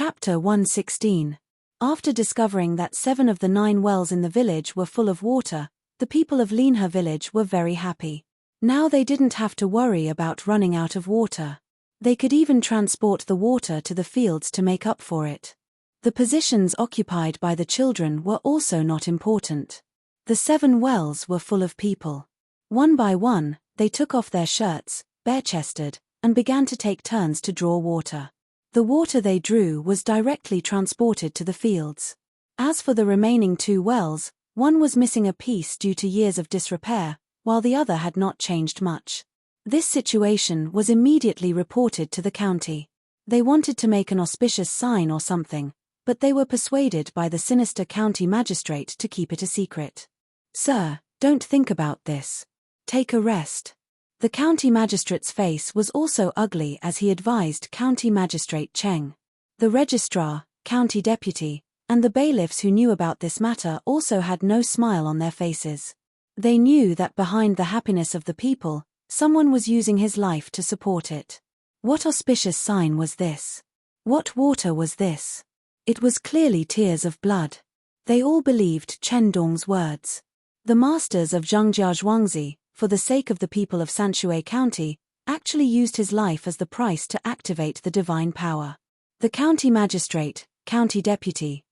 Chapter 116. After discovering that 7 of the 9 wells in the village were full of water, the people of Linha village were very happy. Now they didn't have to worry about running out of water. They could even transport the water to the fields to make up for it. The positions occupied by the children were also not important. The 7 wells were full of people. One by one, they took off their shirts, bare-chested, and began to take turns to draw water. The water they drew was directly transported to the fields. As for the remaining 2 wells, one was missing a piece due to years of disrepair, while the other had not changed much. This situation was immediately reported to the county. They wanted to make an auspicious sign or something, but they were persuaded by the sinister county magistrate to keep it a secret. "Sir, don't think about this. Take a rest." The county magistrate's face was also ugly as he advised County Magistrate Cheng. The registrar, county deputy, and the bailiffs who knew about this matter also had no smile on their faces. They knew that behind the happiness of the people, someone was using his life to support it. What auspicious sign was this? What water was this? It was clearly tears of blood. They all believed Chen Dong's words. The masters of Zhongjia Zhuangzi, for the sake of the people of Sanshui County, actually used his life as the price to activate the divine power. The county magistrate, county deputy,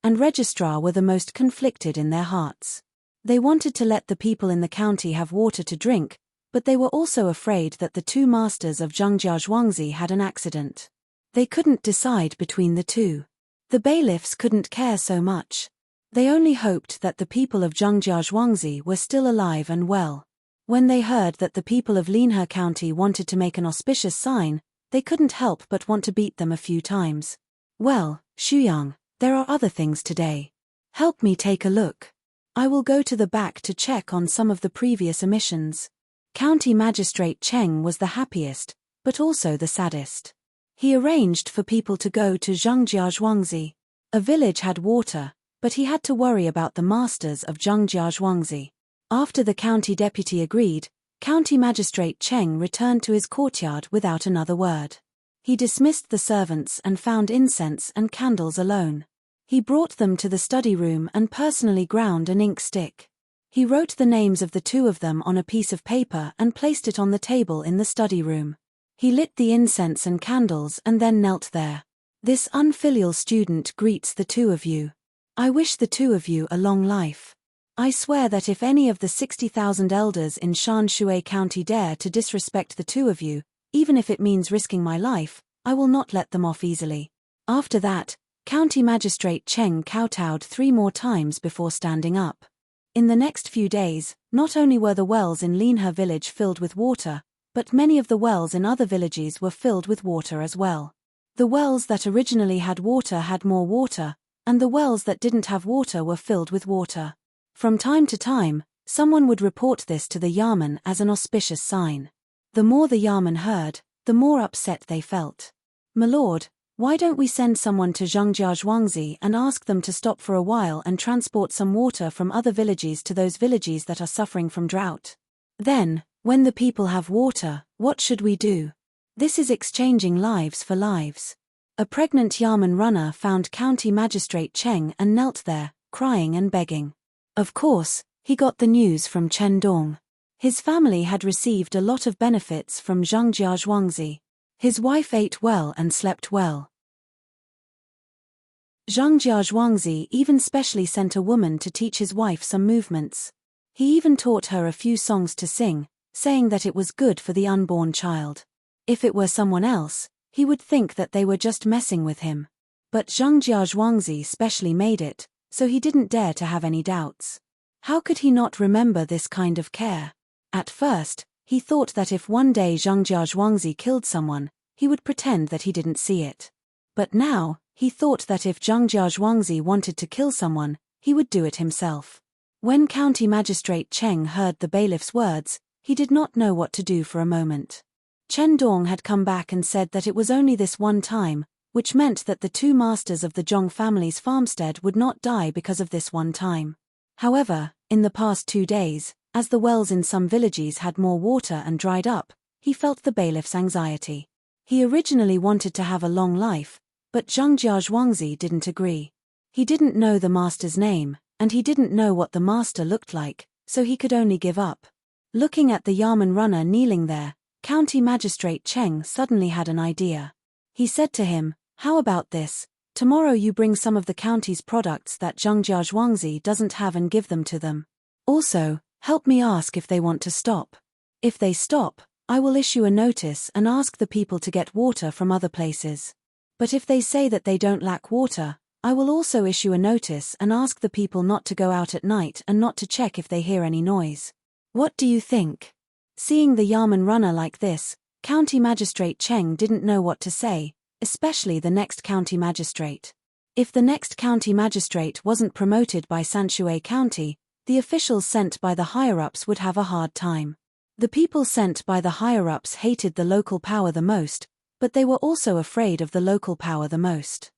and registrar were the most conflicted in their hearts. They wanted to let the people in the county have water to drink, but they were also afraid that the 2 masters of Zhongjia Zhuangzi had an accident. They couldn't decide between the 2. The bailiffs couldn't care so much. They only hoped that the people of Zhongjia Zhuangzi were still alive and well. When they heard that the people of Linha County wanted to make an auspicious sign, they couldn't help but want to beat them a few times. "Well, Shuyang, there are other things today. Help me take a look. I will go to the back to check on some of the previous omissions." County Magistrate Cheng was the happiest, but also the saddest. He arranged for people to go to Zhongjia Zhuangzi. A village had water, but he had to worry about the masters of Zhongjia Zhuangzi. After the county deputy agreed, County Magistrate Cheng returned to his courtyard without another word. He dismissed the servants and found incense and candles alone. He brought them to the study room and personally ground an ink stick. He wrote the names of the 2 of them on a piece of paper and placed it on the table in the study room. He lit the incense and candles and then knelt there. "This unfilial student greets the 2 of you. I wish the 2 of you a long life. I swear that if any of the 60,000 elders in Sanshui County dare to disrespect the 2 of you, even if it means risking my life, I will not let them off easily." After that, County Magistrate Cheng kowtowed 3 more times before standing up. In the next few days, not only were the wells in Linha village filled with water, but many of the wells in other villages were filled with water as well. The wells that originally had more water, and the wells that didn't have water were filled with water. From time to time, someone would report this to the Yamen as an auspicious sign. The more the Yamen heard, the more upset they felt. "My lord, why don't we send someone to Zhongjia Zhuangzi and ask them to stop for a while and transport some water from other villages to those villages that are suffering from drought? Then, when the people have water, what should we do? This is exchanging lives for lives." A pregnant Yamen runner found County Magistrate Cheng and knelt there, crying and begging. Of course, he got the news from Chen Dong. His family had received a lot of benefits from Zhongjia Zhuangzi. His wife ate well and slept well. Zhongjia Zhuangzi even specially sent a woman to teach his wife some movements. He even taught her a few songs to sing, saying that it was good for the unborn child. If it were someone else, he would think that they were just messing with him. But Zhongjia Zhuangzi specially made it, so he didn't dare to have any doubts. How could he not remember this kind of care? At first, he thought that if one day Zhongjia Zhuangzi killed someone, he would pretend that he didn't see it. But now, he thought that if Zhongjia Zhuangzi wanted to kill someone, he would do it himself. When County Magistrate Cheng heard the bailiff's words, he did not know what to do for a moment. Chen Dong had come back and said that it was only this one time, which meant that the 2 masters of the Zhong family's farmstead would not die because of this one time. However, in the past 2 days, as the wells in some villages had more water and dried up, he felt the bailiff's anxiety. He originally wanted to have a long life, but Zhongjia Zhuangzi didn't agree. He didn't know the master's name, and he didn't know what the master looked like, so he could only give up. Looking at the Yamen runner kneeling there, County Magistrate Cheng suddenly had an idea. He said to him, "How about this? Tomorrow you bring some of the county's products that Zhongjia Zhuangzi doesn't have and give them to them. Also, help me ask if they want to stop. If they stop, I will issue a notice and ask the people to get water from other places. But if they say that they don't lack water, I will also issue a notice and ask the people not to go out at night and not to check if they hear any noise. What do you think?" Seeing the Yamen runner like this, County Magistrate Cheng didn't know what to say, especially the next county magistrate. If the next county magistrate wasn't promoted by Sanshui County, the officials sent by the higher-ups would have a hard time. The people sent by the higher-ups hated the local power the most, but they were also afraid of the local power the most.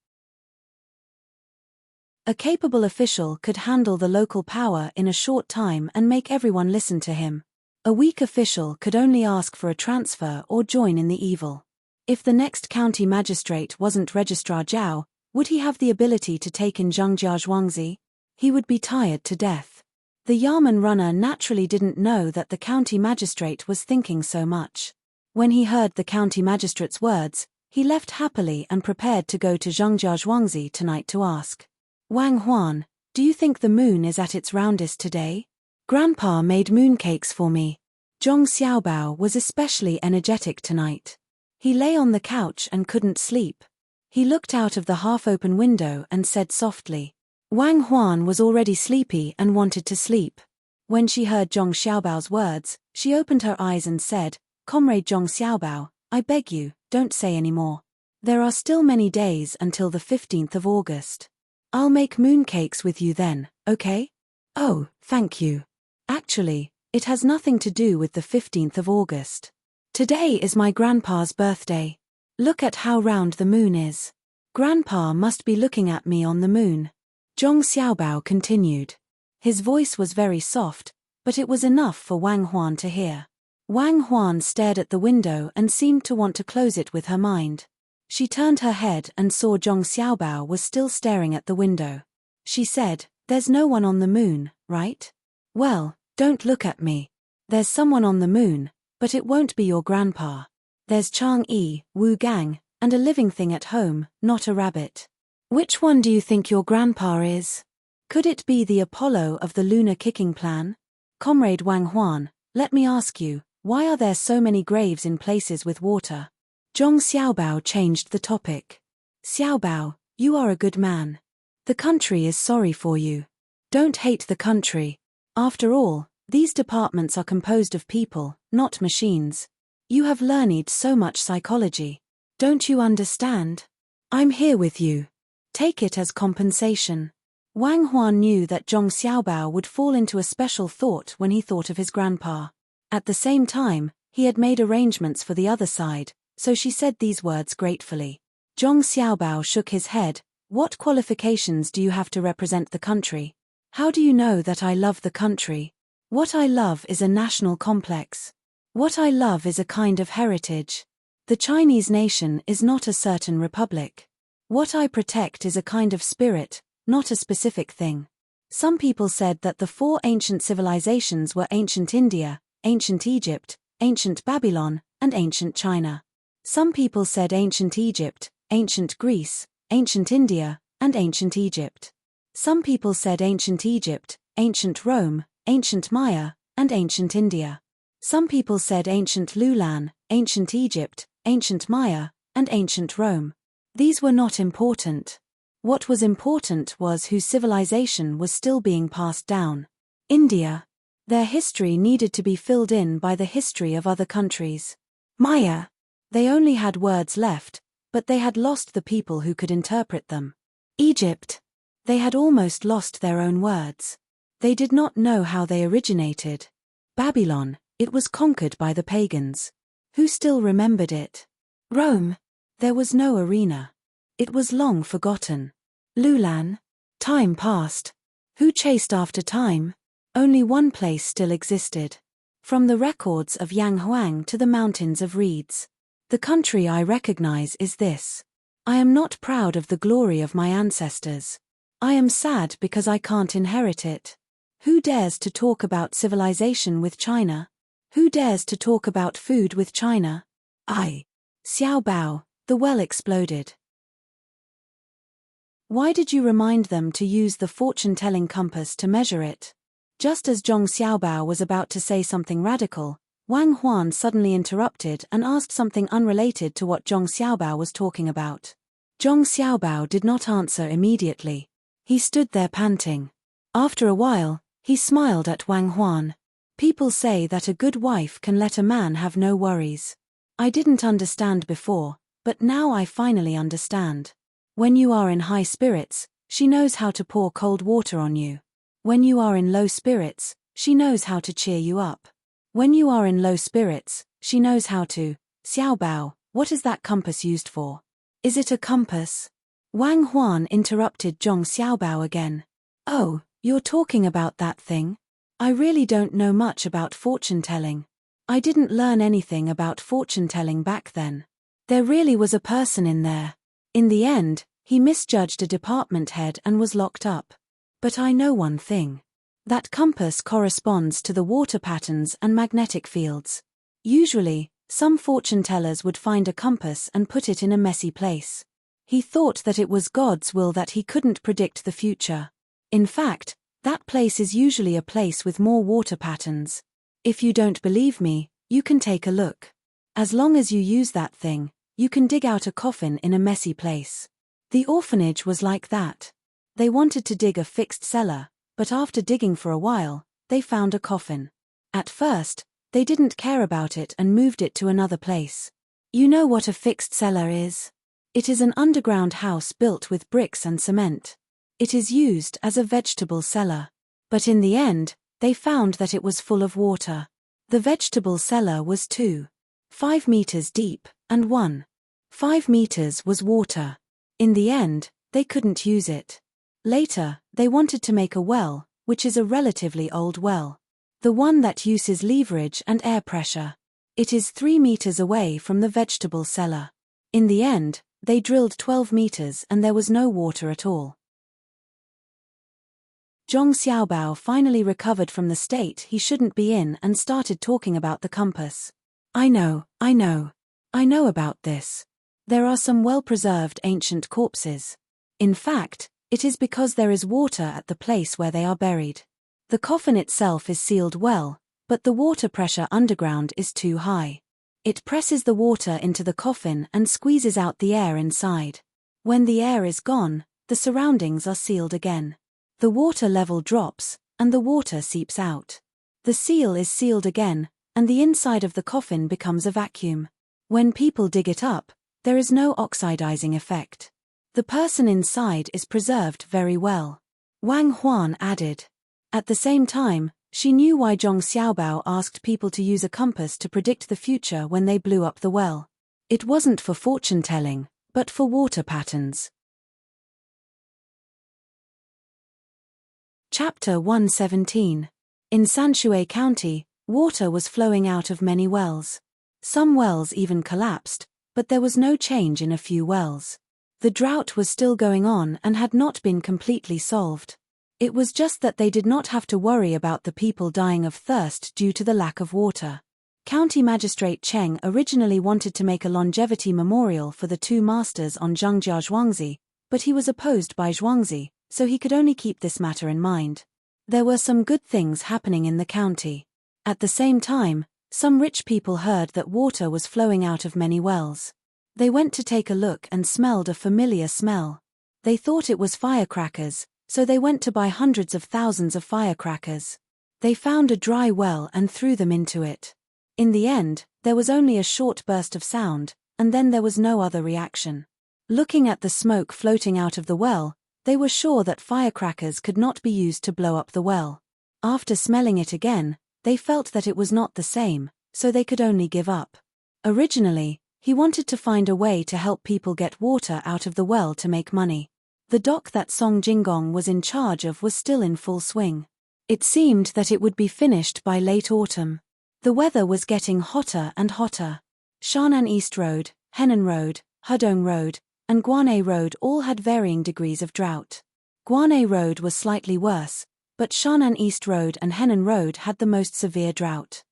A capable official could handle the local power in a short time and make everyone listen to him. A weak official could only ask for a transfer or join in the evil. If the next county magistrate wasn't Registrar Zhao, would he have the ability to take in Zhongjia Zhuangzi? He would be tired to death. The Yamen runner naturally didn't know that the county magistrate was thinking so much. When he heard the county magistrate's words, he left happily and prepared to go to Zhongjia Zhuangzi tonight to ask, "Wang Huan, do you think the moon is at its roundest today? Grandpa made mooncakes for me." Zhong Xiaobao was especially energetic tonight. He lay on the couch and couldn't sleep. He looked out of the half-open window and said softly. Wang Huan was already sleepy and wanted to sleep. When she heard Zhong Xiaobao's words, she opened her eyes and said, "Comrade Zhong Xiaobao, I beg you, don't say any more. There are still many days until the 15th of August. I'll make mooncakes with you then, okay?" "Oh, thank you. Actually, it has nothing to do with the 15th of August. Today is my grandpa's birthday. Look at how round the moon is. Grandpa must be looking at me on the moon." Zhong Xiaobao continued. His voice was very soft, but it was enough for Wang Huan to hear. Wang Huan stared at the window and seemed to want to close it with her mind. She turned her head and saw Zhong Xiaobao was still staring at the window. She said, "There's no one on the moon, right? Well, don't look at me. There's someone on the moon, but it won't be your grandpa. There's Chang'e, Wu Gang, and a living thing at home, not a rabbit. Which one do you think your grandpa is? Could it be the Apollo of the lunar kicking plan? Comrade Wang Huan, let me ask you, why are there so many graves in places with water?" Zhong Xiaobao changed the topic. "Xiaobao, you are a good man. The country is sorry for you. Don't hate the country. After all, these departments are composed of people, not machines. You have learned so much psychology. Don't you understand? I'm here with you. Take it as compensation." Wang Huan knew that Zhong Xiaobao would fall into a special thought when he thought of his grandpa. At the same time, he had made arrangements for the other side, so she said these words gratefully. Zhong Xiaobao shook his head. "What qualifications do you have to represent the country? How do you know that I love the country? What I love is a national complex. What I love is a kind of heritage. The Chinese nation is not a certain republic. What I protect is a kind of spirit, not a specific thing." Some people said that the four ancient civilizations were ancient India, ancient Egypt, ancient Babylon, and ancient China. Some people said ancient Egypt, ancient Greece, ancient India, and ancient Egypt. Some people said ancient Egypt, ancient Rome, ancient Maya, and ancient India. Some people said ancient Lulan, ancient Egypt, ancient Maya, and ancient Rome. These were not important. What was important was whose civilization was still being passed down. India. Their history needed to be filled in by the history of other countries. Maya. They only had words left, but they had lost the people who could interpret them. Egypt. They had almost lost their own words. They did not know how they originated. Babylon, it was conquered by the pagans. Who still remembered it? Rome. There was no arena. It was long forgotten. Lulan. Time passed. Who chased after time? Only one place still existed. From the records of Yang Huang to the mountains of reeds. The country I recognize is this. I am not proud of the glory of my ancestors. I am sad because I can't inherit it. Who dares to talk about civilization with China? Who dares to talk about food with China? I. Xiao Bao, the well exploded. Why did you remind them to use the fortune-telling compass to measure it? Just as Zhong Xiaobao was about to say something radical, Wang Huan suddenly interrupted and asked something unrelated to what Zhong Xiaobao was talking about. Zhong Xiaobao did not answer immediately. He stood there panting. After a while, he smiled at Wang Huan. People say that a good wife can let a man have no worries. I didn't understand before, but now I finally understand. When you are in high spirits, she knows how to pour cold water on you. When you are in low spirits, she knows how to cheer you up. When you are in low spirits, she knows how to. Xiao Bao, what is that compass used for? Is it a compass? Wang Huan interrupted Zhong Xiaobao again. Oh, you're talking about that thing? I really don't know much about fortune-telling. I didn't learn anything about fortune-telling back then. There really was a person in there. In the end, he misjudged a department head and was locked up. But I know one thing. That compass corresponds to the water patterns and magnetic fields. Usually, some fortune-tellers would find a compass and put it in a messy place. He thought that it was God's will that he couldn't predict the future. In fact, that place is usually a place with more water patterns. If you don't believe me, you can take a look. As long as you use that thing, you can dig out a coffin in a messy place. The orphanage was like that. They wanted to dig a fixed cellar, but after digging for a while, they found a coffin. At first, they didn't care about it and moved it to another place. You know what a fixed cellar is? It is an underground house built with bricks and cement. It is used as a vegetable cellar. But in the end, they found that it was full of water. The vegetable cellar was 2.5 meters deep, and 1.5 meters was water. In the end, they couldn't use it. Later, they wanted to make a well, which is a relatively old well. The one that uses leverage and air pressure. It is 3 meters away from the vegetable cellar. In the end, they drilled 12 meters and there was no water at all. Zhong Xiaobao finally recovered from the state he shouldn't be in and started talking about the compass. I know about this. There are some well-preserved ancient corpses. In fact, it is because there is water at the place where they are buried. The coffin itself is sealed well, but the water pressure underground is too high. It presses the water into the coffin and squeezes out the air inside. When the air is gone, the surroundings are sealed again. The water level drops, and the water seeps out. The seal is sealed again, and the inside of the coffin becomes a vacuum. When people dig it up, there is no oxidizing effect. The person inside is preserved very well. Wang Huan added. At the same time, she knew why Zhong Xiaobao asked people to use a compass to predict the future when they blew up the well. It wasn't for fortune-telling, but for water patterns. Chapter 117. In Sanshui County, water was flowing out of many wells. Some wells even collapsed, but there was no change in a few wells. The drought was still going on and had not been completely solved. It was just that they did not have to worry about the people dying of thirst due to the lack of water. County Magistrate Cheng originally wanted to make a longevity memorial for the two masters on Zhengjia Zhuangzi, but he was opposed by Zhuangzi, so he could only keep this matter in mind. There were some good things happening in the county. At the same time, some rich people heard that water was flowing out of many wells. They went to take a look and smelled a familiar smell. They thought it was firecrackers, so they went to buy hundreds of thousands of firecrackers. They found a dry well and threw them into it. In the end, there was only a short burst of sound, and then there was no other reaction. Looking at the smoke floating out of the well, they were sure that firecrackers could not be used to blow up the well. After smelling it again, they felt that it was not the same, so they could only give up. Originally, he wanted to find a way to help people get water out of the well to make money. The dock that Song Jingong was in charge of was still in full swing. It seemed that it would be finished by late autumn. The weather was getting hotter and hotter. Shan'an East Road, Henan Road, Hudong Road, and Guanay Road all had varying degrees of drought. Guanay Road was slightly worse, but Shan'an East Road and Henan Road had the most severe drought.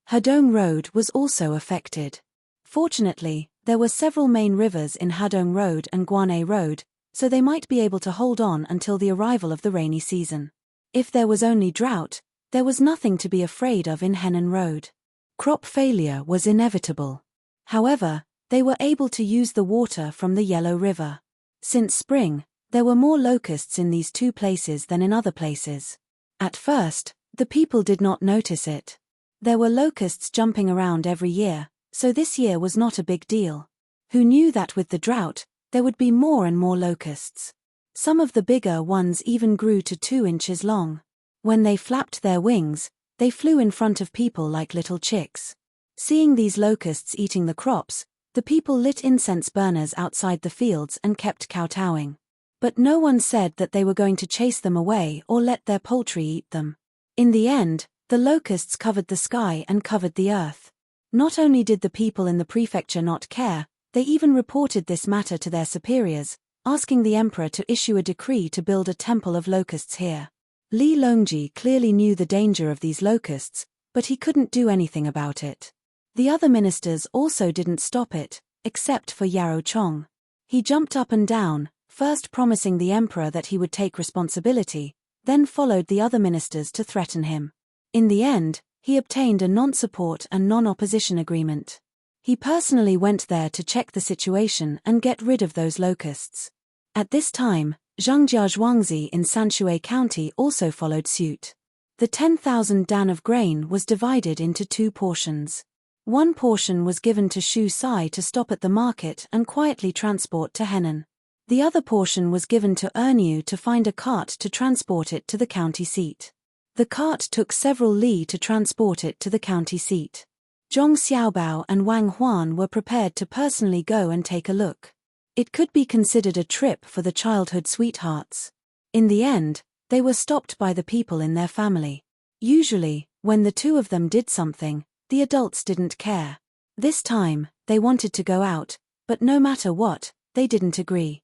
Hudong Road was also affected. Fortunately, there were several main rivers in Hudong Road and Guanay Road, so they might be able to hold on until the arrival of the rainy season. If there was only drought, there was nothing to be afraid of in Henan Road. Crop failure was inevitable. However, they were able to use the water from the Yellow River. Since spring, there were more locusts in these two places than in other places. At first, the people did not notice it. There were locusts jumping around every year, so this year was not a big deal. Who knew that with the drought, there would be more and more locusts? Some of the bigger ones even grew to 2 inches long. When they flapped their wings, they flew in front of people like little chicks. Seeing these locusts eating the crops, the people lit incense burners outside the fields and kept kowtowing. But no one said that they were going to chase them away or let their poultry eat them. In the end, the locusts covered the sky and covered the earth. Not only did the people in the prefecture not care, they even reported this matter to their superiors, asking the emperor to issue a decree to build a temple of locusts here. Li Longji clearly knew the danger of these locusts, but he couldn't do anything about it. The other ministers also didn't stop it, except for Yarou Chong. He jumped up and down, first promising the emperor that he would take responsibility, then followed the other ministers to threaten him. In the end, he obtained a non-support and non-opposition agreement. He personally went there to check the situation and get rid of those locusts. At this time, Zhongjia Zhuangzi in Sanshui County also followed suit. The 10,000 dan of grain was divided into 2 portions. One portion was given to Shu Sai to stop at the market and quietly transport to Henan. The other portion was given to Erniu to find a cart to transport it to the county seat. The cart took several li to transport it to the county seat. Zhong Xiaobao and Wang Huan were prepared to personally go and take a look. It could be considered a trip for the childhood sweethearts. In the end, they were stopped by the people in their family. Usually, when the two of them did something, the adults didn't care. This time, they wanted to go out, but no matter what, they didn't agree.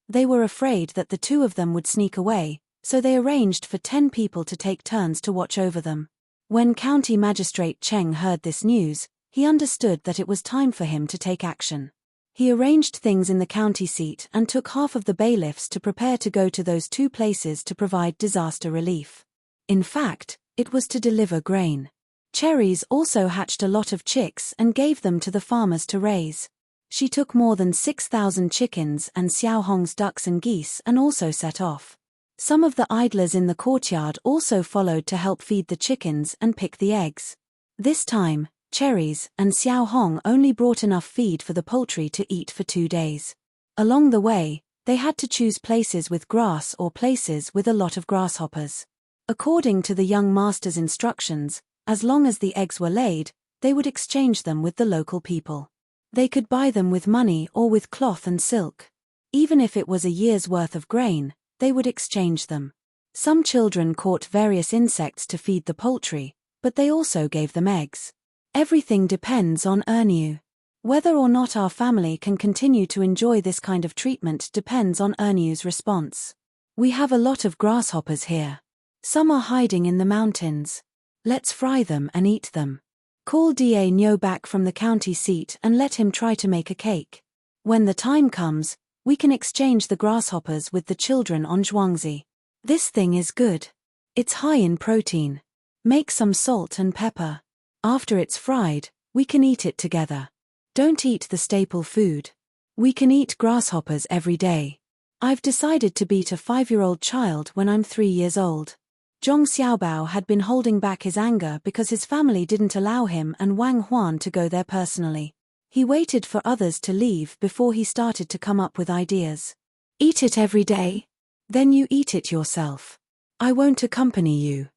They were afraid that the two of them would sneak away, so they arranged for 10 people to take turns to watch over them. When County Magistrate Cheng heard this news, he understood that it was time for him to take action. He arranged things in the county seat and took half of the bailiffs to prepare to go to those 2 places to provide disaster relief. In fact, it was to deliver grain. Cherries also hatched a lot of chicks and gave them to the farmers to raise. She took more than 6,000 chickens and Xiao Hong's ducks and geese and also set off. Some of the idlers in the courtyard also followed to help feed the chickens and pick the eggs. This time, Cherries and Xiao Hong only brought enough feed for the poultry to eat for 2 days. Along the way, they had to choose places with grass or places with a lot of grasshoppers. According to the young master's instructions, as long as the eggs were laid, they would exchange them with the local people. They could buy them with money or with cloth and silk. Even if it was a year's worth of grain, they would exchange them. Some children caught various insects to feed the poultry, but they also gave them eggs. Everything depends on Erniu. Whether or not our family can continue to enjoy this kind of treatment depends on Erniu's response. We have a lot of grasshoppers here. Some are hiding in the mountains. Let's fry them and eat them. Call Da Nyo back from the county seat and let him try to make a cake. When the time comes, we can exchange the grasshoppers with the children on Zhuangzi. This thing is good. It's high in protein. Make some salt and pepper. After it's fried, we can eat it together. Don't eat the staple food. We can eat grasshoppers every day. I've decided to beat a 5-year-old child when I'm 3 years old. Zhong Xiaobao had been holding back his anger because his family didn't allow him and Wang Huan to go there personally. He waited for others to leave before he started to come up with ideas. Eat it every day. Then you eat it yourself. I won't accompany you.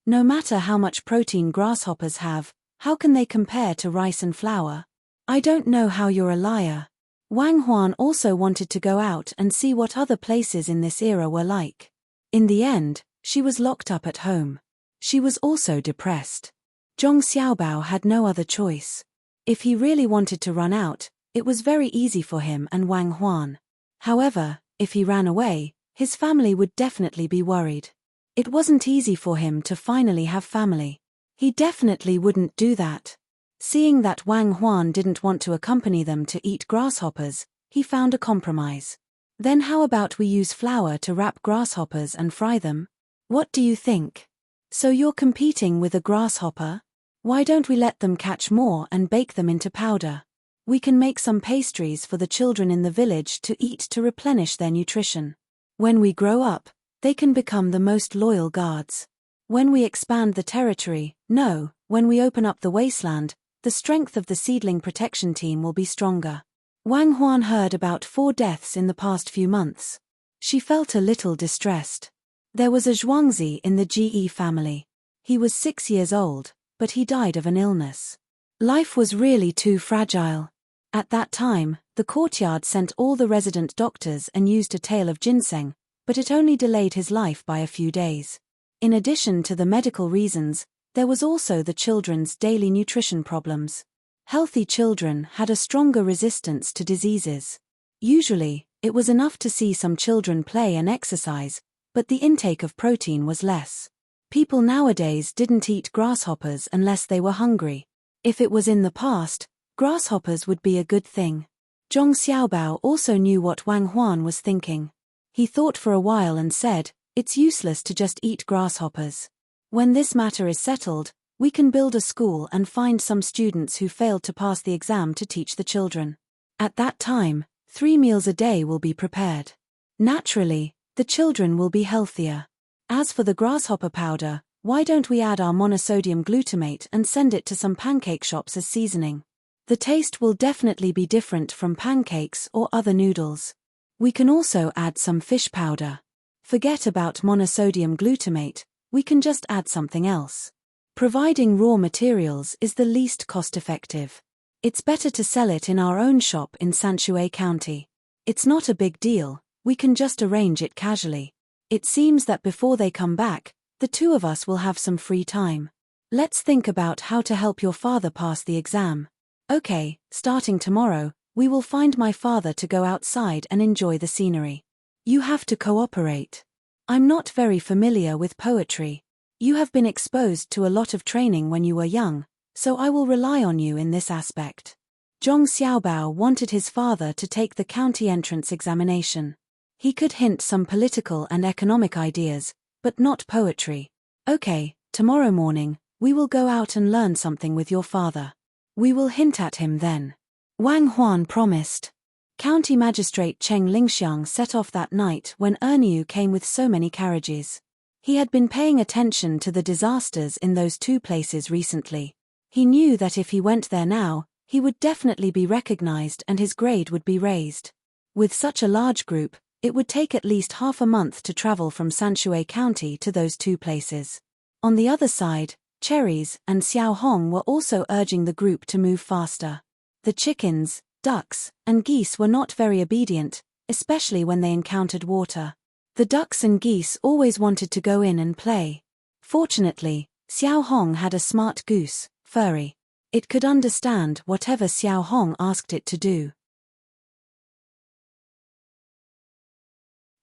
No matter how much protein grasshoppers have, how can they compare to rice and flour? I don't know how you're a liar. Wang Huan also wanted to go out and see what other places in this era were like. In the end, she was locked up at home. She was also depressed. Zhong Xiaobao had no other choice. If he really wanted to run out, it was very easy for him and Wang Huan. However, if he ran away, his family would definitely be worried. It wasn't easy for him to finally have family. He definitely wouldn't do that. Seeing that Wang Huan didn't want to accompany them to eat grasshoppers, he found a compromise. Then how about we use flour to wrap grasshoppers and fry them? What do you think? So you're competing with a grasshopper? Why don't we let them catch more and bake them into powder? We can make some pastries for the children in the village to eat to replenish their nutrition. When we grow up, they can become the most loyal guards. When we expand the territory, when we open up the wasteland, the strength of the seedling protection team will be stronger. Wang Huan heard about 4 deaths in the past few months. She felt a little distressed. There was a Zhuangzi in the GE family. He was 6 years old, but he died of an illness. Life was really too fragile. At that time, the courtyard sent all the resident doctors and used a tail of ginseng, but it only delayed his life by a few days. In addition to the medical reasons, there was also the children's daily nutrition problems. Healthy children had a stronger resistance to diseases. Usually, it was enough to see some children play and exercise, but the intake of protein was less. People nowadays didn't eat grasshoppers unless they were hungry. If it was in the past, grasshoppers would be a good thing. Zhong Xiaobao also knew what Wang Huan was thinking. He thought for a while and said, "It's useless to just eat grasshoppers. When this matter is settled, we can build a school and find some students who failed to pass the exam to teach the children. At that time, 3 meals a day will be prepared. Naturally, the children will be healthier. As for the grasshopper powder, why don't we add our monosodium glutamate and send it to some pancake shops as seasoning? The taste will definitely be different from pancakes or other noodles. We can also add some fish powder. Forget about monosodium glutamate, we can just add something else. Providing raw materials is the least cost-effective. It's better to sell it in our own shop in Sanshui County. It's not a big deal, we can just arrange it casually. It seems that before they come back, the 2 of us will have some free time. Let's think about how to help your father pass the exam. Okay, starting tomorrow, we will find my father to go outside and enjoy the scenery. You have to cooperate. I'm not very familiar with poetry. You have been exposed to a lot of training when you were young, so I will rely on you in this aspect." Zhong Xiaobao wanted his father to take the county entrance examination. He could hint some political and economic ideas, but not poetry. "Okay, tomorrow morning, we will go out and learn something with your father. We will hint at him then." Wang Huan promised. County Magistrate Cheng Lingxiang set off that night when Erniu came with so many carriages. He had been paying attention to the disasters in those 2 places recently. He knew that if he went there now, he would definitely be recognized and his grade would be raised. With such a large group, it would take at least half a month to travel from Sanshui County to those 2 places. On the other side, Cherries and Xiao Hong were also urging the group to move faster. The chickens, ducks, and geese were not very obedient, especially when they encountered water. The ducks and geese always wanted to go in and play. Fortunately, Xiao Hong had a smart goose, Furry. It could understand whatever Xiao Hong asked it to do.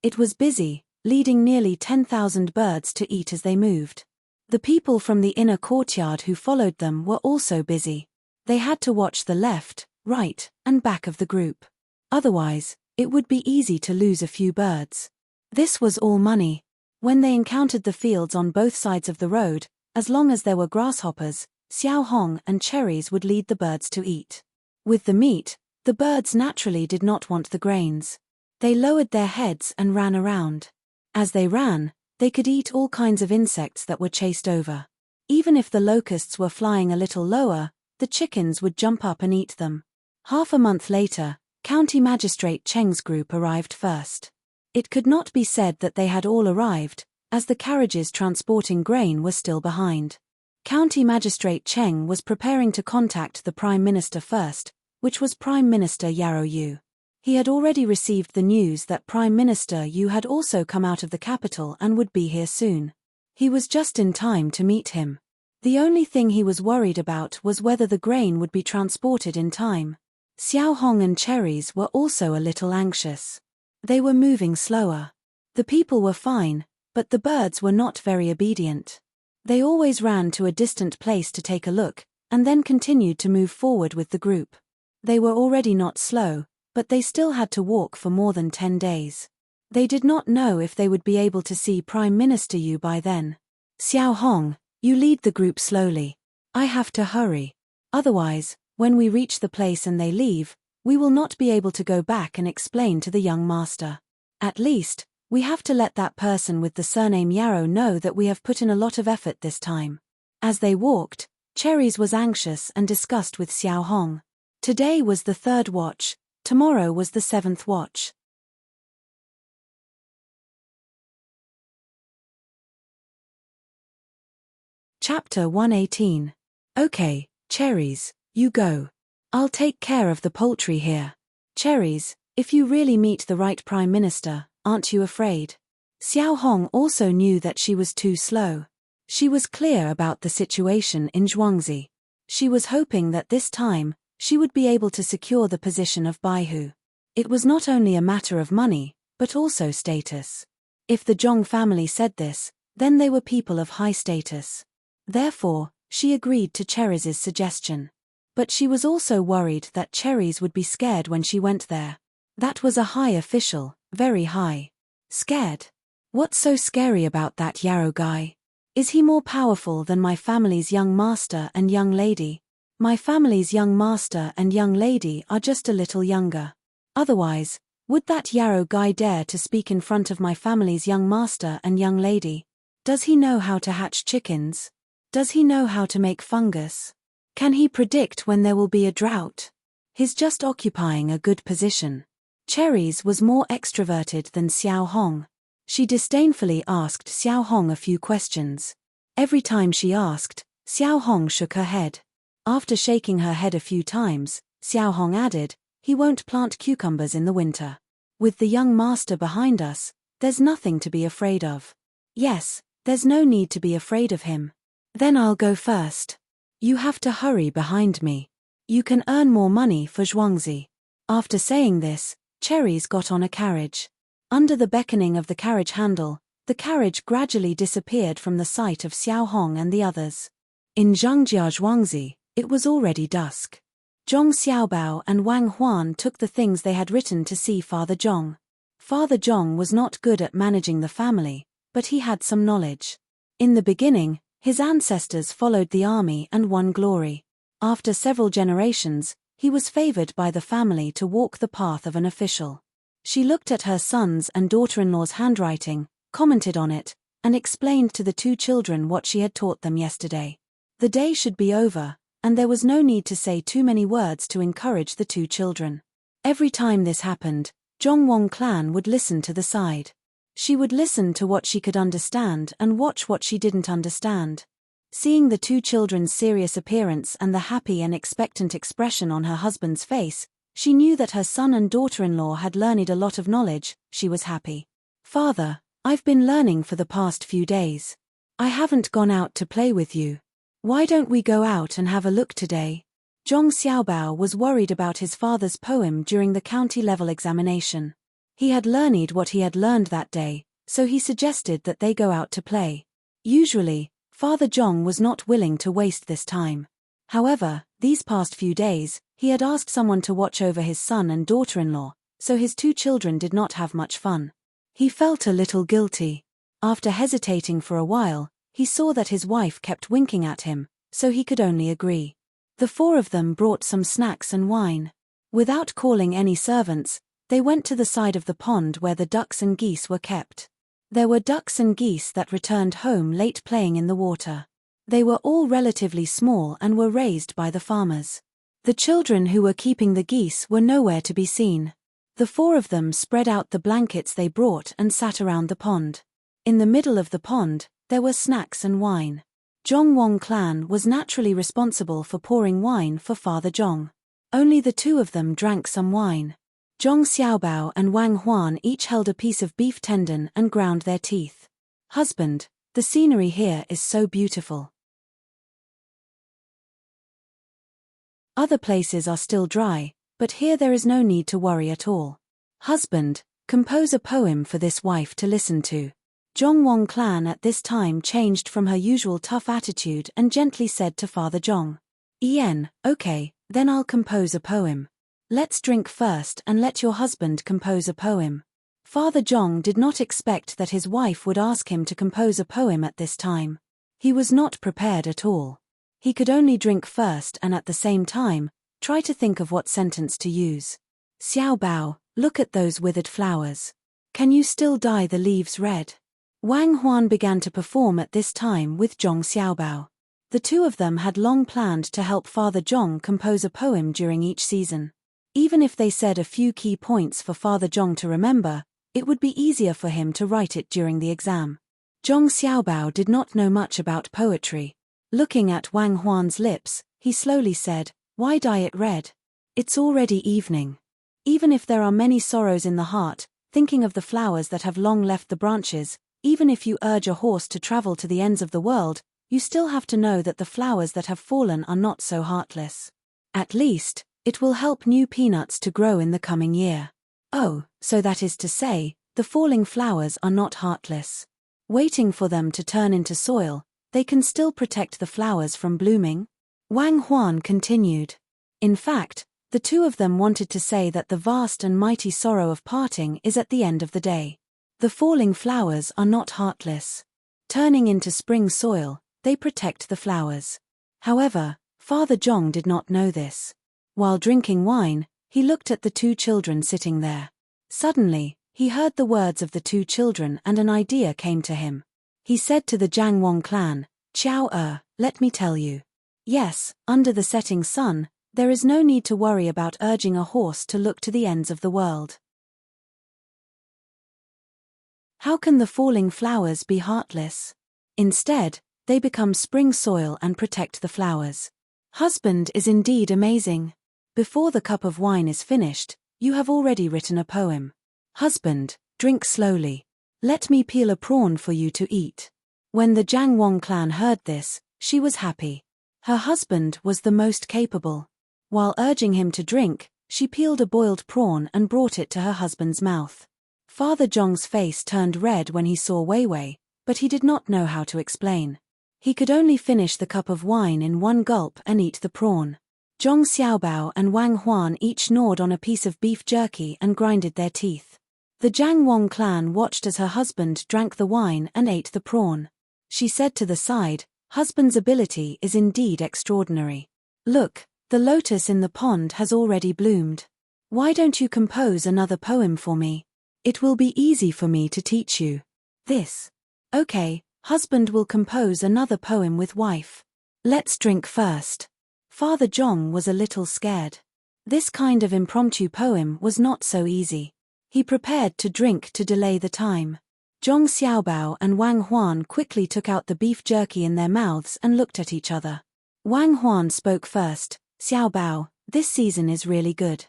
It was busy, leading nearly 10,000 birds to eat as they moved. The people from the inner courtyard who followed them were also busy. They had to watch the left, right, and back of the group. Otherwise, it would be easy to lose a few birds. This was all money. When they encountered the fields on both sides of the road, as long as there were grasshoppers, Xiao Hong and Cherries would lead the birds to eat. With the meat, the birds naturally did not want the grains. They lowered their heads and ran around. As they ran, they could eat all kinds of insects that were chased over. Even if the locusts were flying a little lower, the chickens would jump up and eat them. Half a month later, County Magistrate Cheng's group arrived first. It could not be said that they had all arrived, as the carriages transporting grain were still behind. County Magistrate Cheng was preparing to contact the Prime Minister first, which was Prime Minister Yarrow Yu. He had already received the news that Prime Minister Yu had also come out of the capital and would be here soon. He was just in time to meet him. The only thing he was worried about was whether the grain would be transported in time. Xiao Hong and Cherries were also a little anxious. They were moving slower. The people were fine, but the birds were not very obedient. They always ran to a distant place to take a look, and then continued to move forward with the group. They were already not slow, but they still had to walk for more than 10 days. They did not know if they would be able to see Prime Minister Yu by then. Xiao Hong, you lead the group slowly. I have to hurry. Otherwise, when we reach the place and they leave, we will not be able to go back and explain to the young master. At least, we have to let that person with the surname Yarrow know that we have put in a lot of effort this time. As they walked, Cherries was anxious and discussed with Xiao Hong. Today was the 3rd watch, tomorrow was the 7th watch. Chapter 118. Okay, Cherries, you go. I'll take care of the poultry here. Cherries, if you really meet the right Prime Minister, aren't you afraid? Xiao Hong also knew that she was too slow. She was clear about the situation in Zhuangzi. She was hoping that this time, she would be able to secure the position of Baihu. It was not only a matter of money, but also status. If the Zhong family said this, then they were people of high status. Therefore, she agreed to Cherries' suggestion. But she was also worried that Cherries would be scared when she went there. That was a high official, very high. Scared? What's so scary about that Yarrow guy? Is he more powerful than my family's young master and young lady? My family's young master and young lady are just a little younger. Otherwise, would that Yarrow guy dare to speak in front of my family's young master and young lady? Does he know how to hatch chickens? Does he know how to make fungus? Can he predict when there will be a drought? He's just occupying a good position. Cherries was more extroverted than Xiao Hong. She disdainfully asked Xiao Hong a few questions. Every time she asked, Xiao Hong shook her head. After shaking her head a few times, Xiao Hong added, he won't plant cucumbers in the winter. With the young master behind us, there's nothing to be afraid of. Yes, there's no need to be afraid of him. Then I'll go first. You have to hurry behind me. You can earn more money for Zhuangzi. After saying this, Cherries got on a carriage. Under the beckoning of the carriage handle, the carriage gradually disappeared from the sight of Xiao Hong and the others. In Zhangjia Zhuangzi, it was already dusk. Zhong Xiaobao and Wang Huan took the things they had written to see Father Zhong. Father Zhong was not good at managing the family, but he had some knowledge. In the beginning, his ancestors followed the army and won glory. After several generations, he was favored by the family to walk the path of an official. She looked at her son's and daughter-in-law's handwriting, commented on it, and explained to the 2 children what she had taught them yesterday. The day should be over, and there was no need to say too many words to encourage the 2 children. Every time this happened, Zhongwang clan would listen to the side. She would listen to what she could understand and watch what she didn't understand. Seeing the 2 children's serious appearance and the happy and expectant expression on her husband's face, she knew that her son and daughter-in-law had learned a lot of knowledge. She was happy. Father, I've been learning for the past few days. I haven't gone out to play with you. Why don't we go out and have a look today? Zhong Xiaobao was worried about his father's poem during the county-level examination. He had learned what he had learned that day, so he suggested that they go out to play. Usually, Father Zhong was not willing to waste this time. However, these past few days, he had asked someone to watch over his son and daughter-in-law, so his 2 children did not have much fun. He felt a little guilty. After hesitating for a while, he saw that his wife kept winking at him, so he could only agree. The 4 of them brought some snacks and wine. Without calling any servants, they went to the side of the pond where the ducks and geese were kept. There were ducks and geese that returned home late playing in the water. They were all relatively small and were raised by the farmers. The children who were keeping the geese were nowhere to be seen. The 4 of them spread out the blankets they brought and sat around the pond. In the middle of the pond, there were snacks and wine. Zhongwang clan was naturally responsible for pouring wine for Father Zhong. Only the 2 of them drank some wine. Zhong Xiaobao and Wang Huan each held a piece of beef tendon and ground their teeth. Husband, the scenery here is so beautiful. Other places are still dry, but here there is no need to worry at all. Husband, compose a poem for this wife to listen to. Zhongwang clan at this time changed from her usual tough attitude and gently said to Father Zhong. Okay, then I'll compose a poem. Let's drink first and let your husband compose a poem. Father Zhong did not expect that his wife would ask him to compose a poem at this time. He was not prepared at all. He could only drink first and at the same time, try to think of what sentence to use. Xiao Bao, look at those withered flowers. Can you still dye the leaves red? Wang Huan began to perform at this time with Zhong Xiaobao. The two of them had long planned to help Father Zhong compose a poem during each season. Even if they said a few key points for Father Zhong to remember, it would be easier for him to write it during the exam. Zhong Xiaobao did not know much about poetry. Looking at Wang Huan's lips, he slowly said, "Why dye it red? It's already evening. Even if there are many sorrows in the heart, thinking of the flowers that have long left the branches, even if you urge a horse to travel to the ends of the world, you still have to know that the flowers that have fallen are not so heartless. At least, it will help new peanuts to grow in the coming year. Oh, so that is to say, the falling flowers are not heartless. Waiting for them to turn into soil, they can still protect the flowers from blooming?" Wang Huan continued. In fact, the two of them wanted to say that the vast and mighty sorrow of parting is at the end of the day. The falling flowers are not heartless. Turning into spring soil, they protect the flowers. However, Father Zhong did not know this. While drinking wine, he looked at the two children sitting there. Suddenly, he heard the words of the two children and an idea came to him. He said to the Jiangwang clan, "Qiao, let me tell you. Yes, under the setting sun, there is no need to worry about urging a horse to look to the ends of the world. How can the falling flowers be heartless? Instead, they become spring soil and protect the flowers. Husband is indeed amazing. Before the cup of wine is finished, you have already written a poem. Husband, drink slowly. Let me peel a prawn for you to eat." When the Jiangwang clan heard this, she was happy. Her husband was the most capable. While urging him to drink, she peeled a boiled prawn and brought it to her husband's mouth. Father Zhong's face turned red when he saw Wei Wei, but he did not know how to explain. He could only finish the cup of wine in one gulp and eat the prawn. Zhong Xiaobao and Wang Huan each gnawed on a piece of beef jerky and grinded their teeth. The Jiangwang clan watched as her husband drank the wine and ate the prawn. She said to the side, "Husband's ability is indeed extraordinary. Look, the lotus in the pond has already bloomed. Why don't you compose another poem for me? It will be easy for me to teach you this." "Okay, husband will compose another poem with wife. Let's drink first." Father Zhong was a little scared. This kind of impromptu poem was not so easy. He prepared to drink to delay the time. Zhong Xiaobao and Wang Huan quickly took out the beef jerky in their mouths and looked at each other. Wang Huan spoke first. "Xiaobao, this season is really good.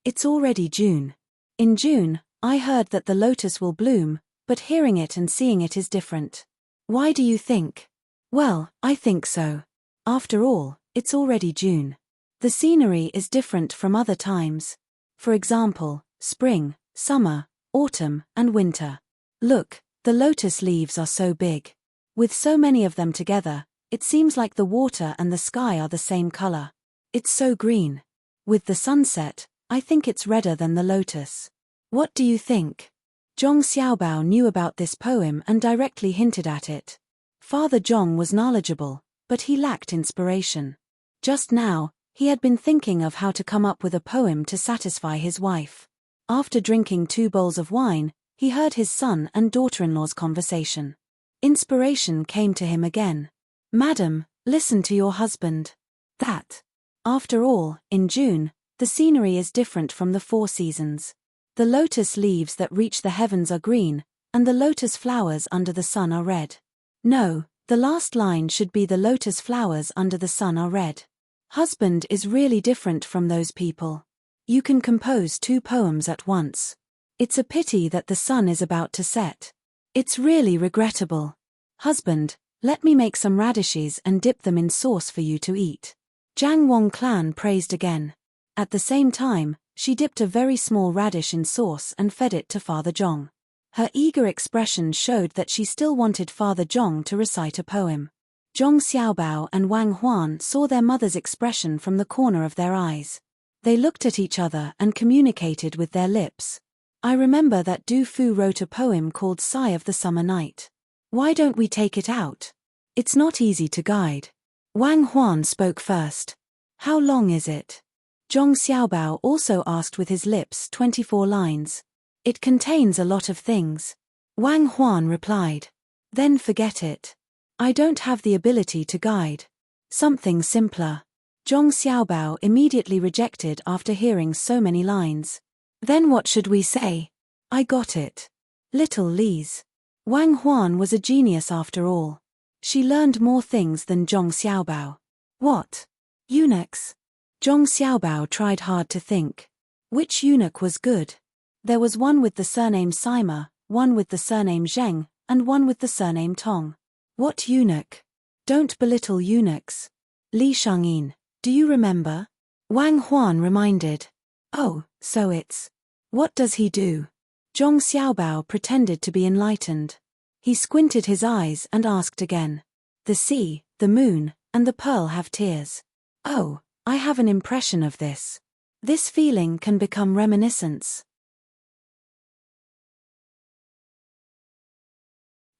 It's already June. In June, I heard that the lotus will bloom, but hearing it and seeing it is different. Why do you think?" "Well, I think so. After all, it's already June. The scenery is different from other times. For example, spring, summer, autumn, and winter. Look, the lotus leaves are so big. With so many of them together, it seems like the water and the sky are the same color. It's so green. With the sunset, I think it's redder than the lotus. What do you think?" Zhong Xiaobao knew about this poem and directly hinted at it. Father Zhong was knowledgeable, but he lacked inspiration. Just now, he had been thinking of how to come up with a poem to satisfy his wife. After drinking 2 bowls of wine, he heard his son and daughter-in-law's conversation. Inspiration came to him again. "Madam, listen to your husband. That. After all, in June, the scenery is different from the 4 seasons. The lotus leaves that reach the heavens are green, and the lotus flowers under the sun are red. No, the last line should be the lotus flowers under the sun are red. Husband is really different from those people. You can compose 2 poems at once. It's a pity that the sun is about to set. It's really regrettable. Husband, let me make some radishes and dip them in sauce for you to eat." Jiang Wang clan praised again. At the same time, she dipped a very small radish in sauce and fed it to Father Zhong. Her eager expression showed that she still wanted Father Zhong to recite a poem. Zhong Xiaobao and Wang Huan saw their mother's expression from the corner of their eyes. They looked at each other and communicated with their lips. I remember that Du Fu wrote a poem called Sigh of the Summer Night. Why don't we take it out? It's not easy to guide. Wang Huan spoke first. How long is it? Zhong Xiaobao also asked with his lips. 24 lines. It contains a lot of things. Wang Huan replied. Then forget it. I don't have the ability to guide. Something simpler. Zhong Xiaobao immediately rejected after hearing so many lines. Then what should we say? I got it. Little Lise. Wang Huan was a genius after all. She learned more things than Zhong Xiaobao. What? Eunuchs? Zhong Xiaobao tried hard to think. Which eunuch was good? There was one with the surname Sima, one with the surname Zheng, and one with the surname Tong. What eunuch? Don't belittle eunuchs. Li Shangyin, do you remember? Wang Huan reminded. Oh, so it's. What does he do? Zhong Xiaobao pretended to be enlightened. He squinted his eyes and asked again. The sea, the moon, and the pearl have tears. Oh, I have an impression of this. This feeling can become reminiscence.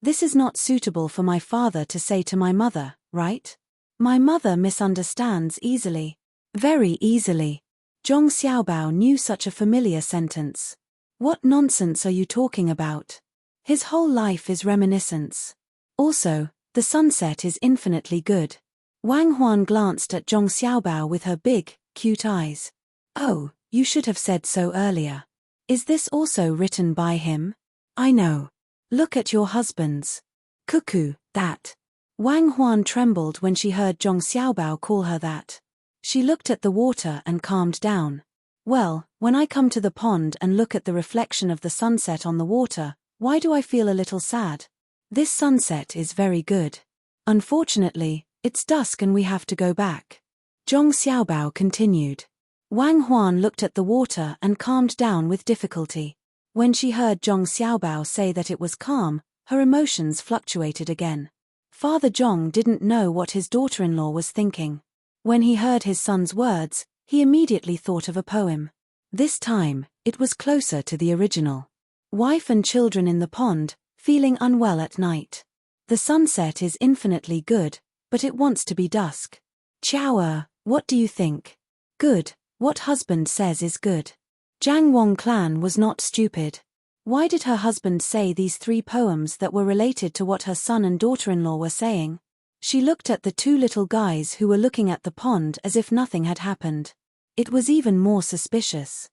This is not suitable for my father to say to my mother, right? My mother misunderstands easily. Very easily. Zhong Xiaobao knew such a familiar sentence. What nonsense are you talking about? His whole life is reminiscence. Also, the sunset is infinitely good. Wang Huan glanced at Zhong Xiaobao with her big, cute eyes. Oh, you should have said so earlier. Is this also written by him? I know. Look at your husbands. Cuckoo, that. Wang Huan trembled when she heard Zhong Xiaobao call her that. She looked at the water and calmed down. Well, when I come to the pond and look at the reflection of the sunset on the water, why do I feel a little sad? This sunset is very good. Unfortunately, it's dusk and we have to go back. Zhong Xiaobao continued. Wang Huan looked at the water and calmed down with difficulty. When she heard Zhong Xiaobao say that it was calm, her emotions fluctuated again. Father Zhong didn't know what his daughter-in-law was thinking. When he heard his son's words, he immediately thought of a poem. This time, it was closer to the original. Wife and children in the pond, feeling unwell at night. The sunset is infinitely good, but it wants to be dusk. Chower, what do you think? Good, what husband says is good. Jiang Wang clan was not stupid. Why did her husband say these 3 poems that were related to what her son and daughter-in-law were saying? She looked at the 2 little guys who were looking at the pond as if nothing had happened. It was even more suspicious.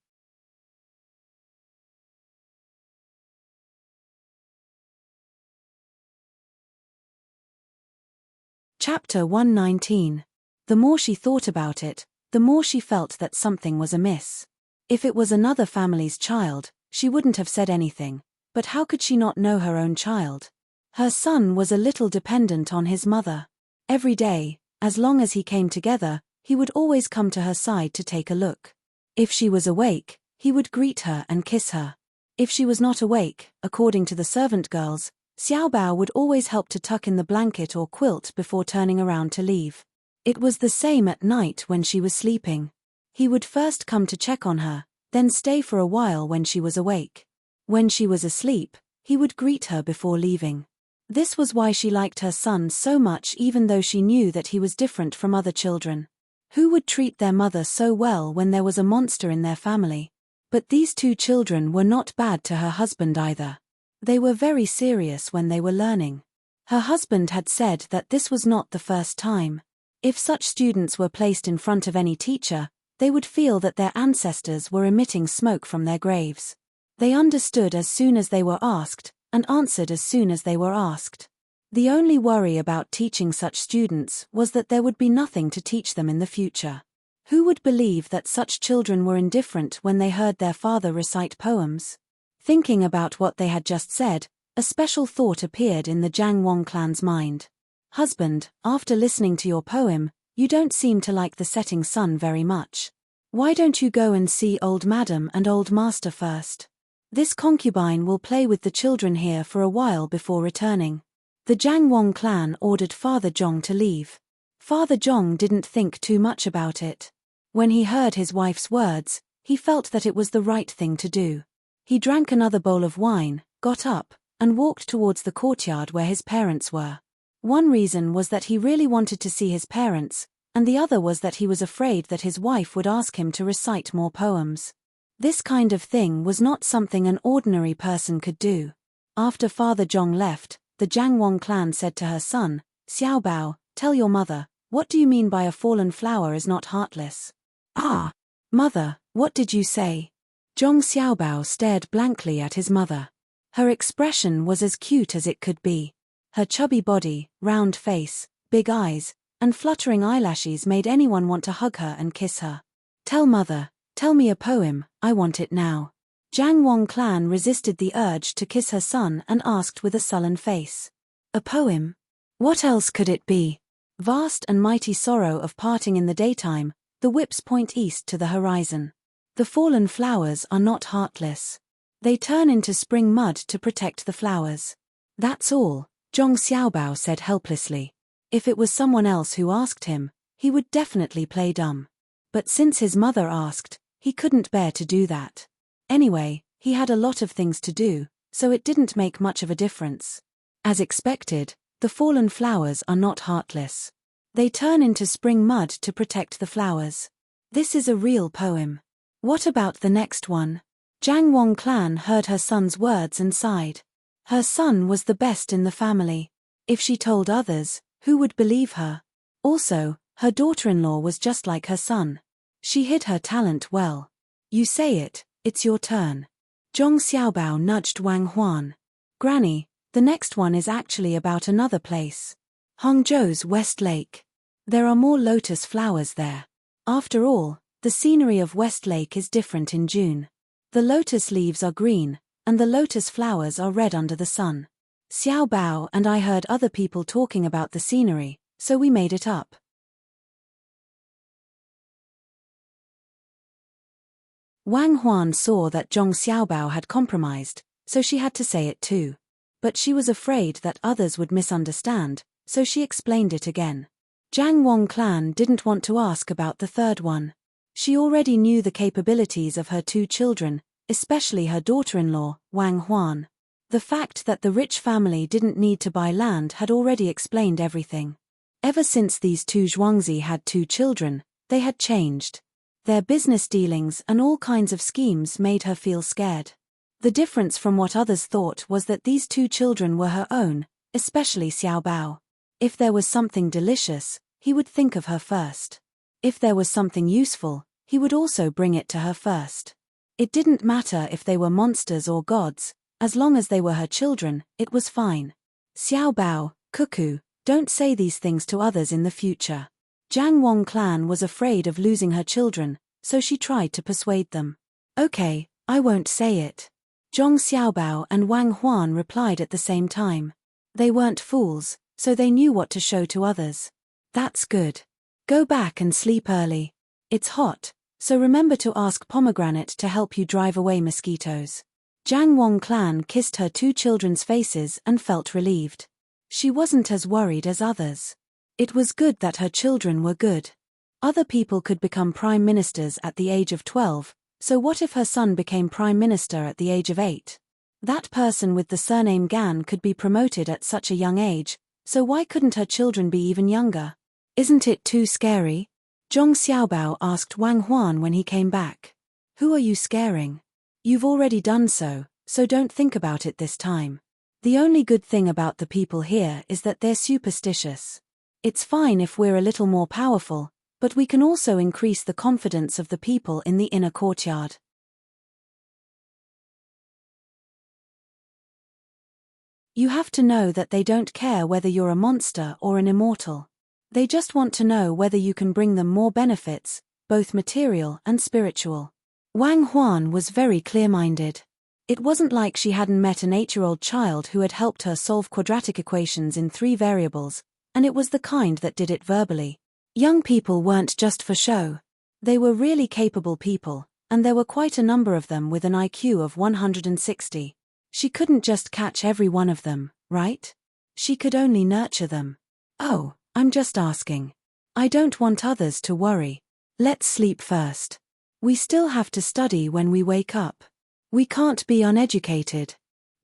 Chapter 119. The more she thought about it, the more she felt that something was amiss. If it was another family's child, she wouldn't have said anything, but how could she not know her own child? Her son was a little dependent on his mother. Every day, as long as he came together, he would always come to her side to take a look. If she was awake, he would greet her and kiss her. If she was not awake, according to the servant girls, Xiaobao would always help to tuck in the blanket or quilt before turning around to leave. It was the same at night when she was sleeping. He would first come to check on her, then stay for a while when she was awake. When she was asleep, he would greet her before leaving. This was why she liked her son so much, even though she knew that he was different from other children. Who would treat their mother so well when there was a monster in their family? But these 2 children were not bad to her husband either. They were very serious when they were learning. Her husband had said that this was not the first time. If such students were placed in front of any teacher, they would feel that their ancestors were emitting smoke from their graves. They understood as soon as they were asked, and answered as soon as they were asked. The only worry about teaching such students was that there would be nothing to teach them in the future. Who would believe that such children were indifferent when they heard their father recite poems? Thinking about what they had just said, a special thought appeared in the Jiang Wang clan's mind. Husband, after listening to your poem, You don't seem to like the setting sun very much. Why don't you go and see old madam and old master first? This concubine will play with the children here for a while before returning." The Jiang Wang clan ordered Father Zhong to leave. Father Zhong didn't think too much about it. When he heard his wife's words, he felt that it was the right thing to do. He drank another bowl of wine, got up, and walked towards the courtyard where his parents were. One reason was that he really wanted to see his parents, and the other was that he was afraid that his wife would ask him to recite more poems. This kind of thing was not something an ordinary person could do. After Father Zhong left, the Jiang Wang clan said to her son, "Xiao Bao, tell your mother, what do you mean by a fallen flower is not heartless?" "Ah, mother, what did you say?" Zhong Xiaobao stared blankly at his mother. Her expression was as cute as it could be. Her chubby body, round face, big eyes, and fluttering eyelashes made anyone want to hug her and kiss her. "Tell mother, tell me a poem, I want it now." Jiang Wang clan resisted the urge to kiss her son and asked with a sullen face. "A poem? What else could it be?" Vast and mighty sorrow of parting in the daytime, the whips point east to the horizon. The fallen flowers are not heartless. They turn into spring mud to protect the flowers. "That's all," Zhong Xiaobao said helplessly. If it was someone else who asked him, he would definitely play dumb. But since his mother asked, he couldn't bear to do that. Anyway, he had a lot of things to do, so it didn't make much of a difference. As expected, the fallen flowers are not heartless. They turn into spring mud to protect the flowers. This is a real poem. What about the next one? Jiang Wang clan heard her son's words and sighed. Her son was the best in the family. If she told others, who would believe her? Also, her daughter-in-law was just like her son. She hid her talent well. "You say it, it's your turn." Zhong Xiaobao nudged Wang Huan. "Granny, the next one is actually about another place. Hangzhou's West Lake. There are more lotus flowers there. After all, the scenery of West Lake is different in June. The lotus leaves are green, and the lotus flowers are red under the sun. Xiao Bao and I heard other people talking about the scenery, so we made it up." Wang Huan saw that Zhong Xiaobao had compromised, so she had to say it too. But she was afraid that others would misunderstand, so she explained it again. Jiang Wang clan didn't want to ask about the third one. She already knew the capabilities of her two children, especially her daughter-in-law, Wang Huan. The fact that the rich family didn't need to buy land had already explained everything. Ever since these two Zhuangzi had two children, they had changed. Their business dealings and all kinds of schemes made her feel scared. The difference from what others thought was that these two children were her own, especially Xiao Bao. If there was something delicious, he would think of her first. If there was something useful, he would also bring it to her first. It didn't matter if they were monsters or gods, as long as they were her children, it was fine. "Xiao Bao, cuckoo, don't say these things to others in the future." Jiang Wang clan was afraid of losing her children, so she tried to persuade them. "Okay, I won't say it." Zhong Xiaobao and Wang Huan replied at the same time. They weren't fools, so they knew what to show to others. "That's good. Go back and sleep early. It's hot, so remember to ask Pomegranate to help you drive away mosquitoes." Jiang Wang clan kissed her two children's faces and felt relieved. She wasn't as worried as others. It was good that her children were good. Other people could become prime ministers at the age of 12, so what if her son became prime minister at the age of 8? That person with the surname Gan could be promoted at such a young age, so why couldn't her children be even younger? Isn't it too scary? Zhong Xiaobao asked Wang Huan when he came back. "Who are you scaring? You've already done so don't think about it this time. The only good thing about the people here is that they're superstitious. It's fine if we're a little more powerful, but we can also increase the confidence of the people in the inner courtyard." You have to know that they don't care whether you're a monster or an immortal. They just want to know whether you can bring them more benefits, both material and spiritual. Wang Huan was very clear-minded. It wasn't like she hadn't met an 8-year-old child who had helped her solve quadratic equations in 3 variables, and it was the kind that did it verbally. Young people weren't just for show. They were really capable people, and there were quite a number of them with an IQ of 160. She couldn't just catch every one of them, right? She could only nurture them. Oh, I'm just asking. I don't want others to worry. Let's sleep first. We still have to study when we wake up. We can't be uneducated.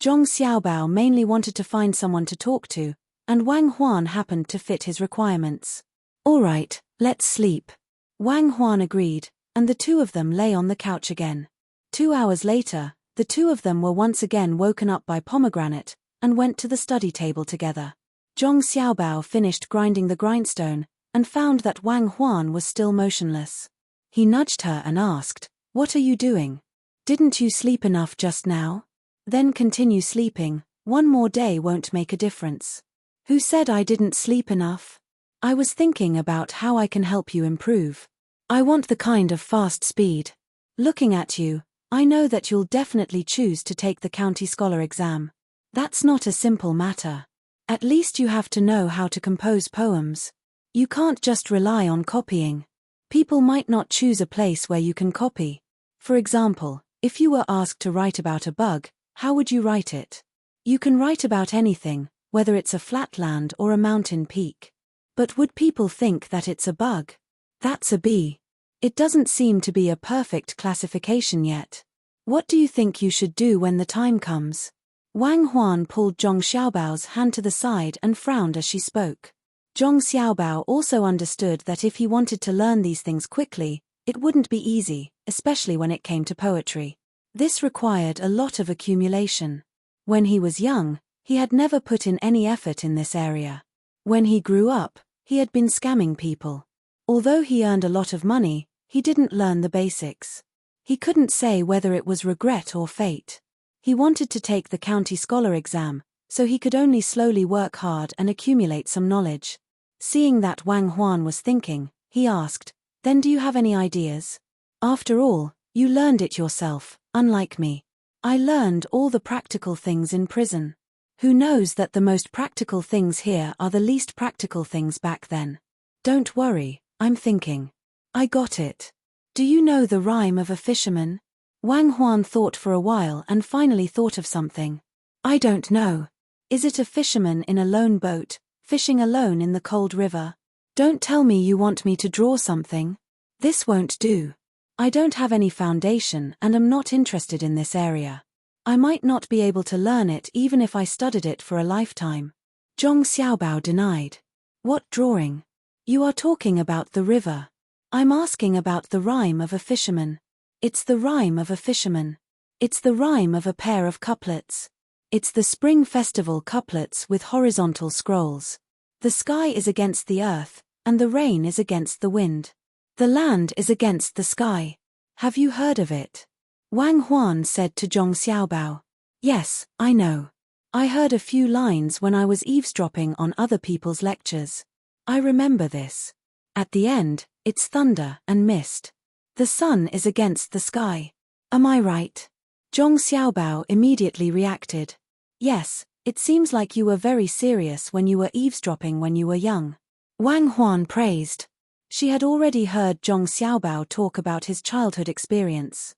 Zhong Xiaobao mainly wanted to find someone to talk to, and Wang Huan happened to fit his requirements. All right, let's sleep. Wang Huan agreed, and the two of them lay on the couch again. 2 hours later, the two of them were once again woken up by Pomegranate, and went to the study table together. Zhong Xiaobao finished grinding the grindstone, and found that Wang Huan was still motionless. He nudged her and asked, "What are you doing? Didn't you sleep enough just now? Then continue sleeping, one more day won't make a difference." "Who said I didn't sleep enough? I was thinking about how I can help you improve. I want the kind of fast speed. Looking at you, I know that you'll definitely choose to take the county scholar exam. That's not a simple matter. At least you have to know how to compose poems. You can't just rely on copying. People might not choose a place where you can copy. For example, if you were asked to write about a bug, how would you write it? You can write about anything, whether it's a flatland or a mountain peak. But would people think that it's a bug? That's a B. It doesn't seem to be a perfect classification yet. What do you think you should do when the time comes?" Wang Huan pulled Zhong Xiaobao's hand to the side and frowned as she spoke. Zhong Xiaobao also understood that if he wanted to learn these things quickly, it wouldn't be easy, especially when it came to poetry. This required a lot of accumulation. When he was young, he had never put in any effort in this area. When he grew up, he had been scamming people. Although he earned a lot of money, he didn't learn the basics. He couldn't say whether it was regret or fate. He wanted to take the county scholar exam, so he could only slowly work hard and accumulate some knowledge. Seeing that Wang Huan was thinking, he asked, "Then do you have any ideas? After all, you learned it yourself, unlike me. I learned all the practical things in prison. Who knows that the most practical things here are the least practical things back then? Don't worry, I'm thinking. I got it. Do you know the rhyme of a fisherman?" Wang Huan thought for a while and finally thought of something. "I don't know. Is it a fisherman in a lone boat, fishing alone in the cold river? Don't tell me you want me to draw something. This won't do. I don't have any foundation and am not interested in this area. I might not be able to learn it even if I studied it for a lifetime." Zhong Xiaobao denied. "What drawing? You are talking about the river. I'm asking about the rhyme of a fisherman. It's the rhyme of a fisherman. It's the rhyme of a pair of couplets. It's the spring festival couplets with horizontal scrolls. The sky is against the earth, and the rain is against the wind. The land is against the sky. Have you heard of it?" Wang Huan said to Zhong Xiaobao. "Yes, I know. I heard a few lines when I was eavesdropping on other people's lectures. I remember this. At the end, it's thunder and mist. The sun is against the sky. Am I right?" Zhong Xiaobao immediately reacted. "Yes, it seems like you were very serious when you were eavesdropping when you were young." Wang Huan praised. She had already heard Zhong Xiaobao talk about his childhood experience.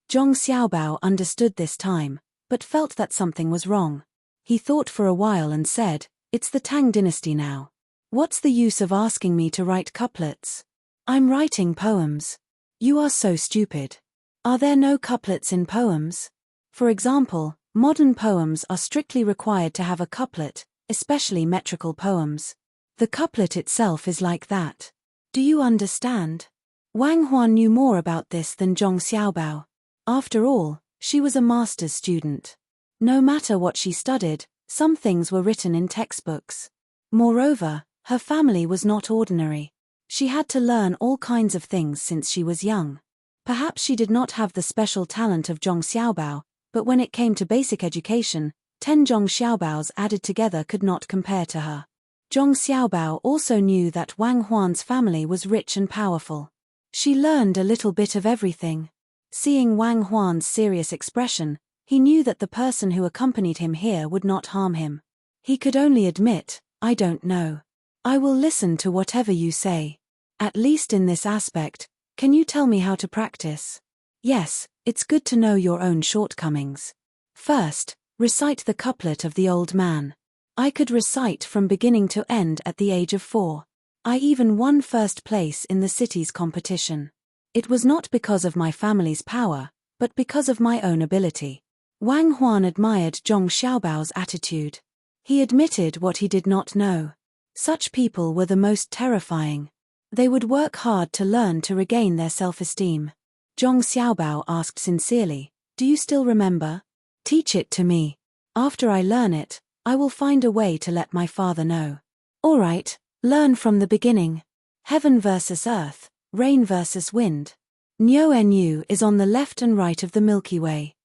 Zhong Xiaobao understood this time, but felt that something was wrong. He thought for a while and said, "It's the Tang dynasty now. What's the use of asking me to write couplets? I'm writing poems." "You are so stupid. Are there no couplets in poems? For example, modern poems are strictly required to have a couplet, especially metrical poems. The couplet itself is like that. Do you understand?" Wang Huan knew more about this than Zhong Xiaobao. After all, she was a master's student. No matter what she studied, some things were written in textbooks. Moreover, her family was not ordinary. She had to learn all kinds of things since she was young. Perhaps she did not have the special talent of Zhong Xiaobao, but when it came to basic education, 10 Zhong Xiaobaos added together could not compare to her. Zhong Xiaobao also knew that Wang Huan's family was rich and powerful. She learned a little bit of everything. Seeing Wang Huan's serious expression, he knew that the person who accompanied him here would not harm him. He could only admit, "I don't know. I will listen to whatever you say. At least in this aspect, can you tell me how to practice?" "Yes, it's good to know your own shortcomings. First, recite the couplet of the old man. I could recite from beginning to end at the age of 4. I even won first place in the city's competition. It was not because of my family's power, but because of my own ability." Wang Huan admired Zhong Xiaobao's attitude. He admitted what he did not know. Such people were the most terrifying. They would work hard to learn to regain their self-esteem. Zhong Xiaobao asked sincerely, "Do you still remember? Teach it to me. After I learn it, I will find a way to let my father know." "All right, learn from the beginning. Heaven versus earth, rain versus wind. Niu Nu is on the left and right of the Milky Way."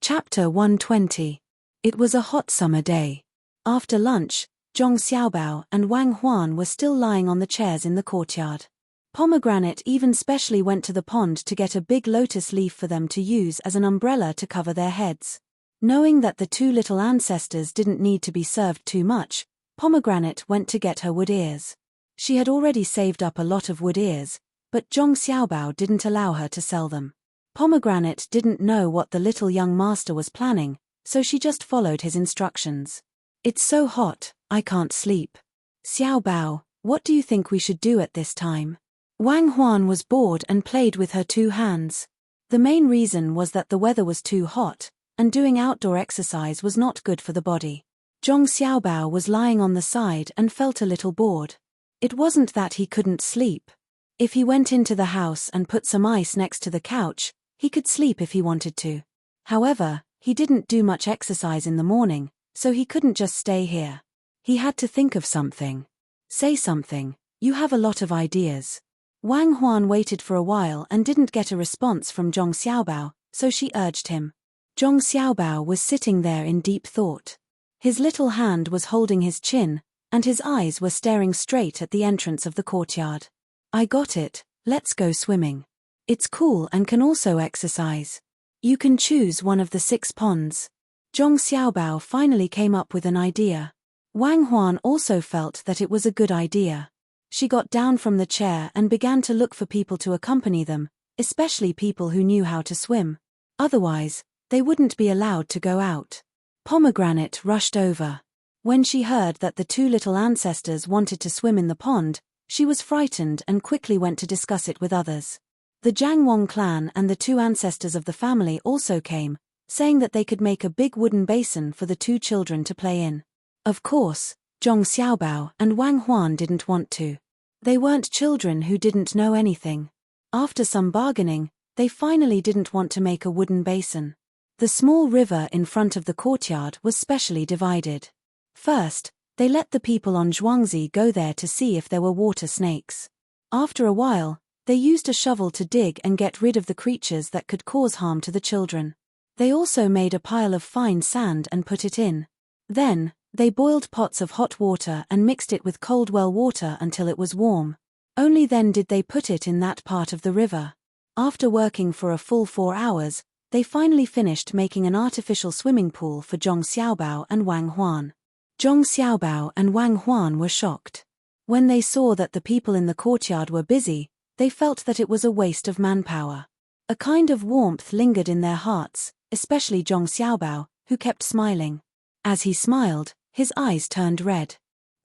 Chapter 120. It was a hot summer day. After lunch, Zhong Xiaobao and Wang Huan were still lying on the chairs in the courtyard. Pomegranate even specially went to the pond to get a big lotus leaf for them to use as an umbrella to cover their heads. Knowing that the two little ancestors didn't need to be served too much, Pomegranate went to get her wood ears. She had already saved up a lot of wood ears, but Zhong Xiaobao didn't allow her to sell them. Pomegranate didn't know what the little young master was planning, so she just followed his instructions. "It's so hot, I can't sleep. Xiaobao, what do you think we should do at this time?" Wang Huan was bored and played with her 2 hands. The main reason was that the weather was too hot, and doing outdoor exercise was not good for the body. Zhong Xiaobao was lying on the side and felt a little bored. It wasn't that he couldn't sleep. If he went into the house and put some ice next to the couch, he could sleep if he wanted to. However, he didn't do much exercise in the morning, so he couldn't just stay here. He had to think of something. "Say something, you have a lot of ideas." Wang Huan waited for a while and didn't get a response from Zhong Xiaobao, so she urged him. Zhong Xiaobao was sitting there in deep thought. His little hand was holding his chin, and his eyes were staring straight at the entrance of the courtyard. "I got it, let's go swimming. It's cool and can also exercise. You can choose one of the 6 ponds." Zhong Xiaobao finally came up with an idea. Wang Huan also felt that it was a good idea. She got down from the chair and began to look for people to accompany them, especially people who knew how to swim. Otherwise, they wouldn't be allowed to go out. Pomegranate rushed over. When she heard that the 2 little ancestors wanted to swim in the pond, she was frightened and quickly went to discuss it with others. The Jiangwang clan and the 2 ancestors of the family also came, saying that they could make a big wooden basin for the 2 children to play in. Of course, Zhong Xiaobao and Wang Huan didn't want to. They weren't children who didn't know anything. After some bargaining, they finally didn't want to make a wooden basin. The small river in front of the courtyard was specially divided. First, they let the people on Zhuangzi go there to see if there were water snakes. After a while, they used a shovel to dig and get rid of the creatures that could cause harm to the children. They also made a pile of fine sand and put it in. Then, they boiled pots of hot water and mixed it with cold well water until it was warm. Only then did they put it in that part of the river. After working for a full 4 hours, they finally finished making an artificial swimming pool for Zhong Xiaobao and Wang Huan. Zhong Xiaobao and Wang Huan were shocked. When they saw that the people in the courtyard were busy, they felt that it was a waste of manpower. A kind of warmth lingered in their hearts, especially Zhong Xiaobao, who kept smiling. As he smiled, his eyes turned red.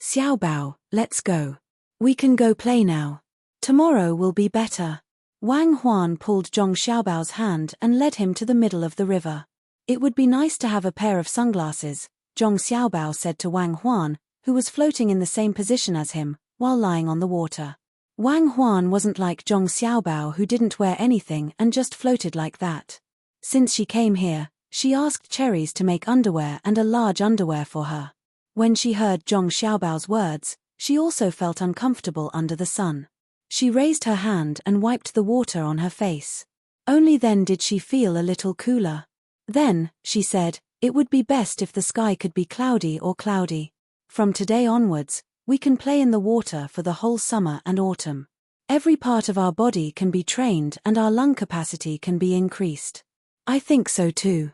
"Xiaobao, let's go. We can go play now. Tomorrow will be better." Wang Huan pulled Zhong Xiaobao's hand and led him to the middle of the river. "It would be nice to have a pair of sunglasses," Zhong Xiaobao said to Wang Huan, who was floating in the same position as him, while lying on the water. Wang Huan wasn't like Zhong Xiaobao, who didn't wear anything and just floated like that. Since she came here, she asked Cherries to make underwear and a large underwear for her. When she heard Zhong Xiaobao's words, she also felt uncomfortable under the sun. She raised her hand and wiped the water on her face. Only then did she feel a little cooler. Then, she said, it would be best if the sky could be cloudy or cloudy. From today onwards, we can play in the water for the whole summer and autumn. Every part of our body can be trained and our lung capacity can be increased. I think so too.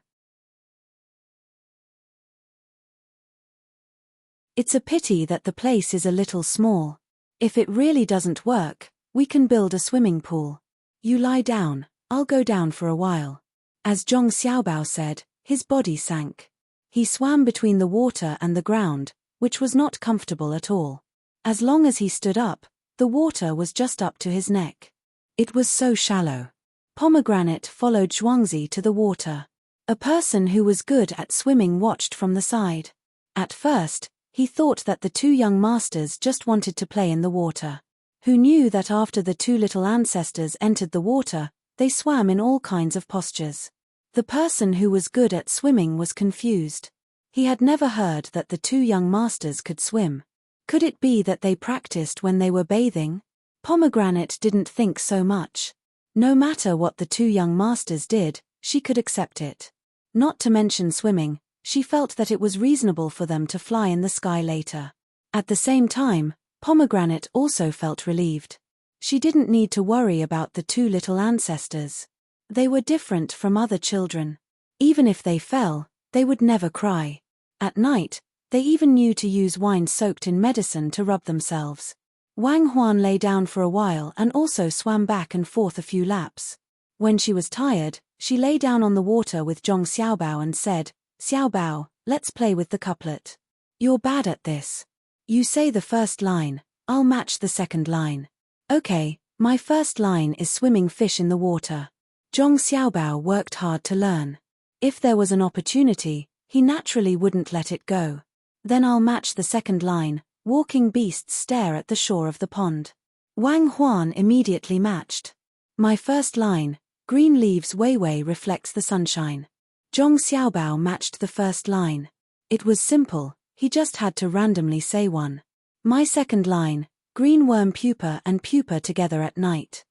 It's a pity that the place is a little small. If it really doesn't work, we can build a swimming pool. You lie down, I'll go down for a while. As Zhong Xiaobao said, his body sank. He swam between the water and the ground, which was not comfortable at all. As long as he stood up, the water was just up to his neck. It was so shallow. Pomegranate followed Zhuangzi to the water. A person who was good at swimming watched from the side. At first, he thought that the two young masters just wanted to play in the water. Who knew that after the two little ancestors entered the water, they swam in all kinds of postures. The person who was good at swimming was confused. He had never heard that the two young masters could swim. Could it be that they practiced when they were bathing? Pomegranate didn't think so much. No matter what the two young masters did, she could accept it. Not to mention swimming, she felt that it was reasonable for them to fly in the sky later. At the same time, Pomegranate also felt relieved. She didn't need to worry about the two little ancestors. They were different from other children. Even if they fell, they would never cry. At night, they even knew to use wine soaked in medicine to rub themselves. Wang Huan lay down for a while and also swam back and forth a few laps. When she was tired, she lay down on the water with Zhong Xiaobao and said, "Xiaobao, let's play with the couplet. You're bad at this. You say the first line, I'll match the second line." "Okay, my first line is swimming fish in the water." Zhong Xiaobao worked hard to learn. If there was an opportunity, he naturally wouldn't let it go. "Then I'll match the second line, walking beasts stare at the shore of the pond." Wang Huan immediately matched. "My first line, green leaves Weiwei reflects the sunshine." Zhong Xiaobao matched the first line. It was simple, he just had to randomly say one. "My second line, green worm pupa and pupa together at night."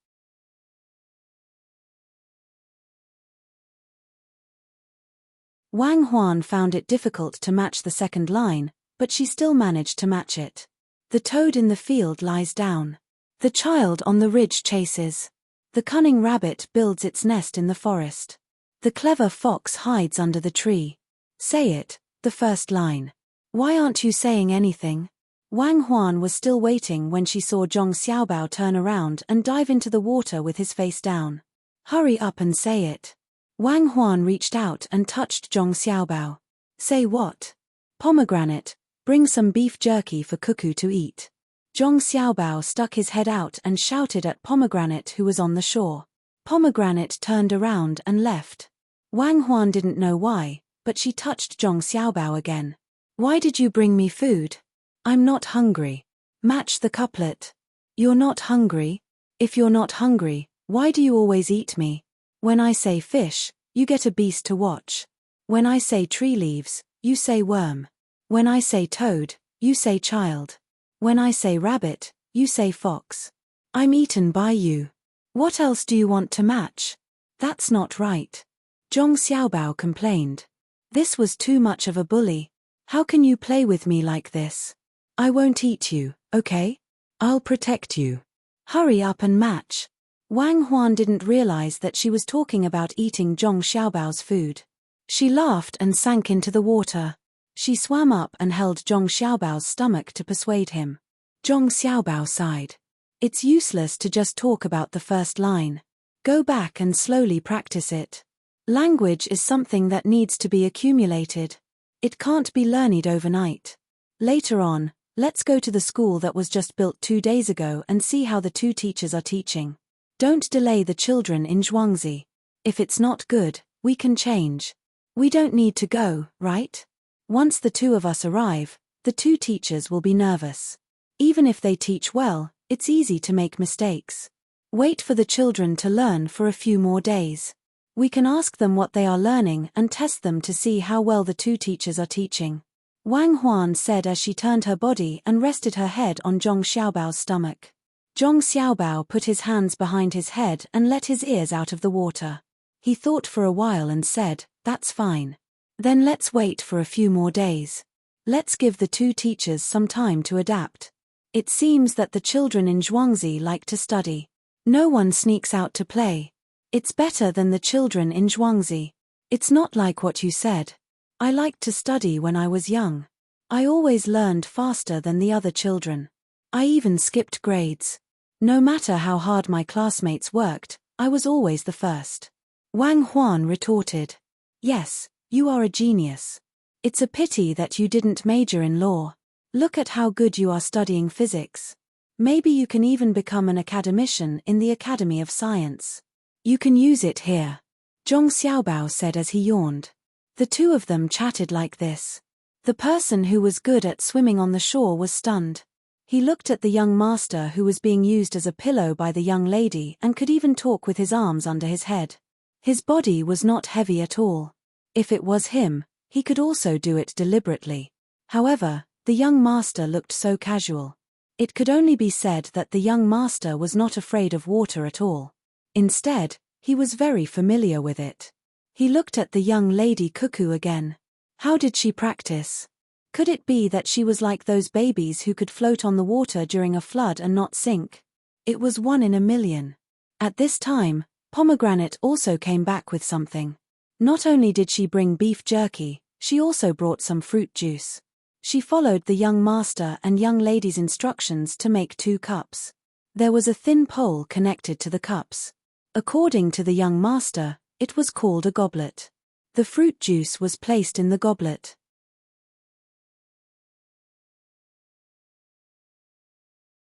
Wang Huan found it difficult to match the second line, but she still managed to match it. "The toad in the field lies down. The child on the ridge chases. The cunning rabbit builds its nest in the forest. The clever fox hides under the tree." Say it, the first line. "Why aren't you saying anything?" Wang Huan was still waiting when she saw Zhong Xiaobao turn around and dive into the water with his face down. "Hurry up and say it." Wang Huan reached out and touched Zhong Xiaobao. "Say what?" "Pomegranate, bring some beef jerky for Cuckoo to eat." Zhong Xiaobao stuck his head out and shouted at Pomegranate, who was on the shore. Pomegranate turned around and left. Wang Huan didn't know why, but she touched Zhong Xiaobao again. "Why did you bring me food? I'm not hungry." "Match the couplet." "You're not hungry? If you're not hungry, why do you always eat me? When I say fish, you get a beast to watch. When I say tree leaves, you say worm. When I say toad, you say child. When I say rabbit, you say fox. I'm eaten by you. What else do you want to match? That's not right." Zhong Xiaobao complained. "This was too much of a bully. How can you play with me like this? I won't eat you, okay? I'll protect you. Hurry up and match." Wang Huan didn't realize that she was talking about eating Zhong Xiaobao's food. She laughed and sank into the water. She swam up and held Zhong Xiaobao's stomach to persuade him. Zhong Xiaobao sighed. "It's useless to just talk about the first line. Go back and slowly practice it. Language is something that needs to be accumulated. It can't be learned overnight. Later on, let's go to the school that was just built 2 days ago and see how the two teachers are teaching. Don't delay the children in Zhuangzi. If it's not good, we can change. We don't need to go, right? Once the two of us arrive, the two teachers will be nervous. Even if they teach well, it's easy to make mistakes. Wait for the children to learn for a few more days. We can ask them what they are learning and test them to see how well the two teachers are teaching." Wang Huan said as she turned her body and rested her head on Zhong Xiaobao's stomach. Zhong Xiaobao put his hands behind his head and let his ears out of the water. He thought for a while and said, "That's fine. Then let's wait for a few more days. Let's give the two teachers some time to adapt. It seems that the children in Zhuangzi like to study. No one sneaks out to play. It's better than the children in Zhuangzi. It's not like what you said. I liked to study when I was young. I always learned faster than the other children. I even skipped grades. No matter how hard my classmates worked, I was always the first. Wang Huan retorted. Yes, you are a genius. It's a pity that you didn't major in law. Look at how good you are studying physics. Maybe you can even become an academician in the Academy of Science. You can use it here, Zhong Xiaobao said as he yawned. The two of them chatted like this. The person who was good at swimming on the shore was stunned. He looked at the young master who was being used as a pillow by the young lady and could even talk with his arms under his head. His body was not heavy at all. If it was him, he could also do it deliberately. However, the young master looked so casual. It could only be said that the young master was not afraid of water at all. Instead, he was very familiar with it. He looked at the young lady cuckoo again. How did she practice? Could it be that she was like those babies who could float on the water during a flood and not sink? It was 1 in a million. At this time, Pomegranate also came back with something. Not only did she bring beef jerky, she also brought some fruit juice. She followed the young master and young lady's instructions to make 2 cups. There was a thin pole connected to the cups. According to the young master, it was called a goblet. The fruit juice was placed in the goblet.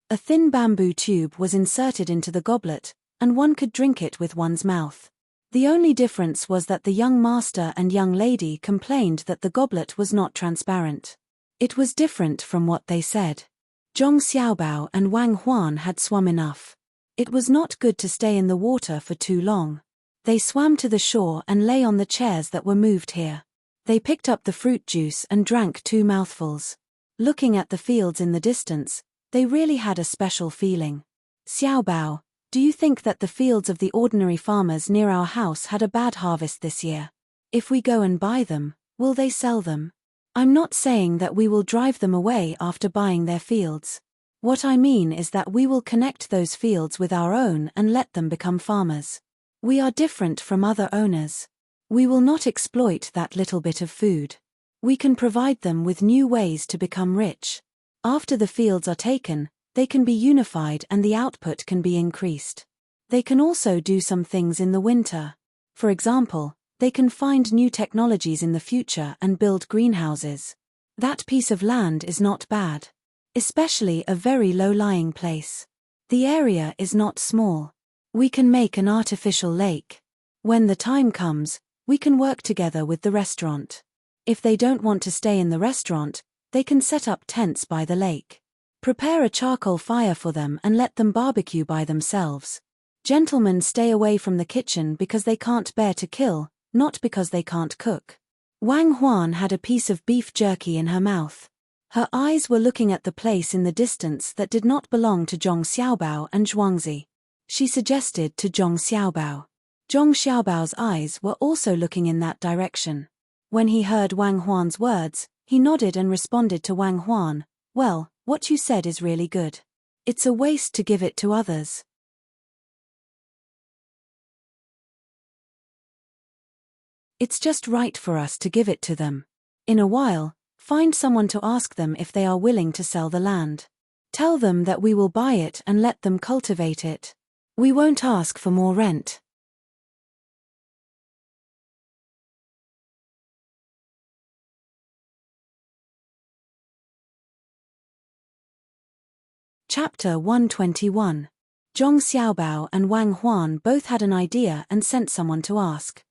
A thin bamboo tube was inserted into the goblet, and one could drink it with one's mouth. The only difference was that the young master and young lady complained that the goblet was not transparent. It was different from what they said. Zhong Xiaobao and Wang Huan had swum enough. It was not good to stay in the water for too long. They swam to the shore and lay on the chairs that were moved here. They picked up the fruit juice and drank 2 mouthfuls. Looking at the fields in the distance, they really had a special feeling. Xiaobao, do you think that the fields of the ordinary farmers near our house had a bad harvest this year? If we go and buy them, will they sell them? I'm not saying that we will drive them away after buying their fields. What I mean is that we will connect those fields with our own and let them become farmers. We are different from other owners. We will not exploit that little bit of food. We can provide them with new ways to become rich. After the fields are taken, they can be unified and the output can be increased. They can also do some things in the winter. For example, they can find new technologies in the future and build greenhouses. That piece of land is not bad. Especially a very low-lying place. The area is not small. We can make an artificial lake. When the time comes, we can work together with the restaurant. If they don't want to stay in the restaurant, they can set up tents by the lake. Prepare a charcoal fire for them and let them barbecue by themselves. Gentlemen stay away from the kitchen because they can't bear to kill, not because they can't cook. Wang Huan had a piece of beef jerky in her mouth. Her eyes were looking at the place in the distance that did not belong to Zhong Xiaobao and Zhuangzi. She suggested to Zhong Xiaobao. Zhong Xiaobao's eyes were also looking in that direction. When he heard Wang Huan's words, he nodded and responded to Wang Huan, "Well, what you said is really good. It's a waste to give it to others. It's just right for us to give it to them. In a while, find someone to ask them if they are willing to sell the land. Tell them that we will buy it and let them cultivate it. We won't ask for more rent." Chapter 121. Zhong Xiaobao and Wang Huan both had an idea and sent someone to ask.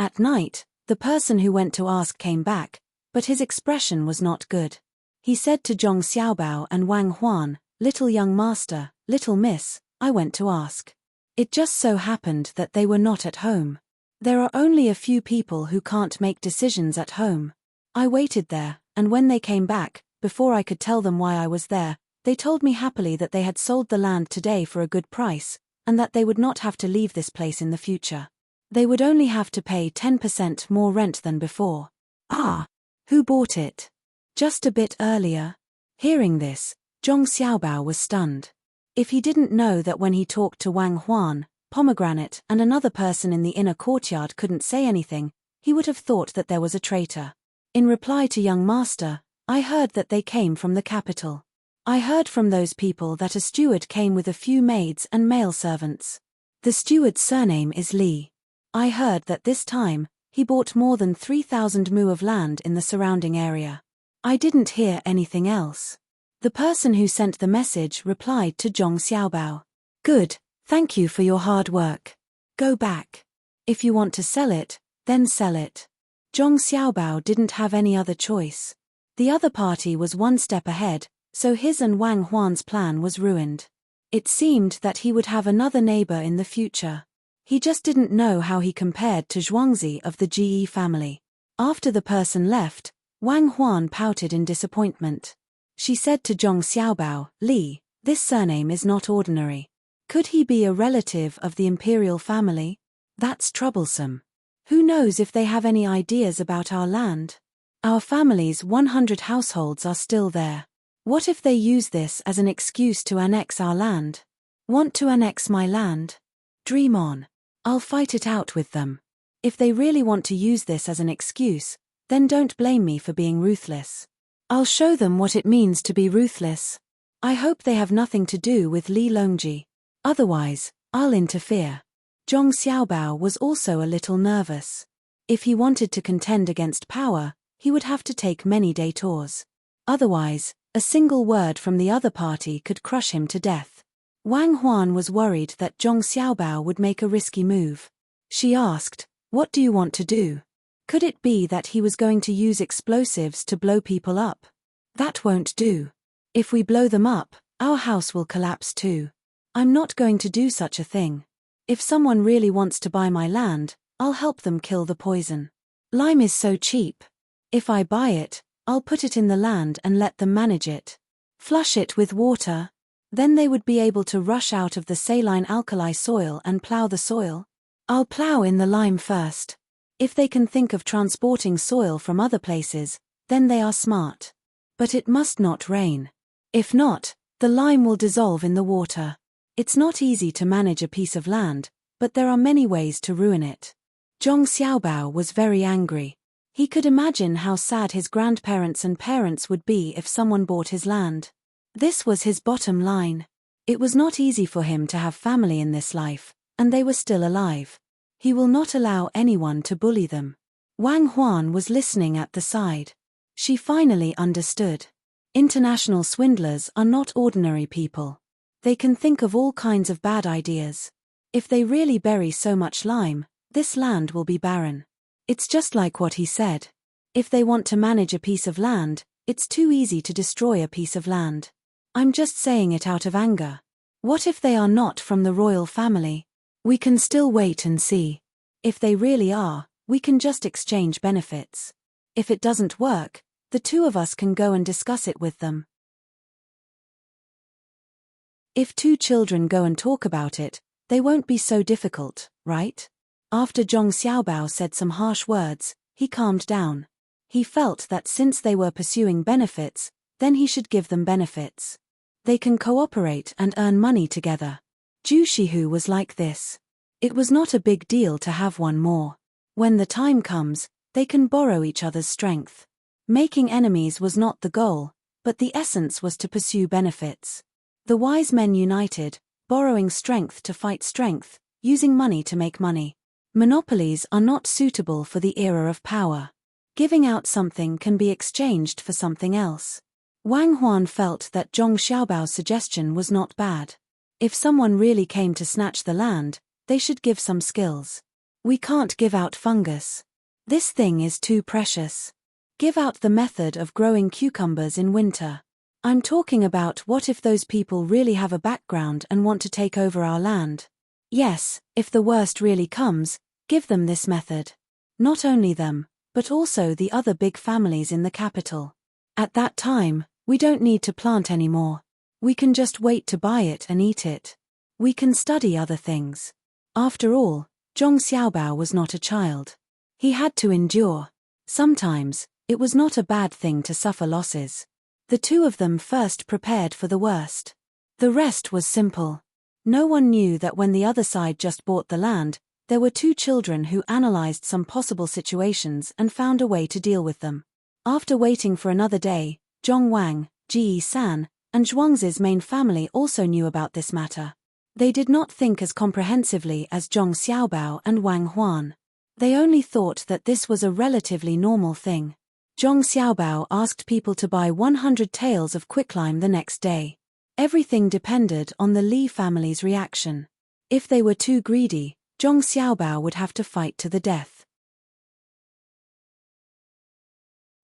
At night, the person who went to ask came back, but his expression was not good. He said to Zhong Xiaobao and Wang Huan, "Little young master, little miss, I went to ask. It just so happened that they were not at home. There are only a few people who can't make decisions at home. I waited there, and when they came back, before I could tell them why I was there, they told me happily that they had sold the land today for a good price, and that they would not have to leave this place in the future. They would only have to pay 10% more rent than before." "Ah, who bought it?" "Just a bit earlier." Hearing this, Zhong Xiaobao was stunned. If he didn't know that when he talked to Wang Huan, Pomegranate and another person in the inner courtyard couldn't say anything, he would have thought that there was a traitor. In reply to young master, I heard that they came from the capital. I heard from those people that a steward came with a few maids and male servants. The steward's surname is Li. I heard that this time, he bought more than 3,000 mu of land in the surrounding area. I didn't hear anything else. The person who sent the message replied to Zhong Xiaobao. Good, thank you for your hard work. Go back. If you want to sell it, then sell it. Zhong Xiaobao didn't have any other choice. The other party was one step ahead, so his and Wang Huan's plan was ruined. It seemed that he would have another neighbor in the future. He just didn't know how he compared to Zhuangzi of the GE family. After the person left, Wang Huan pouted in disappointment. She said to Zhong Xiaobao, Li, this surname is not ordinary. Could he be a relative of the imperial family? That's troublesome. Who knows if they have any ideas about our land? Our family's 100 households are still there. What if they use this as an excuse to annex our land? Want to annex my land? Dream on. I'll fight it out with them. If they really want to use this as an excuse, then don't blame me for being ruthless. I'll show them what it means to be ruthless. I hope they have nothing to do with Li Longji. Otherwise, I'll interfere. Zhong Xiaobao was also a little nervous. If he wanted to contend against power, he would have to take many detours. Otherwise, a single word from the other party could crush him to death. Wang Huan was worried that Zhong Xiaobao would make a risky move. She asked, what do you want to do? Could it be that he was going to use explosives to blow people up? That won't do. If we blow them up, our house will collapse too. I'm not going to do such a thing. If someone really wants to buy my land, I'll help them kill the poison. Lime is so cheap. If I buy it, I'll put it in the land and let them manage it. Flush it with water. Then they would be able to rush out of the saline alkali soil and plow the soil. I'll plow in the lime first. If they can think of transporting soil from other places, then they are smart. But it must not rain. If not, the lime will dissolve in the water. It's not easy to manage a piece of land, but there are many ways to ruin it. Zhong Xiaobao was very angry. He could imagine how sad his grandparents and parents would be if someone bought his land. This was his bottom line. It was not easy for him to have family in this life, and they were still alive. He will not allow anyone to bully them. Wang Huan was listening at the side. She finally understood. International swindlers are not ordinary people. They can think of all kinds of bad ideas. If they really bury so much lime, this land will be barren. It's just like what he said. If they want to manage a piece of land, it's too easy to destroy a piece of land. I'm just saying it out of anger. What if they are not from the royal family? We can still wait and see. If they really are, we can just exchange benefits. If it doesn't work, the two of us can go and discuss it with them. If two children go and talk about it, they won't be so difficult, right? After Zhong Xiaobao said some harsh words, he calmed down. He felt that since they were pursuing benefits, then he should give them benefits. They can cooperate and earn money together. Zhu Shihu was like this. It was not a big deal to have one more. When the time comes, they can borrow each other's strength. Making enemies was not the goal, but the essence was to pursue benefits. The wise men united, borrowing strength to fight strength, using money to make money. Monopolies are not suitable for the era of power. Giving out something can be exchanged for something else. Wang Huan felt that Zhong Xiaobao's suggestion was not bad. If someone really came to snatch the land, they should give some skills. We can't give out fungus. This thing is too precious. Give out the method of growing cucumbers in winter. I'm talking about what if those people really have a background and want to take over our land. Yes, if the worst really comes, give them this method. Not only them, but also the other big families in the capital. At that time, we don't need to plant anymore. We can just wait to buy it and eat it. We can study other things. After all, Zhong Xiaobao was not a child. He had to endure. Sometimes, it was not a bad thing to suffer losses. The two of them first prepared for the worst. The rest was simple. No one knew that when the other side just bought the land, there were two children who analyzed some possible situations and found a way to deal with them. After waiting for another day, Zhong Wang, Ji San, and Zhuangzi's main family also knew about this matter. They did not think as comprehensively as Zhong Xiaobao and Wang Huan. They only thought that this was a relatively normal thing. Zhong Xiaobao asked people to buy 100 taels of quicklime the next day. Everything depended on the Li family's reaction. If they were too greedy, Zhong Xiaobao would have to fight to the death.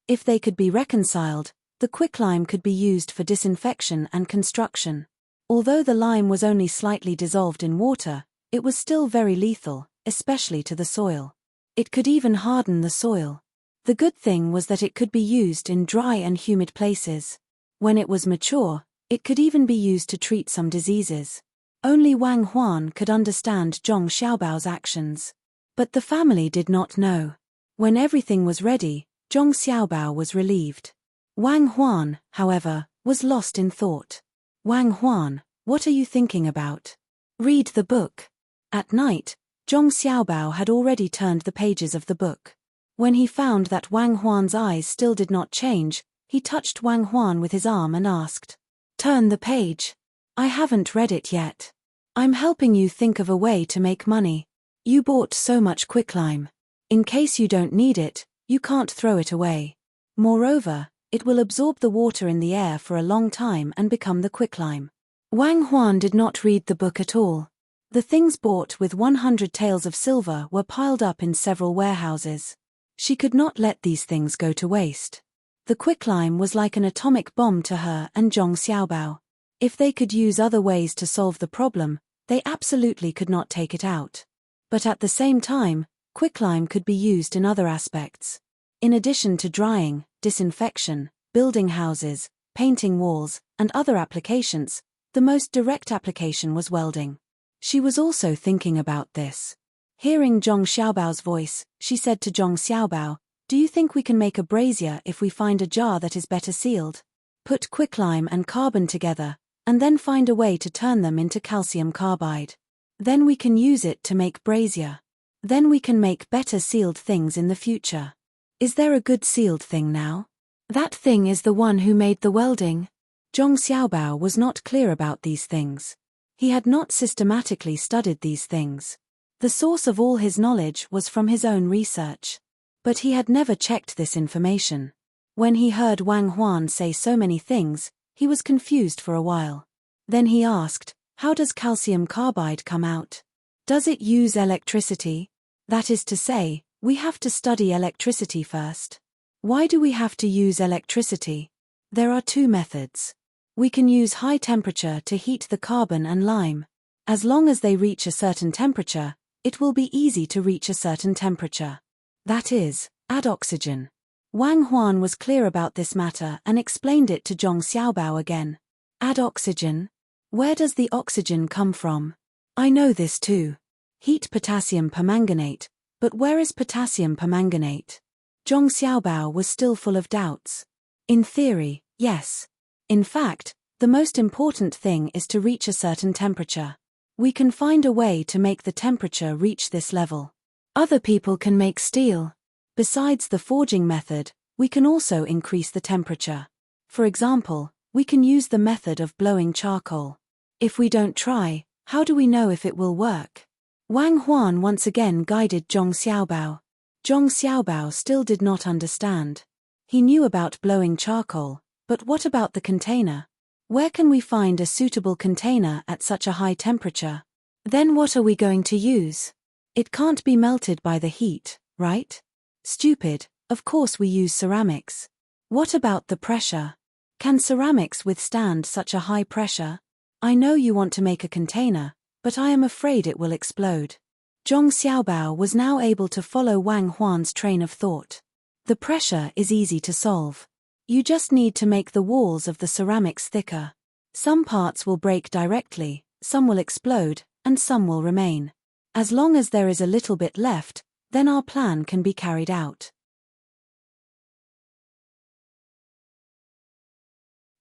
If they could be reconciled, the quicklime could be used for disinfection and construction. Although the lime was only slightly dissolved in water, it was still very lethal, especially to the soil. It could even harden the soil. The good thing was that it could be used in dry and humid places. When it was mature, it could even be used to treat some diseases. Only Wang Huan could understand Zhong Xiaobao's actions. But the family did not know. When everything was ready, Zhong Xiaobao was relieved. Wang Huan, however, was lost in thought. Wang Huan, what are you thinking about? Read the book. At night, Zhong Xiaobao had already turned the pages of the book. When he found that Wang Huan's eyes still did not change, he touched Wang Huan with his arm and asked, "Turn the page. I haven't read it yet. I'm helping you think of a way to make money. You bought so much quicklime. In case you don't need it, you can't throw it away. Moreover, it will absorb the water in the air for a long time and become the quicklime." Wang Huan did not read the book at all. The things bought with 100 taels of silver were piled up in several warehouses. She could not let these things go to waste. The quicklime was like an atomic bomb to her and Zhong Xiaobao. If they could use other ways to solve the problem, they absolutely could not take it out. But at the same time, quicklime could be used in other aspects. In addition to drying, disinfection, building houses, painting walls, and other applications, the most direct application was welding. She was also thinking about this. Hearing Zhong Xiaobao's voice, she said to Zhong Xiaobao, "Do you think we can make a brazier if we find a jar that is better sealed? Put quicklime and carbon together, and then find a way to turn them into calcium carbide. Then we can use it to make brazier. Then we can make better sealed things in the future. Is there a good sealed thing now? That thing is the one who made the welding." Zhong Xiaobao was not clear about these things. He had not systematically studied these things. The source of all his knowledge was from his own research. But he had never checked this information. When he heard Wang Huan say so many things, he was confused for a while. Then he asked, "How does calcium carbide come out? Does it use electricity? That is to say, we have to study electricity first. Why do we have to use electricity? There are two methods. We can use high temperature to heat the carbon and lime. As long as they reach a certain temperature, it will be easy to reach a certain temperature. That is, add oxygen." Wang Huan was clear about this matter and explained it to Zhong Xiaobao again. "Add oxygen? Where does the oxygen come from? I know this too. Heat potassium permanganate, but where is potassium permanganate?" Zhong Xiaobao was still full of doubts. "In theory, yes. In fact, the most important thing is to reach a certain temperature. We can find a way to make the temperature reach this level. Other people can make steel. Besides the forging method, we can also increase the temperature. For example, we can use the method of blowing charcoal. If we don't try, how do we know if it will work?" Wang Huan once again guided Zhong Xiaobao. Zhong Xiaobao still did not understand. He knew about blowing charcoal, but what about the container? Where can we find a suitable container at such a high temperature? Then what are we going to use? It can't be melted by the heat, right? Stupid, of course we use ceramics. What about the pressure? Can ceramics withstand such a high pressure? I know you want to make a container, but I am afraid it will explode. Zhong Xiaobao was now able to follow Wang Huan's train of thought. The pressure is easy to solve. You just need to make the walls of the ceramics thicker. Some parts will break directly, some will explode, and some will remain. As long as there is a little bit left, then our plan can be carried out.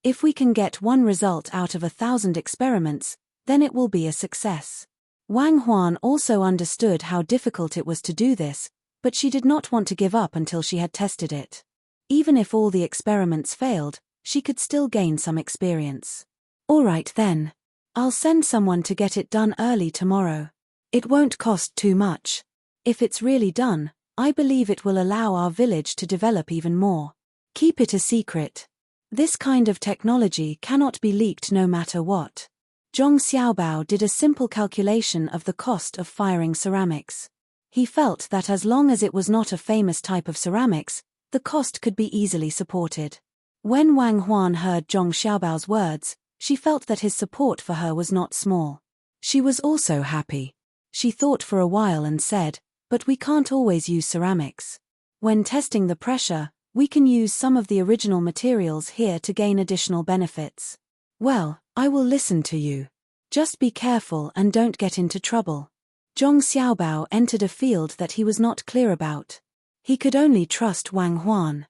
If we can get one result out of 1,000 experiments, then it will be a success. Wang Huan also understood how difficult it was to do this, but she did not want to give up until she had tested it. Even if all the experiments failed, she could still gain some experience. All right then. I'll send someone to get it done early tomorrow. It won't cost too much. If it's really done, I believe it will allow our village to develop even more. Keep it a secret. This kind of technology cannot be leaked no matter what. Zhong Xiaobao did a simple calculation of the cost of firing ceramics. He felt that as long as it was not a famous type of ceramics, the cost could be easily supported. When Wang Huan heard Zhong Xiaobao's words, she felt that his support for her was not small. She was also happy. She thought for a while and said, "But we can't always use ceramics. When testing the pressure, we can use some of the original materials here to gain additional benefits." "Well, I will listen to you. Just be careful and don't get into trouble." Zhong Xiaobao entered a field that he was not clear about. He could only trust Wang Huan.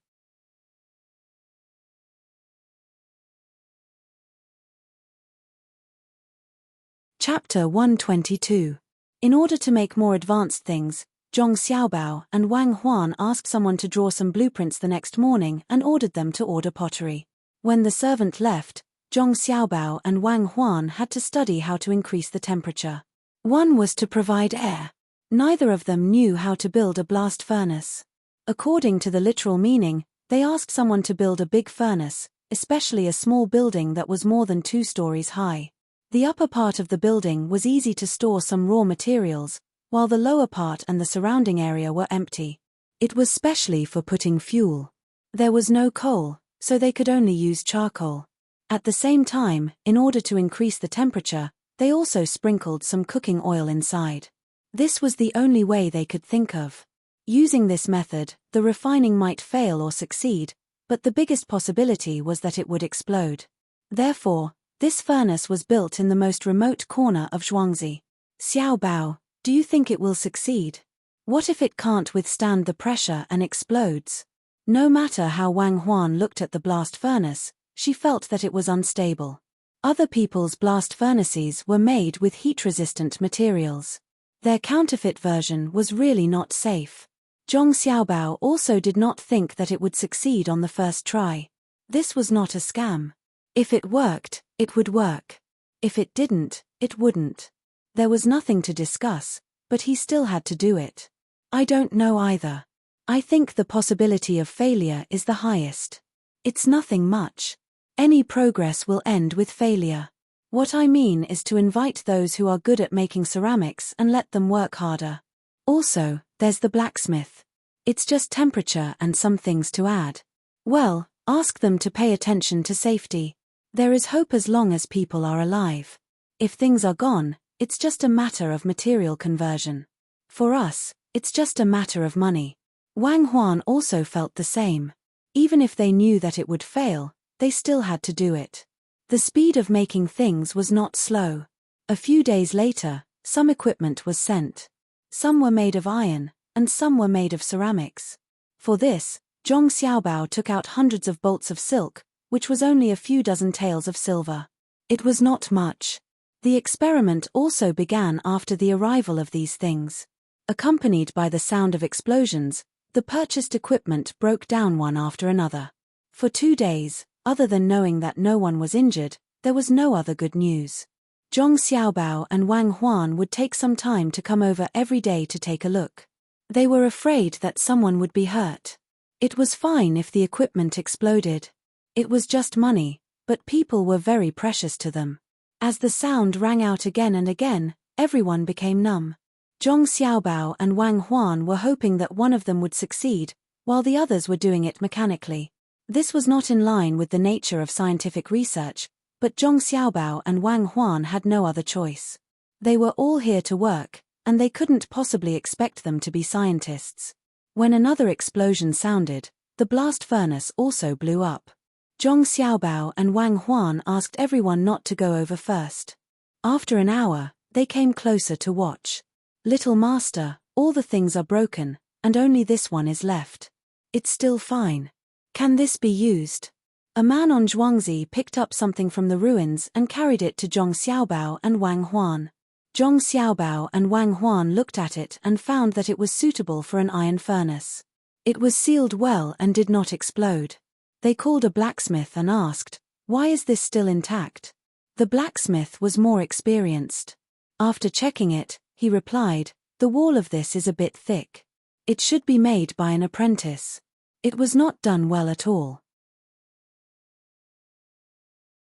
Chapter 122. In order to make more advanced things, Zhong Xiaobao and Wang Huan asked someone to draw some blueprints the next morning and ordered them to order pottery. When the servant left, Zhong Xiaobao and Wang Huan had to study how to increase the temperature. One was to provide air. Neither of them knew how to build a blast furnace. According to the literal meaning, they asked someone to build a big furnace, especially a small building that was more than 2 stories high. The upper part of the building was easy to store some raw materials, while the lower part and the surrounding area were empty. It was specially for putting fuel. There was no coal, so they could only use charcoal. At the same time, in order to increase the temperature, they also sprinkled some cooking oil inside. This was the only way they could think of. Using this method, the refining might fail or succeed, but the biggest possibility was that it would explode. Therefore, this furnace was built in the most remote corner of Zhuangzi. "Xiaobao, do you think it will succeed? What if it can't withstand the pressure and explodes?" No matter how Wang Huan looked at the blast furnace, she felt that it was unstable. Other people's blast furnaces were made with heat-resistant materials. Their counterfeit version was really not safe. Zhong Xiaobao also did not think that it would succeed on the first try. This was not a scam. If it worked, it would work. If it didn't, it wouldn't. There was nothing to discuss, but he still had to do it. "I don't know either. I think the possibility of failure is the highest. It's nothing much. Any progress will end with failure. What I mean is to invite those who are good at making ceramics and let them work harder. Also, there's the blacksmith. It's just temperature and some things to add. Well, ask them to pay attention to safety. There is hope as long as people are alive. If things are gone, it's just a matter of material conversion. For us, it's just a matter of money." Wang Huan also felt the same. Even if they knew that it would fail, they still had to do it. The speed of making things was not slow. A few days later, some equipment was sent. Some were made of iron, and some were made of ceramics. For this, Zhong Xiaobao took out hundreds of bolts of silk, which was only a few dozen taels of silver. It was not much. The experiment also began after the arrival of these things. Accompanied by the sound of explosions, the purchased equipment broke down one after another. For 2 days, other than knowing that no one was injured, there was no other good news. Zhong Xiaobao and Wang Huan would take some time to come over every day to take a look. They were afraid that someone would be hurt. It was fine if the equipment exploded. It was just money, but people were very precious to them. As the sound rang out again and again, everyone became numb. Zhong Xiaobao and Wang Huan were hoping that one of them would succeed, while the others were doing it mechanically. This was not in line with the nature of scientific research, but Zhong Xiaobao and Wang Huan had no other choice. They were all here to work, and they couldn't possibly expect them to be scientists. When another explosion sounded, the blast furnace also blew up. Zhong Xiaobao and Wang Huan asked everyone not to go over first. After an hour, they came closer to watch. "Little master, all the things are broken, and only this one is left. It's still fine. Can this be used?" A man on Zhuangzi picked up something from the ruins and carried it to Zhong Xiaobao and Wang Huan. Zhong Xiaobao and Wang Huan looked at it and found that it was suitable for an iron furnace. It was sealed well and did not explode. They called a blacksmith and asked, "Why is this still intact?" The blacksmith was more experienced. After checking it, he replied, "The wall of this is a bit thick. It should be made by an apprentice. It was not done well at all."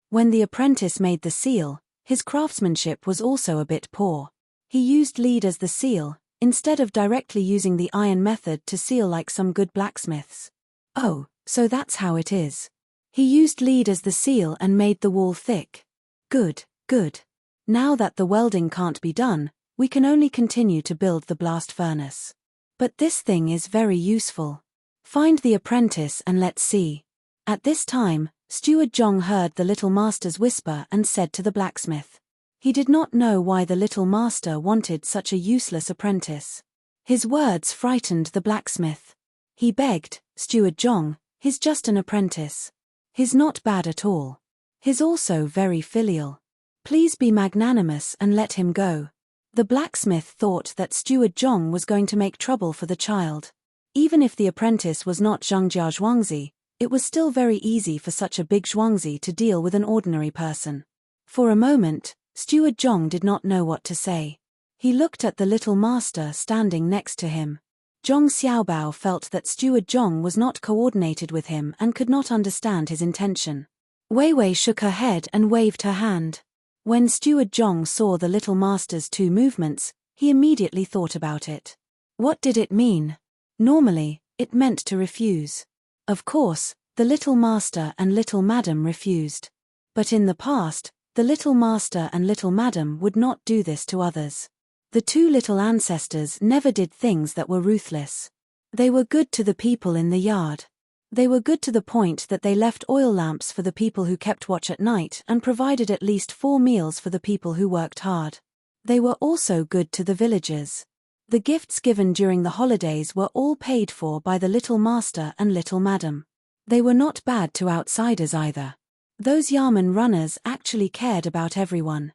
When the apprentice made the seal, his craftsmanship was also a bit poor. He used lead as the seal, instead of directly using the iron method to seal like some good blacksmiths. Oh, so that's how it is. He used lead as the seal and made the wall thick. Good, good. Now that the welding can't be done, we can only continue to build the blast furnace. But this thing is very useful. Find the apprentice and let's see. At this time, Steward Zhong heard the little master's whisper and said to the blacksmith. He did not know why the little master wanted such a useless apprentice. His words frightened the blacksmith. He begged, "Steward Zhong, he's just an apprentice. He's not bad at all. He's also very filial. Please be magnanimous and let him go." The blacksmith thought that Steward Zhong was going to make trouble for the child. Even if the apprentice was not Zhangjia Zhuangzi, it was still very easy for such a big Zhuangzi to deal with an ordinary person. For a moment, Steward Zhong did not know what to say. He looked at the little master standing next to him. Zhong Xiaobao felt that Steward Zhong was not coordinated with him and could not understand his intention. Wei Wei shook her head and waved her hand. When Steward Zhong saw the little master's two movements, he immediately thought about it. What did it mean? Normally, it meant to refuse. Of course, the little master and little madam refused. But in the past, the little master and little madam would not do this to others. The two little ancestors never did things that were ruthless. They were good to the people in the yard. They were good to the point that they left oil lamps for the people who kept watch at night and provided at least 4 meals for the people who worked hard. They were also good to the villagers. The gifts given during the holidays were all paid for by the little master and little madam. They were not bad to outsiders either. Those Yamen runners actually cared about everyone.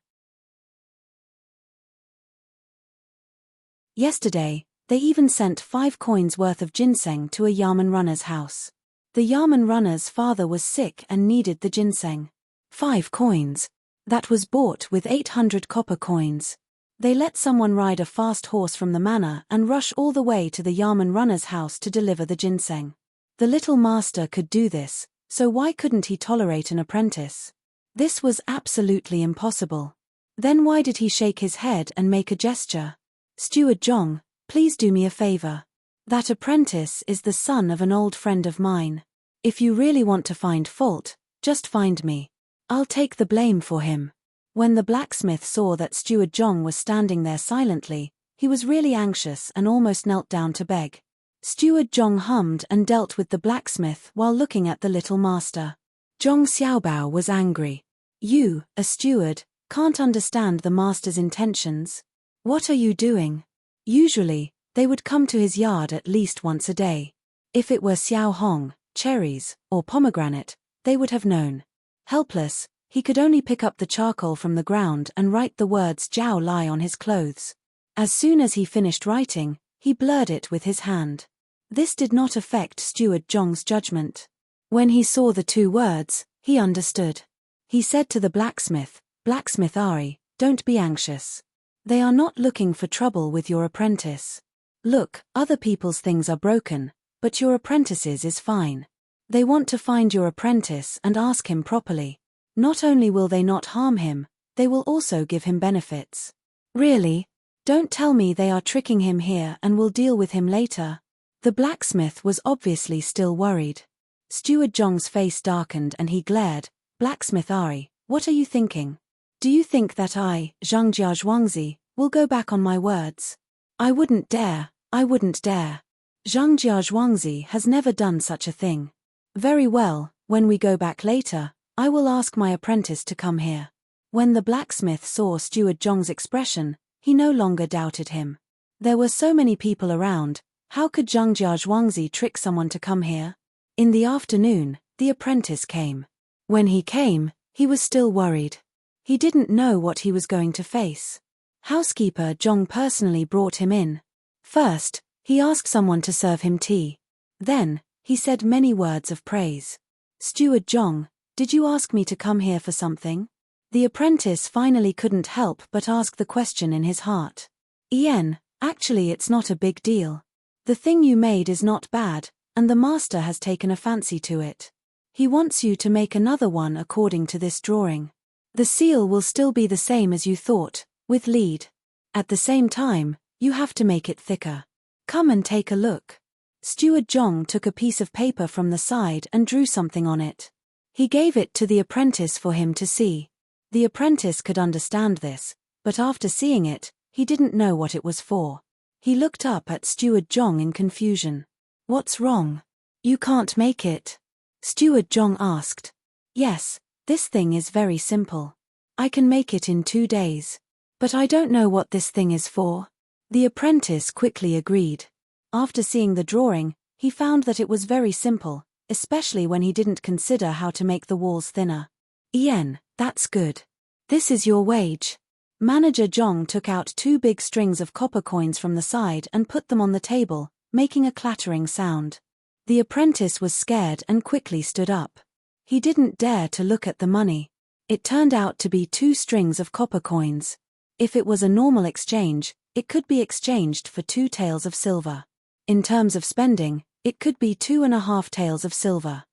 Yesterday, they even sent 5 coins worth of ginseng to a Yamen runner's house. The Yamen runner's father was sick and needed the ginseng. 5 coins. That was bought with 800 copper coins. They let someone ride a fast horse from the manor and rush all the way to the Yamen runner's house to deliver the ginseng. The little master could do this, so why couldn't he tolerate an apprentice? This was absolutely impossible. Then why did he shake his head and make a gesture? "Steward Zhong, please do me a favor. That apprentice is the son of an old friend of mine. If you really want to find fault, just find me. I'll take the blame for him." When the blacksmith saw that Steward Zhong was standing there silently, he was really anxious and almost knelt down to beg. Steward Zhong hummed and dealt with the blacksmith while looking at the little master. Zhong Xiaobao was angry. "You, a steward, can't understand the master's intentions? What are you doing?" Usually, they would come to his yard at least once a day. If it were xiao hong, cherries, or pomegranate, they would have known. Helpless, he could only pick up the charcoal from the ground and write the words Jiao Lai on his clothes. As soon as he finished writing, he blurred it with his hand. This did not affect Steward Zhong's judgment. When he saw the 2 words, he understood. He said to the blacksmith, "Blacksmith Ari, don't be anxious. They are not looking for trouble with your apprentice. Look, other people's things are broken, but your apprentice's is fine. They want to find your apprentice and ask him properly. Not only will they not harm him, they will also give him benefits." "Really? Don't tell me they are tricking him here and will deal with him later." The blacksmith was obviously still worried. Steward Zhong's face darkened and he glared. "Blacksmith Ari, what are you thinking? Do you think that I, Zhangjia Zhuangzi, will go back on my words? I wouldn't dare. Zhangjia Zhuangzi has never done such a thing. Very well, when we go back later, I will ask my apprentice to come here." When the blacksmith saw Steward Zhong's expression, he no longer doubted him. There were so many people around, how could Zhangjia Zhuangzi trick someone to come here? In the afternoon, the apprentice came. When he came, he was still worried. He didn't know what he was going to face. Housekeeper Zhong personally brought him in. First, he asked someone to serve him tea. Then, he said many words of praise. "Steward Zhong, did you ask me to come here for something?" The apprentice finally couldn't help but ask the question in his heart. "Ian, actually it's not a big deal. The thing you made is not bad, and the master has taken a fancy to it. He wants you to make another one according to this drawing. The seal will still be the same as you thought, with lead. At the same time, you have to make it thicker. Come and take a look." Steward Zhong took a piece of paper from the side and drew something on it. He gave it to the apprentice for him to see. The apprentice could understand this, but after seeing it, he didn't know what it was for. He looked up at Steward Zhong in confusion. "What's wrong? You can't make it?" Steward Zhong asked. "Yes, this thing is very simple. I can make it in 2 days. But I don't know what this thing is for." The apprentice quickly agreed. After seeing the drawing, he found that it was very simple, especially when he didn't consider how to make the walls thinner. "Ian, that's good. This is your wage." Manager Zhong took out 2 big strings of copper coins from the side and put them on the table, making a clattering sound. The apprentice was scared and quickly stood up. He didn't dare to look at the money. It turned out to be 2 strings of copper coins. If it was a normal exchange, it could be exchanged for 2 taels of silver. In terms of spending, it could be 2.5 taels of silver.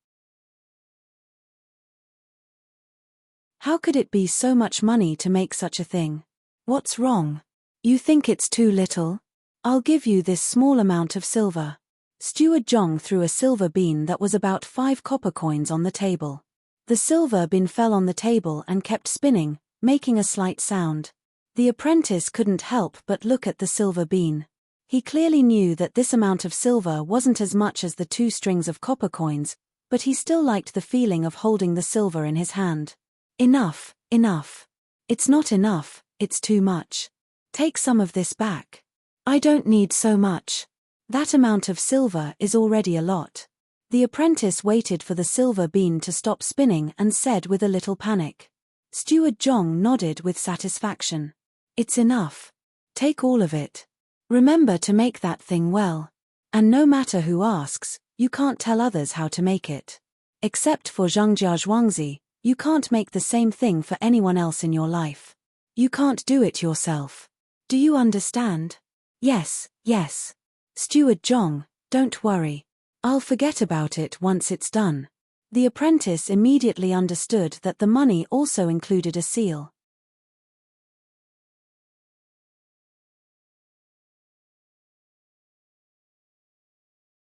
How could it be so much money to make such a thing? What's wrong? You think it's too little? I'll give you this small amount of silver. Steward Zhong threw a silver bean that was about 5 copper coins on the table. The silver bean fell on the table and kept spinning, making a slight sound. The apprentice couldn't help but look at the silver bean. He clearly knew that this amount of silver wasn't as much as the 2 strings of copper coins, but he still liked the feeling of holding the silver in his hand. "Enough, enough. It's not enough, it's too much. Take some of this back." "I don't need so much. That amount of silver is already a lot." The apprentice waited for the silver bean to stop spinning and said with a little panic. Steward Zhong nodded with satisfaction. "It's enough. Take all of it. Remember to make that thing well. And no matter who asks, you can't tell others how to make it. Except for Zhangjia Zhuangzi, you can't make the same thing for anyone else in your life. You can't do it yourself. Do you understand?" "Yes, yes. Steward Zhong, don't worry. I'll forget about it once it's done." The apprentice immediately understood that the money also included a seal.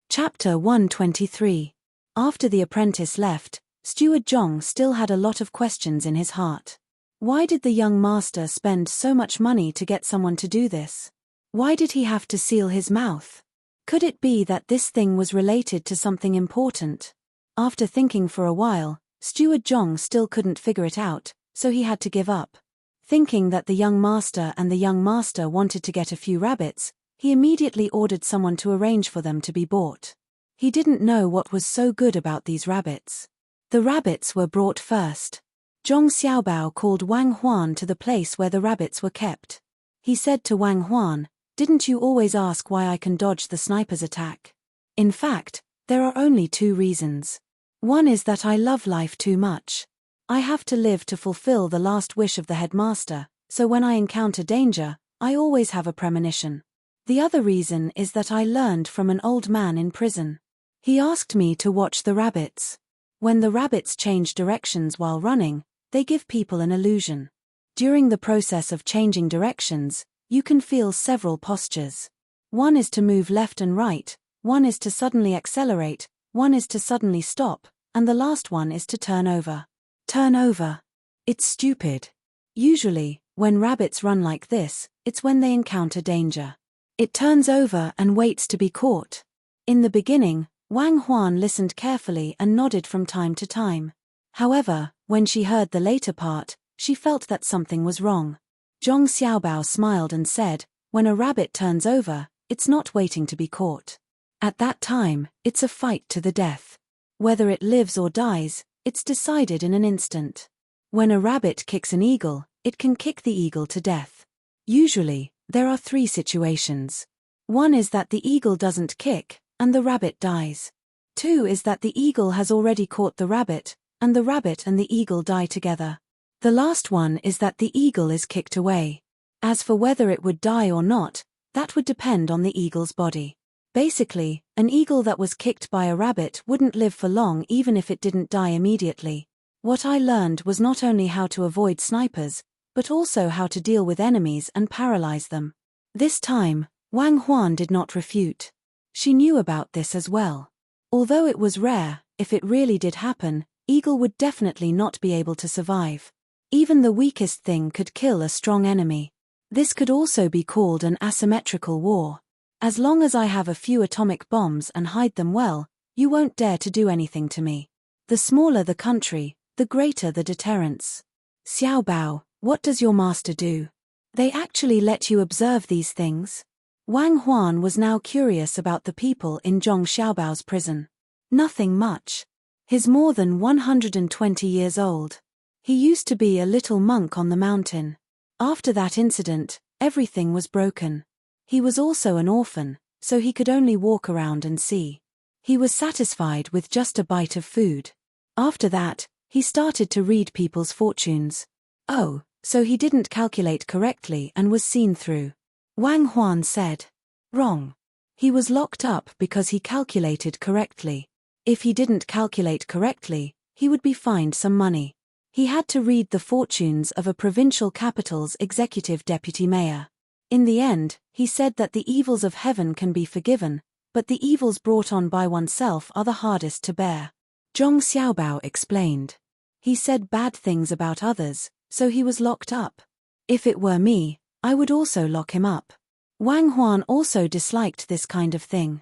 Chapter 123. After the apprentice left, Steward Zhong still had a lot of questions in his heart. Why did the young master spend so much money to get someone to do this? Why did he have to seal his mouth? Could it be that this thing was related to something important? After thinking for a while, Steward Zhong still couldn't figure it out, so he had to give up. Thinking that the young master wanted to get a few rabbits, he immediately ordered someone to arrange for them to be bought. He didn't know what was so good about these rabbits. The rabbits were brought first. Zhong Xiaobao called Wang Huan to the place where the rabbits were kept. He said to Wang Huan, "Didn't you always ask why I can dodge the sniper's attack? In fact, there are only 2 reasons. One is that I love life too much. I have to live to fulfill the last wish of the headmaster, so when I encounter danger, I always have a premonition. The other reason is that I learned from an old man in prison. He asked me to watch the rabbits. When the rabbits change directions while running, they give people an illusion. During the process of changing directions, you can feel several postures. One is to move left and right, one is to suddenly accelerate, one is to suddenly stop, and the last one is to turn over. Turn over. It's stupid. Usually, when rabbits run like this, it's when they encounter danger. It turns over and waits to be caught." In the beginning, Wang Huan listened carefully and nodded from time to time. However, when she heard the later part, she felt that something was wrong. Zhong Xiaobao smiled and said, "When a rabbit turns over, it's not waiting to be caught. At that time, it's a fight to the death." Whether it lives or dies, it's decided in an instant. When a rabbit kicks an eagle, it can kick the eagle to death. Usually, there are 3 situations. 1 is that the eagle doesn't kick, and the rabbit dies. 2 is that the eagle has already caught the rabbit, and the rabbit and the eagle die together. The last one is that the eagle is kicked away. As for whether it would die or not, that would depend on the eagle's body. Basically, an eagle that was kicked by a rabbit wouldn't live for long even if it didn't die immediately. What I learned was not only how to avoid snipers, but also how to deal with enemies and paralyze them. This time, Wang Huan did not refute. She knew about this as well. Although it was rare, if it really did happen, eagle would definitely not be able to survive. Even the weakest thing could kill a strong enemy. This could also be called an asymmetrical war. As long as I have a few atomic bombs and hide them well, you won't dare to do anything to me. The smaller the country, the greater the deterrence. Xiao Bao, what does your master do? They actually let you observe these things? Wang Huan was now curious about the people in Zhong Xiaobao's prison. Nothing much. He's more than 120 years old. He used to be a little monk on the mountain. After that incident, everything was broken. He was also an orphan, so he could only walk around and see. He was satisfied with just a bite of food. After that, he started to read people's fortunes. Oh, so he didn't calculate correctly and was seen through. Wang Huan said. Wrong. He was locked up because he calculated correctly. If he didn't calculate correctly, he would be fined some money. He had to read the fortunes of a provincial capital's executive deputy mayor. In the end, he said that the evils of heaven can be forgiven, but the evils brought on by oneself are the hardest to bear. Zhong Xiaobao explained. He said bad things about others, so he was locked up. If it were me, I would also lock him up. Wang Huan also disliked this kind of thing.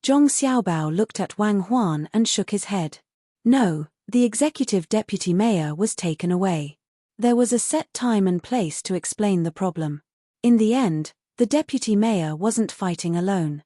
Zhong Xiaobao looked at Wang Huan and shook his head. No, the executive deputy mayor was taken away. There was a set time and place to explain the problem. In the end, the deputy mayor wasn't fighting alone.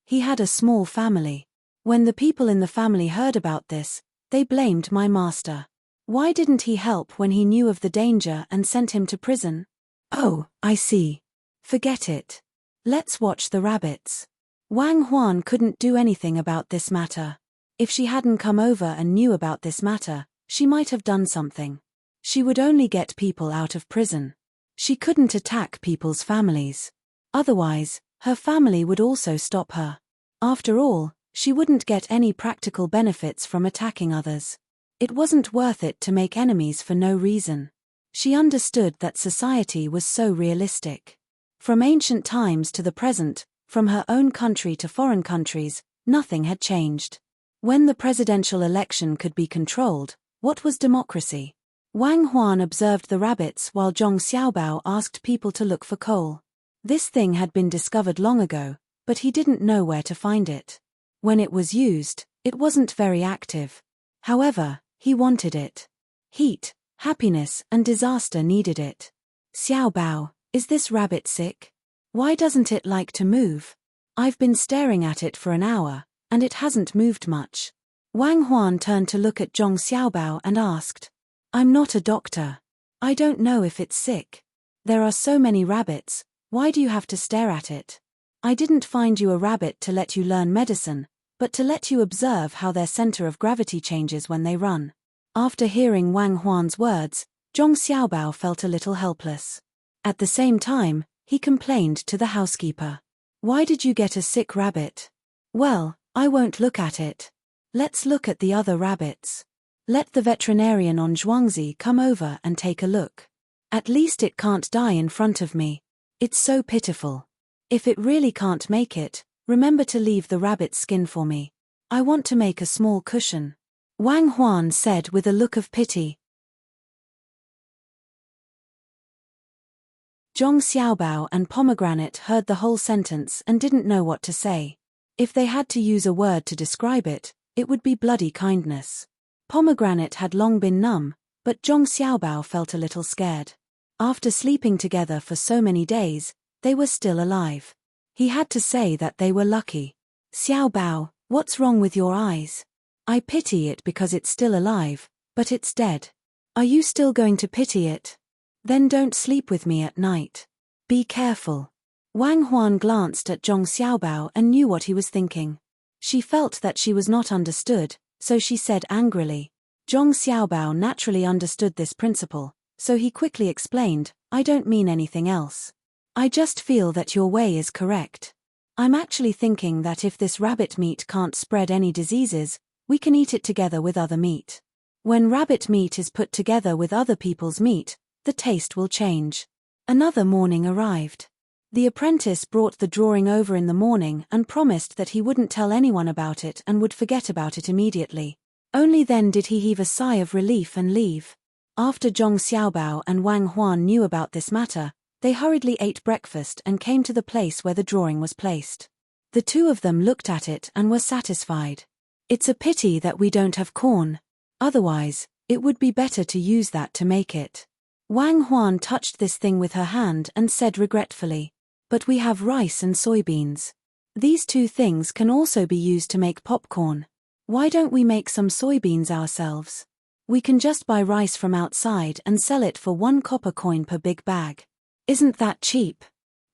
He had a small family. When the people in the family heard about this, they blamed my master. Why didn't he help when he knew of the danger and sent him to prison? Oh, I see. Forget it. Let's watch the rabbits. Wang Huan couldn't do anything about this matter. If she hadn't come over and knew about this matter, she might have done something. She would only get people out of prison. She couldn't attack people's families. Otherwise, her family would also stop her. After all, she wouldn't get any practical benefits from attacking others. It wasn't worth it to make enemies for no reason. She understood that society was so realistic. From ancient times to the present, from her own country to foreign countries, nothing had changed. When the presidential election could be controlled, what was democracy? Wang Huan observed the rabbits while Zhong Xiaobao asked people to look for coal. This thing had been discovered long ago, but he didn't know where to find it. When it was used, it wasn't very active. However, he wanted it. Heat, happiness, and disaster needed it. Xiaobao, is this rabbit sick? Why doesn't it like to move? I've been staring at it for an hour, and it hasn't moved much. Wang Huan turned to look at Zhong Xiaobao and asked. I'm not a doctor. I don't know if it's sick. There are so many rabbits, why do you have to stare at it? I didn't find you a rabbit to let you learn medicine, but to let you observe how their center of gravity changes when they run. After hearing Wang Huan's words, Zhong Xiaobao felt a little helpless. At the same time, he complained to the housekeeper. Why did you get a sick rabbit? Well, I won't look at it. Let's look at the other rabbits. Let the veterinarian on Zhuangzi come over and take a look. At least it can't die in front of me. It's so pitiful. If it really can't make it, remember to leave the rabbit's skin for me. I want to make a small cushion. Wang Huan said with a look of pity. Zhong Xiaobao and Pomegranate heard the whole sentence and didn't know what to say. If they had to use a word to describe it, it would be bloody kindness. Pomegranate had long been numb, but Zhong Xiaobao felt a little scared. After sleeping together for so many days, they were still alive. He had to say that they were lucky. Xiao Bao, what's wrong with your eyes? I pity it because it's still alive, but it's dead. Are you still going to pity it? Then don't sleep with me at night. Be careful. Wang Huan glanced at Zhong Xiaobao and knew what he was thinking. She felt that she was not understood, so she said angrily. Zhong Xiaobao naturally understood this principle, so he quickly explained, I don't mean anything else. I just feel that your way is correct. I'm actually thinking that if this rabbit meat can't spread any diseases, we can eat it together with other meat. When rabbit meat is put together with other people's meat, the taste will change. Another morning arrived. The apprentice brought the drawing over in the morning and promised that he wouldn't tell anyone about it and would forget about it immediately. Only then did he heave a sigh of relief and leave. After Zhong Xiaobao and Wang Huan knew about this matter, they hurriedly ate breakfast and came to the place where the drawing was placed. The two of them looked at it and were satisfied. It's a pity that we don't have corn. Otherwise, it would be better to use that to make it. Wang Huan touched this thing with her hand and said regretfully, but we have rice and soybeans. These two things can also be used to make popcorn. Why don't we make some soybeans ourselves? We can just buy rice from outside and sell it for 1 copper coin per big bag. Isn't that cheap?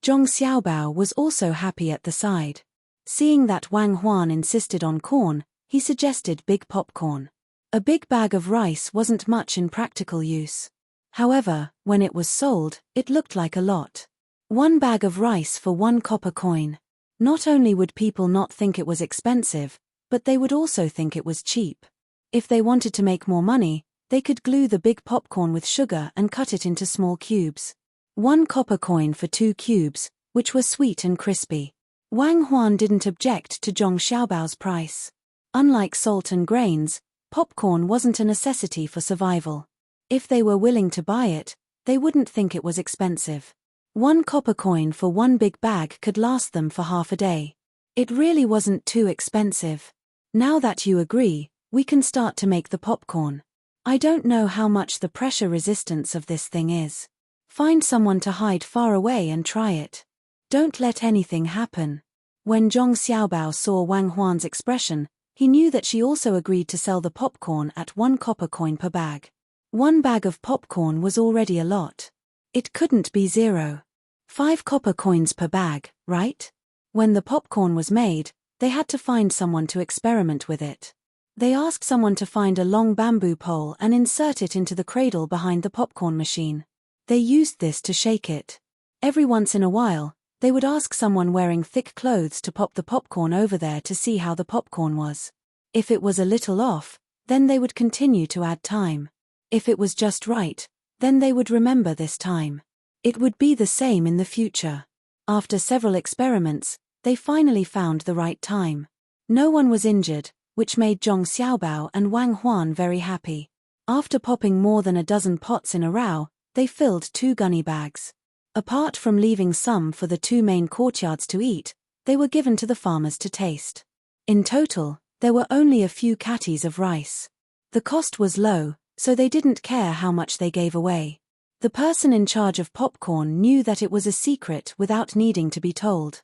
Zhong Xiaobao was also happy at the side. Seeing that Wang Huan insisted on corn, he suggested big popcorn. A big bag of rice wasn't much in practical use. However, when it was sold, it looked like a lot. 1 bag of rice for 1 copper coin. Not only would people not think it was expensive, but they would also think it was cheap. If they wanted to make more money, they could glue the big popcorn with sugar and cut it into small cubes. 1 copper coin for 2 cubes, which were sweet and crispy. Wang Huan didn't object to Zhong Xiaobao's price. Unlike salt and grains, popcorn wasn't a necessity for survival. If they were willing to buy it, they wouldn't think it was expensive. 1 copper coin for 1 big bag could last them for half a day. It really wasn't too expensive. Now that you agree, we can start to make the popcorn. I don't know how much the pressure resistance of this thing is. Find someone to hide far away and try it. Don't let anything happen. When Zhong Xiaobao saw Wang Huan's expression, he knew that she also agreed to sell the popcorn at 1 copper coin per bag. 1 bag of popcorn was already a lot. It couldn't be 0. 5 copper coins per bag, right? When the popcorn was made, they had to find someone to experiment with it. They asked someone to find a long bamboo pole and insert it into the cradle behind the popcorn machine. They used this to shake it. Every once in a while, they would ask someone wearing thick clothes to pop the popcorn over there to see how the popcorn was. If it was a little off, then they would continue to add time. If it was just right, then they would remember this time. It would be the same in the future. After several experiments, they finally found the right time. No one was injured, which made Zhong Xiaobao and Wang Huan very happy. After popping more than a dozen pots in a row, they filled 2 gunny bags. Apart from leaving some for the 2 main courtyards to eat, they were given to the farmers to taste. In total, there were only a few catties of rice. The cost was low, so they didn't care how much they gave away. The person in charge of popcorn knew that it was a secret without needing to be told.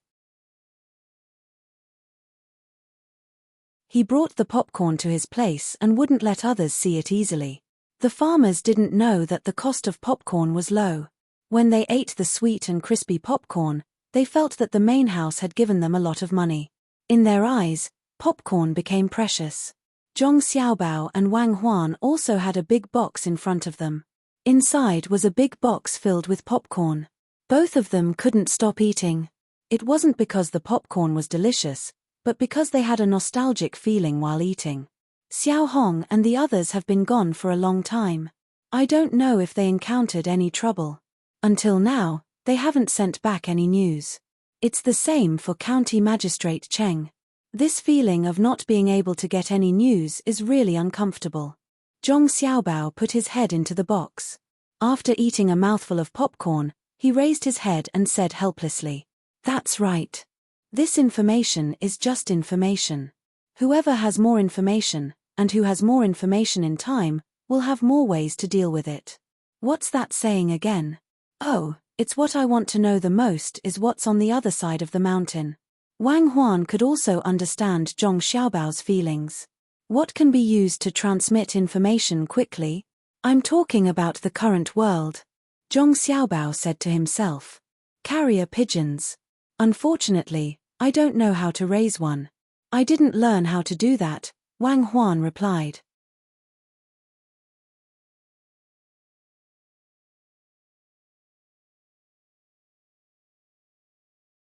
He brought the popcorn to his place and wouldn't let others see it easily. The farmers didn't know that the cost of popcorn was low. When they ate the sweet and crispy popcorn, they felt that the main house had given them a lot of money. In their eyes, popcorn became precious. Zhong Xiaobao and Wang Huan also had a big box in front of them. Inside was a big box filled with popcorn. Both of them couldn't stop eating. It wasn't because the popcorn was delicious, but because they had a nostalgic feeling while eating. Xiao Hong and the others have been gone for a long time. I don't know if they encountered any trouble. Until now, they haven't sent back any news. It's the same for County Magistrate Cheng. This feeling of not being able to get any news is really uncomfortable. Zhong Xiaobao put his head into the box. After eating a mouthful of popcorn, he raised his head and said helplessly, "That's right. This information is just information. Whoever has more information, and who has more information in time, will have more ways to deal with it." What's that saying again? Oh, it's what I want to know the most is what's on the other side of the mountain. Wang Huan could also understand Zhong Xiaobao's feelings. What can be used to transmit information quickly? I'm talking about the current world. Zhong Xiaobao said to himself. Carrier pigeons. Unfortunately, I don't know how to raise one. I didn't learn how to do that, Wang Huan replied.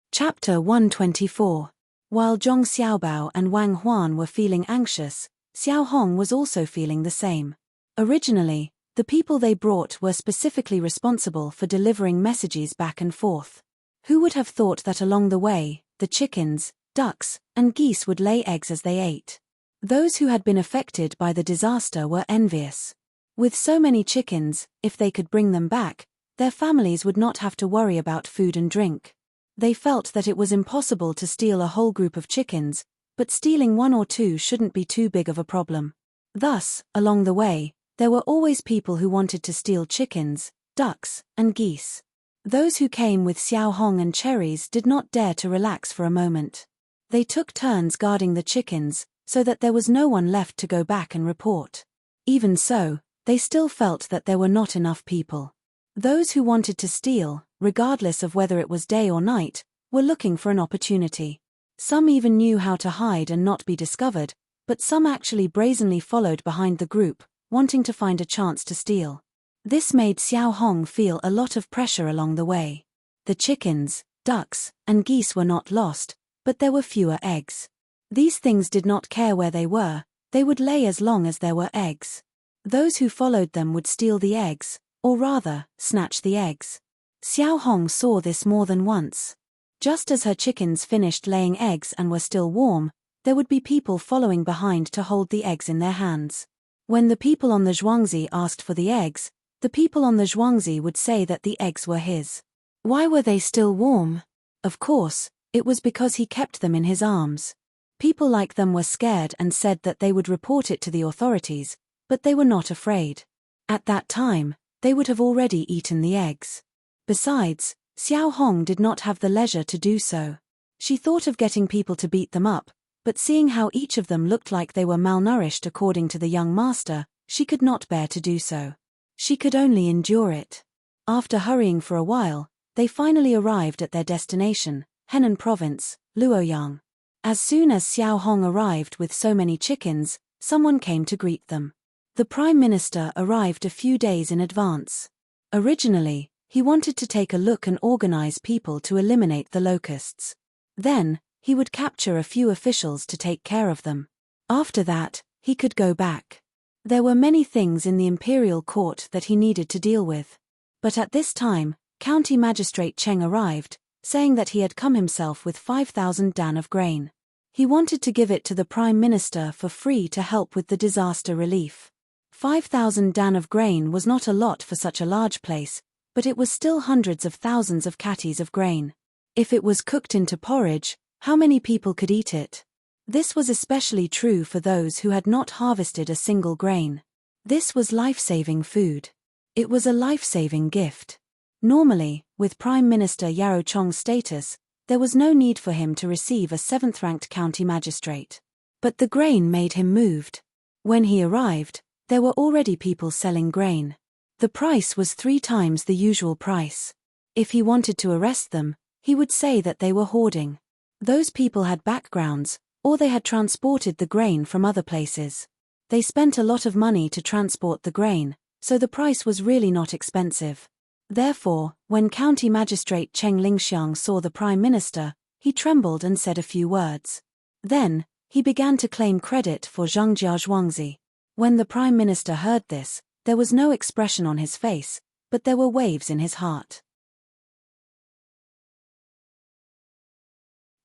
Chapter 124. While Zhong Xiaobao and Wang Huan were feeling anxious, Xiao Hong was also feeling the same. Originally, the people they brought were specifically responsible for delivering messages back and forth. Who would have thought that along the way, the chickens, ducks, and geese would lay eggs as they ate? Those who had been affected by the disaster were envious. With so many chickens, if they could bring them back, their families would not have to worry about food and drink. They felt that it was impossible to steal a whole group of chickens, but stealing one or two shouldn't be too big of a problem. Thus, along the way, there were always people who wanted to steal chickens, ducks, and geese. Those who came with Xiao Hong and cherries did not dare to relax for a moment. They took turns guarding the chickens, so that there was no one left to go back and report. Even so, they still felt that there were not enough people. Those who wanted to steal, regardless of whether it was day or night, were looking for an opportunity. Some even knew how to hide and not be discovered, but some actually brazenly followed behind the group, wanting to find a chance to steal. This made Xiao Hong feel a lot of pressure along the way. The chickens, ducks, and geese were not lost, but there were fewer eggs. These things did not care where they would lay as long as there were eggs. Those who followed them would steal the eggs, or rather, snatch the eggs. Xiao Hong saw this more than once. Just as her chickens finished laying eggs and were still warm, there would be people following behind to hold the eggs in their hands. When the people on the Zhuangzi asked for the eggs, the people on the Zhuangzi would say that the eggs were his. Why were they still warm? Of course, it was because he kept them in his arms. People like them were scared and said that they would report it to the authorities, but they were not afraid. At that time, they would have already eaten the eggs. Besides, Xiao Hong did not have the leisure to do so. She thought of getting people to beat them up, but seeing how each of them looked like they were malnourished according to the young master, she could not bear to do so. She could only endure it. After hurrying for a while, they finally arrived at their destination, Henan Province, Luoyang. As soon as Xiao Hong arrived with so many chickens, someone came to greet them. The Prime Minister arrived a few days in advance. Originally, he wanted to take a look and organize people to eliminate the locusts. Then, he would capture a few officials to take care of them. After that, he could go back. There were many things in the imperial court that he needed to deal with. But at this time, County Magistrate Cheng arrived, saying that he had come himself with 5,000 dan of grain. He wanted to give it to the Prime Minister for free to help with the disaster relief. 5,000 dan of grain was not a lot for such a large place, but it was still hundreds of thousands of catties of grain. If it was cooked into porridge, how many people could eat it? This was especially true for those who had not harvested a single grain. This was life-saving food. It was a life-saving gift. Normally, with Prime Minister Yaro Chong's status, there was no need for him to receive a 7th-ranked county magistrate. But the grain made him moved. When he arrived, there were already people selling grain. The price was 3 times the usual price. If he wanted to arrest them, he would say that they were hoarding. Those people had backgrounds, or they had transported the grain from other places. They spent a lot of money to transport the grain, so the price was really not expensive. Therefore, when County Magistrate Cheng Lingxiang saw the Prime Minister, he trembled and said a few words. Then, he began to claim credit for Zhangjia Zhuangzi. When the Prime Minister heard this, there was no expression on his face, but there were waves in his heart.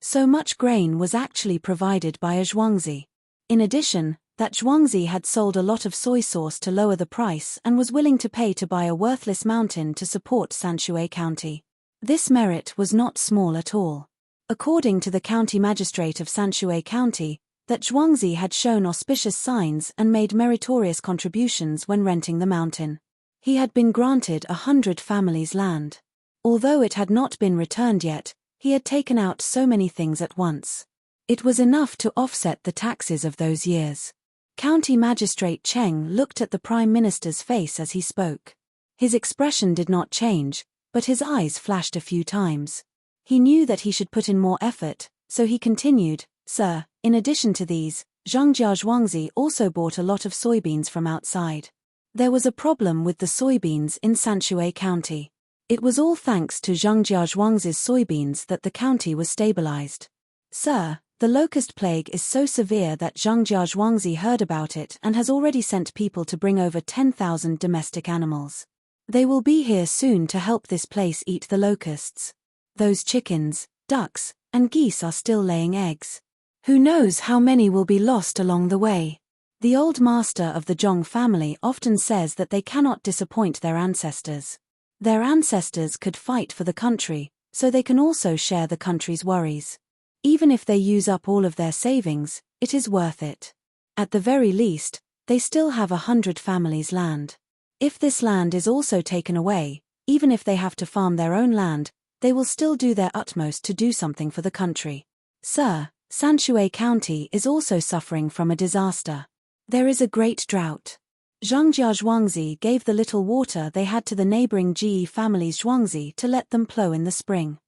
So much grain was actually provided by a Zhuangzi. In addition, that Zhuangzi had sold a lot of soy sauce to lower the price and was willing to pay to buy a worthless mountain to support Sanshui County. This merit was not small at all. According to the county magistrate of Sanshui County, that Zhuangzi had shown auspicious signs and made meritorious contributions when renting the mountain. He had been granted 100 families' land. Although it had not been returned yet, He had taken out so many things at once. It was enough to offset the taxes of those years. County Magistrate Cheng looked at the Prime Minister's face as he spoke. His expression did not change, but his eyes flashed a few times. He knew that he should put in more effort, so he continued, "Sir, in addition to these, Zhongjia Zhuangzi also bought a lot of soybeans from outside. There was a problem with the soybeans in Sanshui County. It was all thanks to Zhongjia Zhuangzi's soybeans that the county was stabilized. Sir, the locust plague is so severe that Zhongjia Zhuangzi heard about it and has already sent people to bring over 10,000 domestic animals. They will be here soon to help this place eat the locusts. Those chickens, ducks, and geese are still laying eggs. Who knows how many will be lost along the way." The old master of the Zhong family often says that they cannot disappoint their ancestors. Their ancestors could fight for the country, so they can also share the country's worries. Even if they use up all of their savings, it is worth it. At the very least, they still have 100 families' land. If this land is also taken away, even if they have to farm their own land, they will still do their utmost to do something for the country. Sir, Sanshui County is also suffering from a disaster. There is a great drought. Zhongjia Zhuangzi gave the little water they had to the neighboring Ji family's Zhuangzi to let them plow in the spring.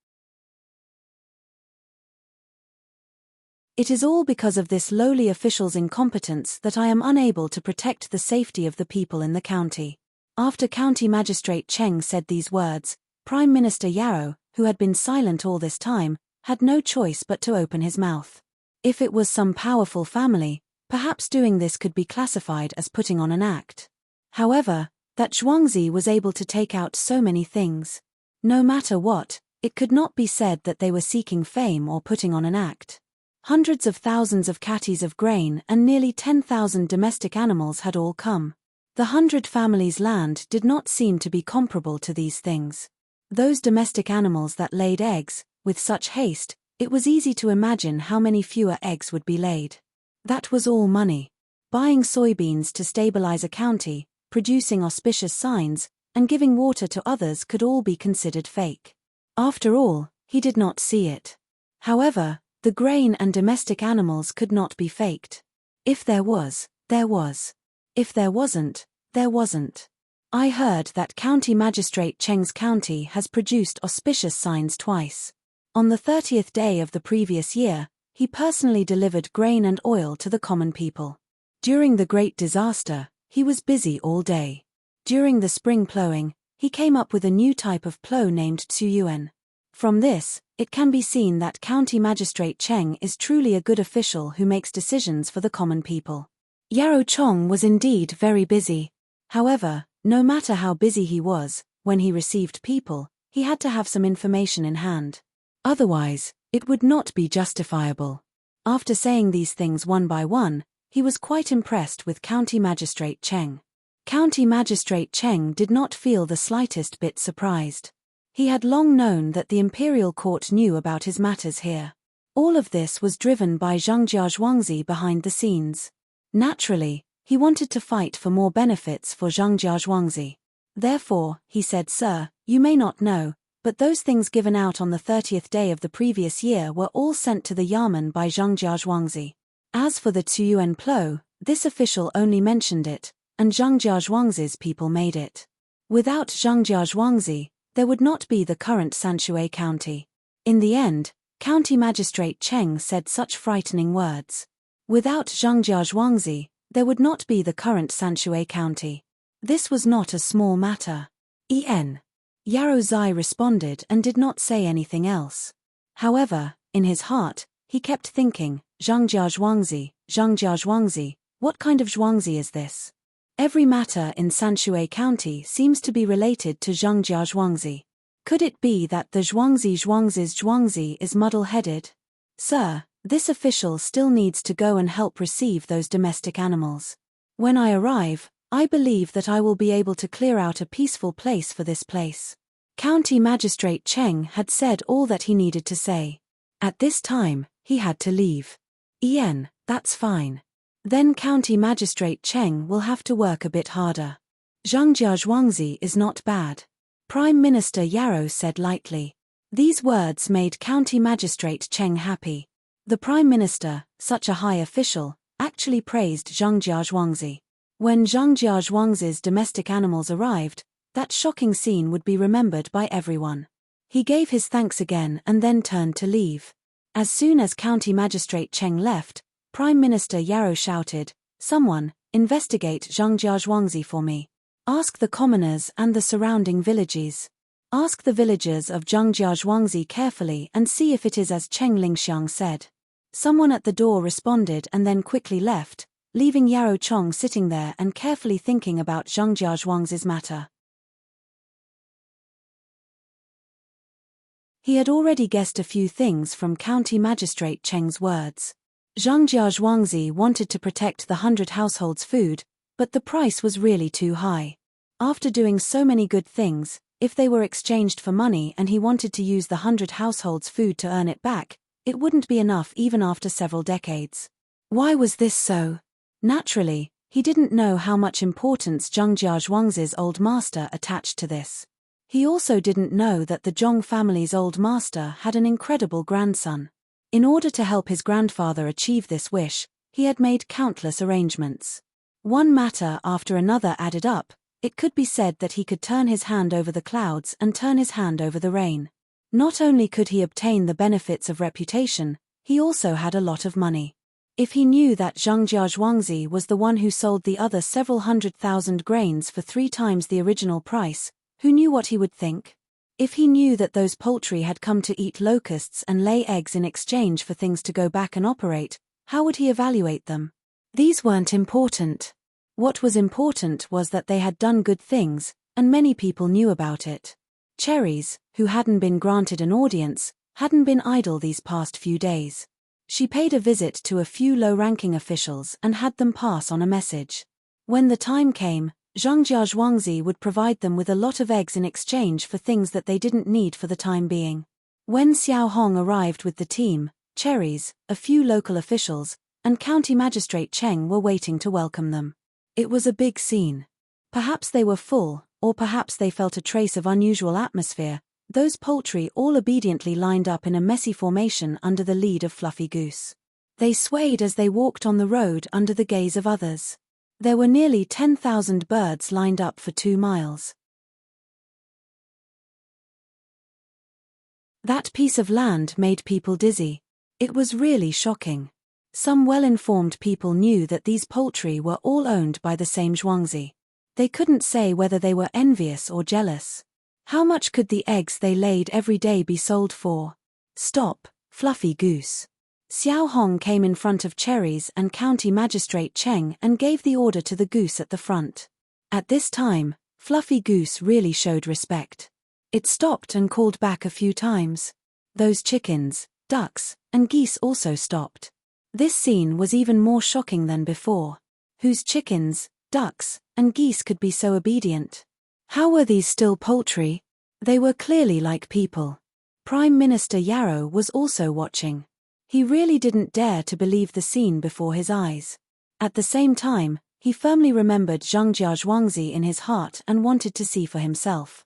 It is all because of this lowly official's incompetence that I am unable to protect the safety of the people in the county. After County Magistrate Cheng said these words, Prime Minister Yarrow, who had been silent all this time, had no choice but to open his mouth. If it was some powerful family, perhaps doing this could be classified as putting on an act. However, that Zhuangzi was able to take out so many things. No matter what, it could not be said that they were seeking fame or putting on an act. Hundreds of thousands of catties of grain and nearly 10,000 domestic animals had all come. The 100 families' land did not seem to be comparable to these things. Those domestic animals that laid eggs, with such haste, it was easy to imagine how many fewer eggs would be laid. That was all money. Buying soybeans to stabilize a county, producing auspicious signs, and giving water to others could all be considered fake. After all, he did not see it. However, the grain and domestic animals could not be faked. If there was, there was. If there wasn't, there wasn't. I heard that County Magistrate Cheng's county has produced auspicious signs twice. On the 30th day of the previous year, he personally delivered grain and oil to the common people. During the great disaster, he was busy all day. During the spring plowing, he came up with a new type of plow named Tsuyuan. From this, it can be seen that County Magistrate Cheng is truly a good official who makes decisions for the common people. Yarrow Chong was indeed very busy. However, no matter how busy he was, when he received people, he had to have some information in hand. Otherwise, it would not be justifiable. After saying these things one by one, he was quite impressed with County Magistrate Cheng. County Magistrate Cheng did not feel the slightest bit surprised. He had long known that the imperial court knew about his matters here. All of this was driven by Zhongjia Zhuangzi behind the scenes. Naturally, he wanted to fight for more benefits for Zhongjia Zhuangzi. Therefore, he said, "Sir, you may not know, but those things given out on the 30th day of the previous year were all sent to the Yamen by Zhongjia Zhuangzi. As for the Tsuyuan plow, this official only mentioned it, and Zhongjia Zhuangzi's people made it. Without Zhongjia Zhuangzi, there would not be the current Sanshui County." In the end, County Magistrate Cheng said such frightening words. Without Zhongjia Zhuangzi, there would not be the current Sanshui County. This was not a small matter. Yarrow Zai responded and did not say anything else. However, in his heart, he kept thinking, Zhongjia Zhuangzi, what kind of Zhuangzi is this? Every matter in Sanshui County seems to be related to Zhongjia Zhuangzi. Could it be that the Zhuangzi's Zhuangzi is muddle-headed? Sir, this official still needs to go and help receive those domestic animals. When I arrive, I believe that I will be able to clear out a peaceful place for this place. County Magistrate Cheng had said all that he needed to say. At this time, he had to leave. That's fine. Then County Magistrate Cheng will have to work a bit harder. Zhongjia Zhuangzi is not bad. Prime Minister Yarrow said lightly. These words made County Magistrate Cheng happy. The Prime Minister, such a high official, actually praised Zhang Jiazhuangzi. When Zhang Jiazhuangzi's domestic animals arrived, that shocking scene would be remembered by everyone. He gave his thanks again and then turned to leave. As soon as County Magistrate Cheng left, Prime Minister Yarrow shouted, "Someone, investigate Zhang Jiazhuangzi for me. Ask the commoners and the surrounding villages. Ask the villagers of Zhang Jiazhuangzi carefully and see if it is as Cheng Lingxiang said." Someone at the door responded and then quickly left, leaving Yarrow Chong sitting there and carefully thinking about Zhang Jiazhuangzi's matter. He had already guessed a few things from County Magistrate Cheng's words. Zhang Jiazhuangzi wanted to protect the 100 households' food, but the price was really too high. After doing so many good things, if they were exchanged for money and he wanted to use the 100 households' food to earn it back, it wouldn't be enough even after several decades. Why was this so? Naturally, he didn't know how much importance Zhang Jiazhuangzi's old master attached to this. He also didn't know that the Zhong family's old master had an incredible grandson. In order to help his grandfather achieve this wish, he had made countless arrangements. One matter after another added up. It could be said that he could turn his hand over the clouds and turn his hand over the rain. Not only could he obtain the benefits of reputation, he also had a lot of money. If he knew that Zhang Jiazhuangzi was the one who sold the other several 100,000 grains for 3 times the original price, who knew what he would think? If he knew that those poultry had come to eat locusts and lay eggs in exchange for things to go back and operate, how would he evaluate them? These weren't important. What was important was that they had done good things, and many people knew about it. Cherries, who hadn't been granted an audience, hadn't been idle these past few days. She paid a visit to a few low-ranking officials and had them pass on a message. When the time came, Zhang Jiazhuangzi would provide them with a lot of eggs in exchange for things that they didn't need for the time being. When Xiao Hong arrived with the team, Cherries, a few local officials, and County Magistrate Cheng were waiting to welcome them. It was a big scene. Perhaps they were full, or perhaps they felt a trace of unusual atmosphere. Those poultry all obediently lined up in a messy formation under the lead of Fluffy Goose. They swayed as they walked on the road under the gaze of others. There were nearly 10,000 birds lined up for 2 miles. That piece of land made people dizzy. It was really shocking. Some well-informed people knew that these poultry were all owned by the same Zhuangzi. They couldn't say whether they were envious or jealous. How much could the eggs they laid every day be sold for? "Stop, Fluffy Goose." Xiao Hong came in front of Cherries and County Magistrate Cheng and gave the order to the goose at the front. At this time, Fluffy Goose really showed respect. It stopped and called back a few times. Those chickens, ducks, and geese also stopped. This scene was even more shocking than before. Whose chickens, ducks, and geese could be so obedient? How were these still poultry? They were clearly like people. Prime Minister Yarrow was also watching. He really didn't dare to believe the scene before his eyes. At the same time, he firmly remembered Zhang Jiazhuangzi in his heart and wanted to see for himself.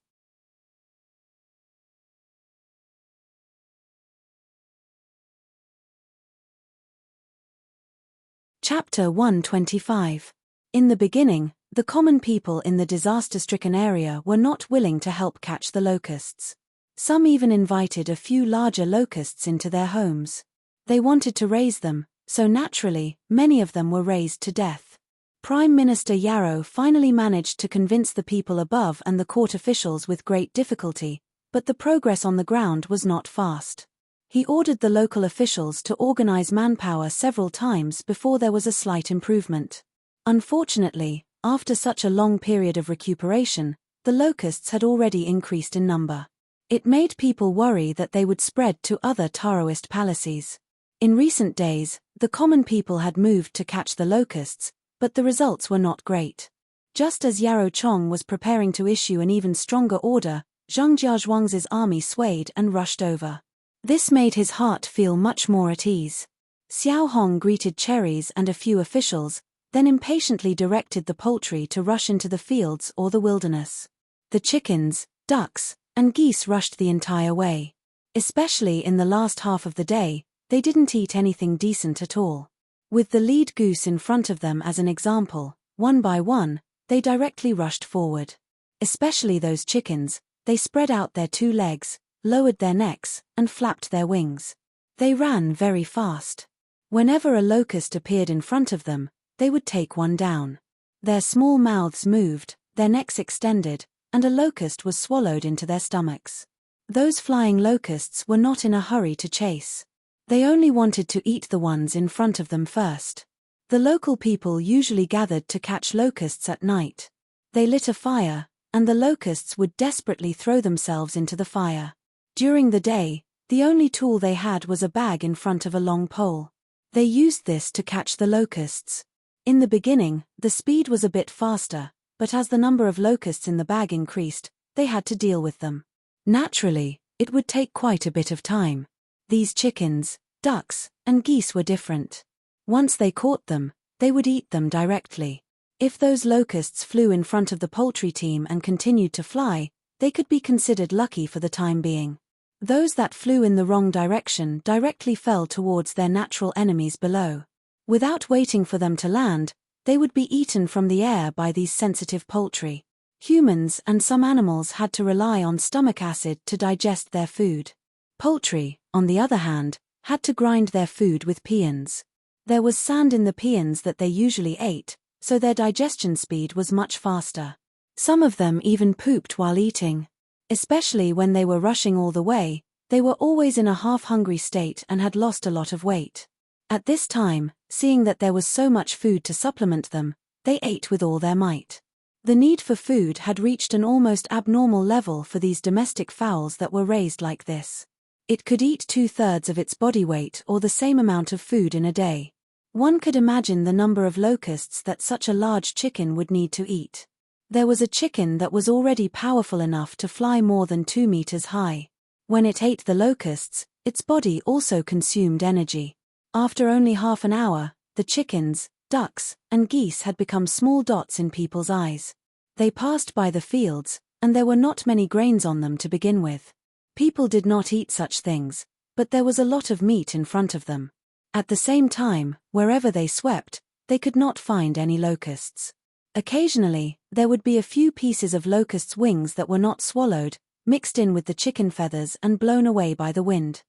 Chapter 125. In the beginning, the common people in the disaster-stricken area were not willing to help catch the locusts. Some even invited a few larger locusts into their homes. They wanted to raise them, so naturally, many of them were raised to death. Prime Minister Yarrow finally managed to convince the people above and the court officials with great difficulty, but the progress on the ground was not fast. He ordered the local officials to organize manpower several times before there was a slight improvement. Unfortunately, after such a long period of recuperation, the locusts had already increased in number. It made people worry that they would spread to other Taoist palaces. In recent days, the common people had moved to catch the locusts, but the results were not great. Just as Yarrow Chong was preparing to issue an even stronger order, Zhang Jiazhuangzi's army swayed and rushed over. This made his heart feel much more at ease. Xiao Hong greeted Cherries and a few officials, then impatiently directed the poultry to rush into the fields or the wilderness. The chickens, ducks, and geese rushed the entire way. Especially in the last half of the day, they didn't eat anything decent at all. With the lead goose in front of them as an example, one by one, they directly rushed forward. Especially those chickens, they spread out their 2 legs, lowered their necks, and flapped their wings. They ran very fast. Whenever a locust appeared in front of them, they would take one down. Their small mouths moved, their necks extended, and a locust was swallowed into their stomachs. Those flying locusts were not in a hurry to chase. They only wanted to eat the ones in front of them first. The local people usually gathered to catch locusts at night. They lit a fire, and the locusts would desperately throw themselves into the fire. During the day, the only tool they had was a bag in front of a long pole. They used this to catch the locusts. In the beginning, the speed was a bit faster, but as the number of locusts in the bag increased, they had to deal with them. Naturally, it would take quite a bit of time. These chickens, ducks, and geese were different. Once they caught them, they would eat them directly. If those locusts flew in front of the poultry team and continued to fly, they could be considered lucky for the time being. Those that flew in the wrong direction directly fell towards their natural enemies below. Without waiting for them to land, they would be eaten from the air by these sensitive poultry. Humans and some animals had to rely on stomach acid to digest their food. Poultry, on the other hand, had to grind their food with peons. There was sand in the peons that they usually ate, so their digestion speed was much faster. Some of them even pooped while eating. Especially when they were rushing all the way, they were always in a half-hungry state and had lost a lot of weight. At this time, seeing that there was so much food to supplement them, they ate with all their might. The need for food had reached an almost abnormal level for these domestic fowls that were raised like this. It could eat 2/3 of its body weight or the same amount of food in a day. One could imagine the number of locusts that such a large chicken would need to eat. There was a chicken that was already powerful enough to fly more than 2 meters high. When it ate the locusts, its body also consumed energy. After only half an hour, the chickens, ducks, and geese had become small dots in people's eyes. They passed by the fields, and there were not many grains on them to begin with. People did not eat such things, but there was a lot of meat in front of them. At the same time, wherever they swept, they could not find any locusts. Occasionally, there would be a few pieces of locusts' wings that were not swallowed, mixed in with the chicken feathers and blown away by the wind.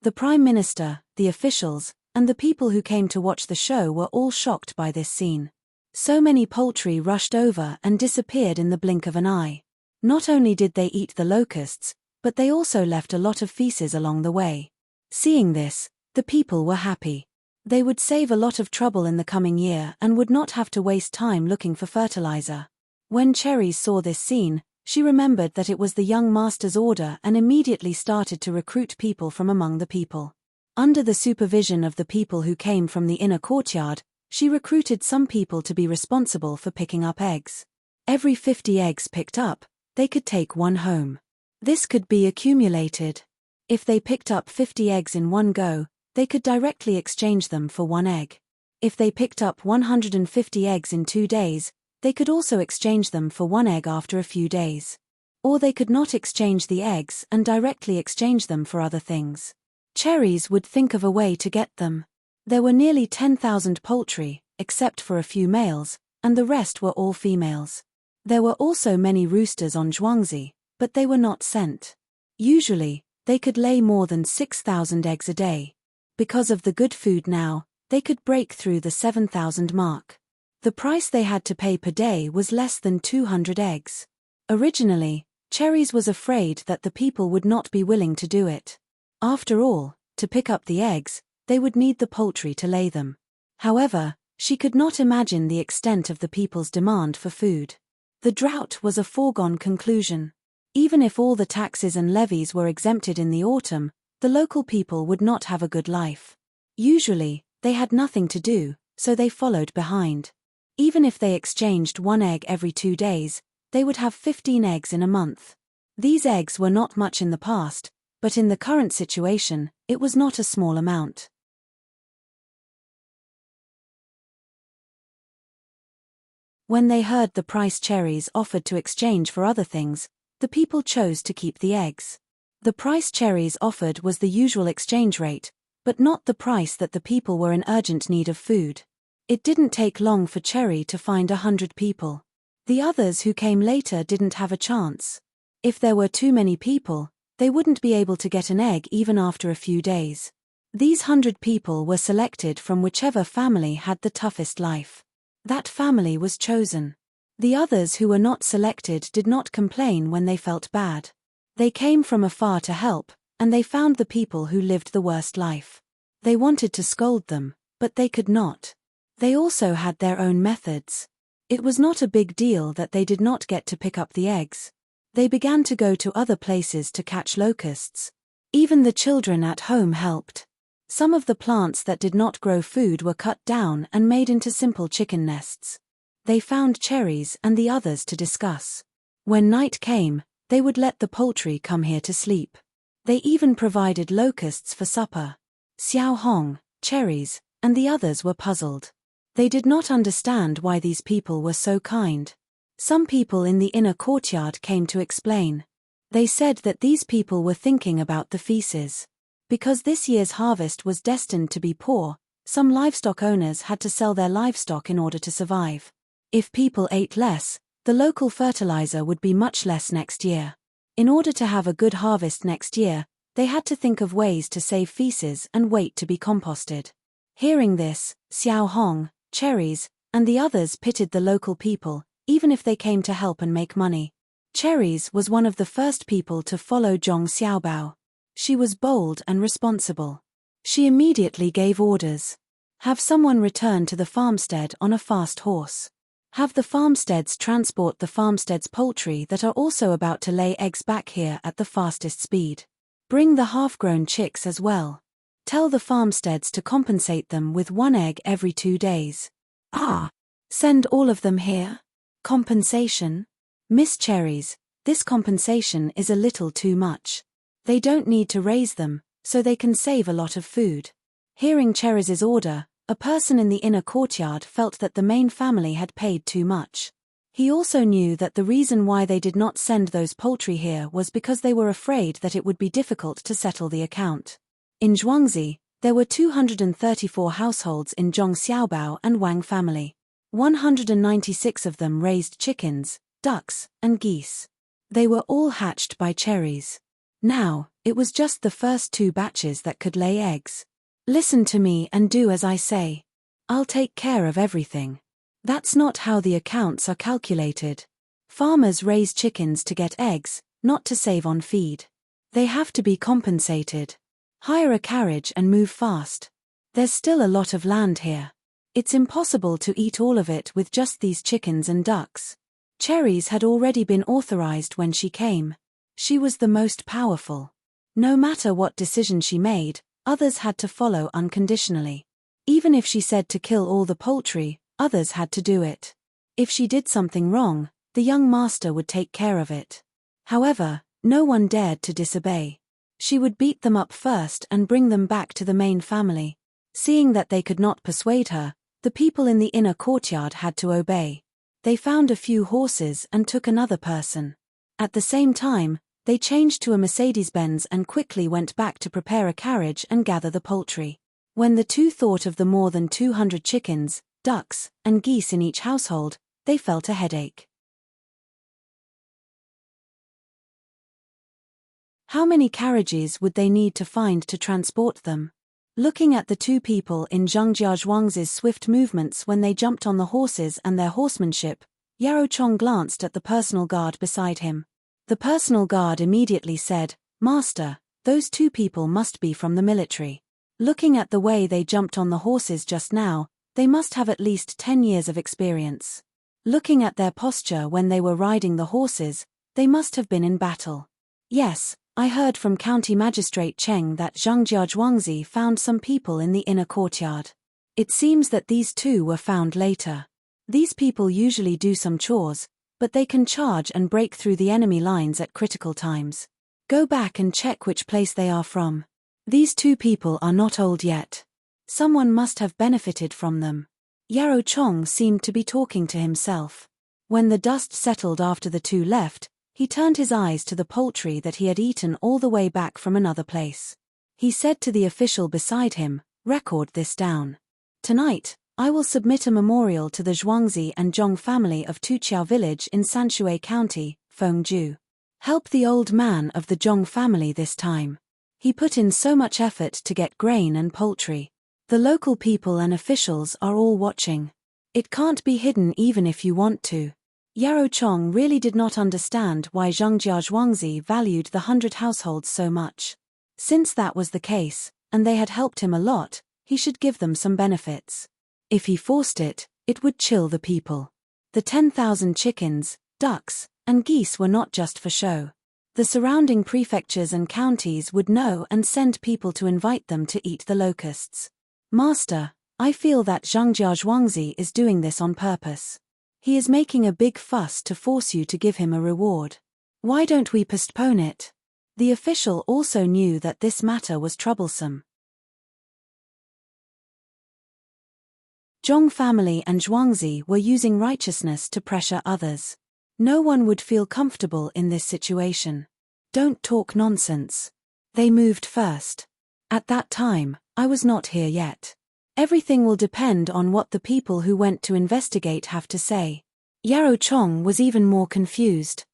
The Prime Minister, the officials, and the people who came to watch the show were all shocked by this scene. So many poultry rushed over and disappeared in the blink of an eye. Not only did they eat the locusts, but they also left a lot of feces along the way. Seeing this, the people were happy. They would save a lot of trouble in the coming year and would not have to waste time looking for fertilizer. When Cherries saw this scene, she remembered that it was the young master's order and immediately started to recruit people from among the people. Under the supervision of the people who came from the inner courtyard, she recruited some people to be responsible for picking up eggs. Every 50 eggs picked up, they could take one home. This could be accumulated. If they picked up 50 eggs in one go, they could directly exchange them for one egg. If they picked up 150 eggs in 2 days, they could also exchange them for one egg after a few days. Or they could not exchange the eggs and directly exchange them for other things. Cherries would think of a way to get them. There were nearly 10,000 poultry, except for a few males, and the rest were all females. There were also many roosters on Zhuangzi, but they were not sent. Usually, they could lay more than 6,000 eggs a day. Because of the good food now, they could break through the 7,000 mark. The price they had to pay per day was less than 200 eggs. Originally, Cherries was afraid that the people would not be willing to do it. After all, to pick up the eggs, they would need the poultry to lay them. However, she could not imagine the extent of the people's demand for food. The drought was a foregone conclusion. Even if all the taxes and levies were exempted in the autumn, the local people would not have a good life. Usually, they had nothing to do, so they followed behind. Even if they exchanged one egg every 2 days, they would have 15 eggs in a month. These eggs were not much in the past, but in the current situation, it was not a small amount. When they heard the price cherries offered to exchange for other things, the people chose to keep the eggs. The price cherries offered was the usual exchange rate, but not the price that the people were in urgent need of food. It didn't take long for Cherry to find 100 people. The others who came later didn't have a chance. If there were too many people, they wouldn't be able to get an egg even after a few days. These 100 people were selected from whichever family had the toughest life. That family was chosen. The others who were not selected did not complain when they felt bad. They came from afar to help, and they found the people who lived the worst life. They wanted to scold them, but they could not. They also had their own methods. It was not a big deal that they did not get to pick up the eggs. They began to go to other places to catch locusts. Even the children at home helped. Some of the plants that did not grow food were cut down and made into simple chicken nests. They found cherries and the others to discuss. When night came, they would let the poultry come here to sleep. They even provided locusts for supper. Xiao Hong, cherries, and the others were puzzled. They did not understand why these people were so kind. Some people in the inner courtyard came to explain. They said that these people were thinking about the feces. Because this year's harvest was destined to be poor, some livestock owners had to sell their livestock in order to survive. If people ate less, the local fertilizer would be much less next year. In order to have a good harvest next year, they had to think of ways to save feces and wait to be composted. Hearing this, Xiao Hong, Cherries, and the others pitied the local people, even if they came to help and make money. Cherries was one of the first people to follow Zhong Xiaobao. She was bold and responsible. She immediately gave orders. Have someone return to the farmstead on a fast horse. Have the farmsteads transport the farmstead's poultry that are also about to lay eggs back here at the fastest speed. Bring the half-grown chicks as well. Tell the farmsteads to compensate them with 1 egg every 2 days. Send all of them here? Compensation? Miss Cherries, this compensation is a little too much. They don't need to raise them, so they can save a lot of food. Hearing Cherries' order, a person in the inner courtyard felt that the main family had paid too much. He also knew that the reason why they did not send those poultry here was because they were afraid that it would be difficult to settle the account. In Zhuangzi, there were 234 households in Zhong Xiaobao and Wang family. 196 of them raised chickens, ducks, and geese. They were all hatched by Cherries. Now, it was just the first 2 batches that could lay eggs. Listen to me and do as I say. I'll take care of everything. That's not how the accounts are calculated. Farmers raise chickens to get eggs, not to save on feed. They have to be compensated. Hire a carriage and move fast. There's still a lot of land here. It's impossible to eat all of it with just these chickens and ducks. Cherries had already been authorized when she came. She was the most powerful. No matter what decision she made, others had to follow unconditionally. Even if she said to kill all the poultry, others had to do it. If she did something wrong, the young master would take care of it. However, no one dared to disobey. She would beat them up first and bring them back to the main family. Seeing that they could not persuade her, the people in the inner courtyard had to obey. They found a few horses and took another person. At the same time, they changed to a Mercedes-Benz and quickly went back to prepare a carriage and gather the poultry. When the 2 thought of the more than 200 chickens, ducks, and geese in each household, they felt a headache. How many carriages would they need to find to transport them? Looking at the 2 people in Zhongjia Zhuangzi's swift movements when they jumped on the horses and their horsemanship, Yaro Chong glanced at the personal guard beside him. The personal guard immediately said, "Master, those 2 people must be from the military. Looking at the way they jumped on the horses just now, they must have at least 10 years of experience. Looking at their posture when they were riding the horses, they must have been in battle. Yes, I heard from County Magistrate Cheng that Zhongjia Zhuangzi found some people in the inner courtyard. It seems that these 2 were found later. These people usually do some chores, but they can charge and break through the enemy lines at critical times. Go back and check which place they are from. These 2 people are not old yet. Someone must have benefited from them. Yarrow Chong seemed to be talking to himself. When the dust settled after the two left, he turned his eyes to the poultry that he had eaten all the way back from another place. He said to the official beside him, "Record this down. Tonight, I will submit a memorial to the Zhuangzi and Zhong family of Tuqiao village in Sanshui County, Fengju. Help the old man of the Zhong family this time. He put in so much effort to get grain and poultry. The local people and officials are all watching. It can't be hidden even if you want to." Yarrow Chong really did not understand why Zhengjia Zhuangzi valued the 100 households so much. Since that was the case, and they had helped him a lot, he should give them some benefits. If he forced it, it would chill the people. The 10,000 chickens, ducks, and geese were not just for show. The surrounding prefectures and counties would know and send people to invite them to eat the locusts. "Master, I feel that Zhengjia Zhuangzi is doing this on purpose. He is making a big fuss to force you to give him a reward. Why don't we postpone it?" The official also knew that this matter was troublesome. Zhong family and Zhuangzi were using righteousness to pressure others. No one would feel comfortable in this situation. "Don't talk nonsense. They moved first. At that time, I was not here yet. Everything will depend on what the people who went to investigate have to say." Yarrow Chong was even more confused.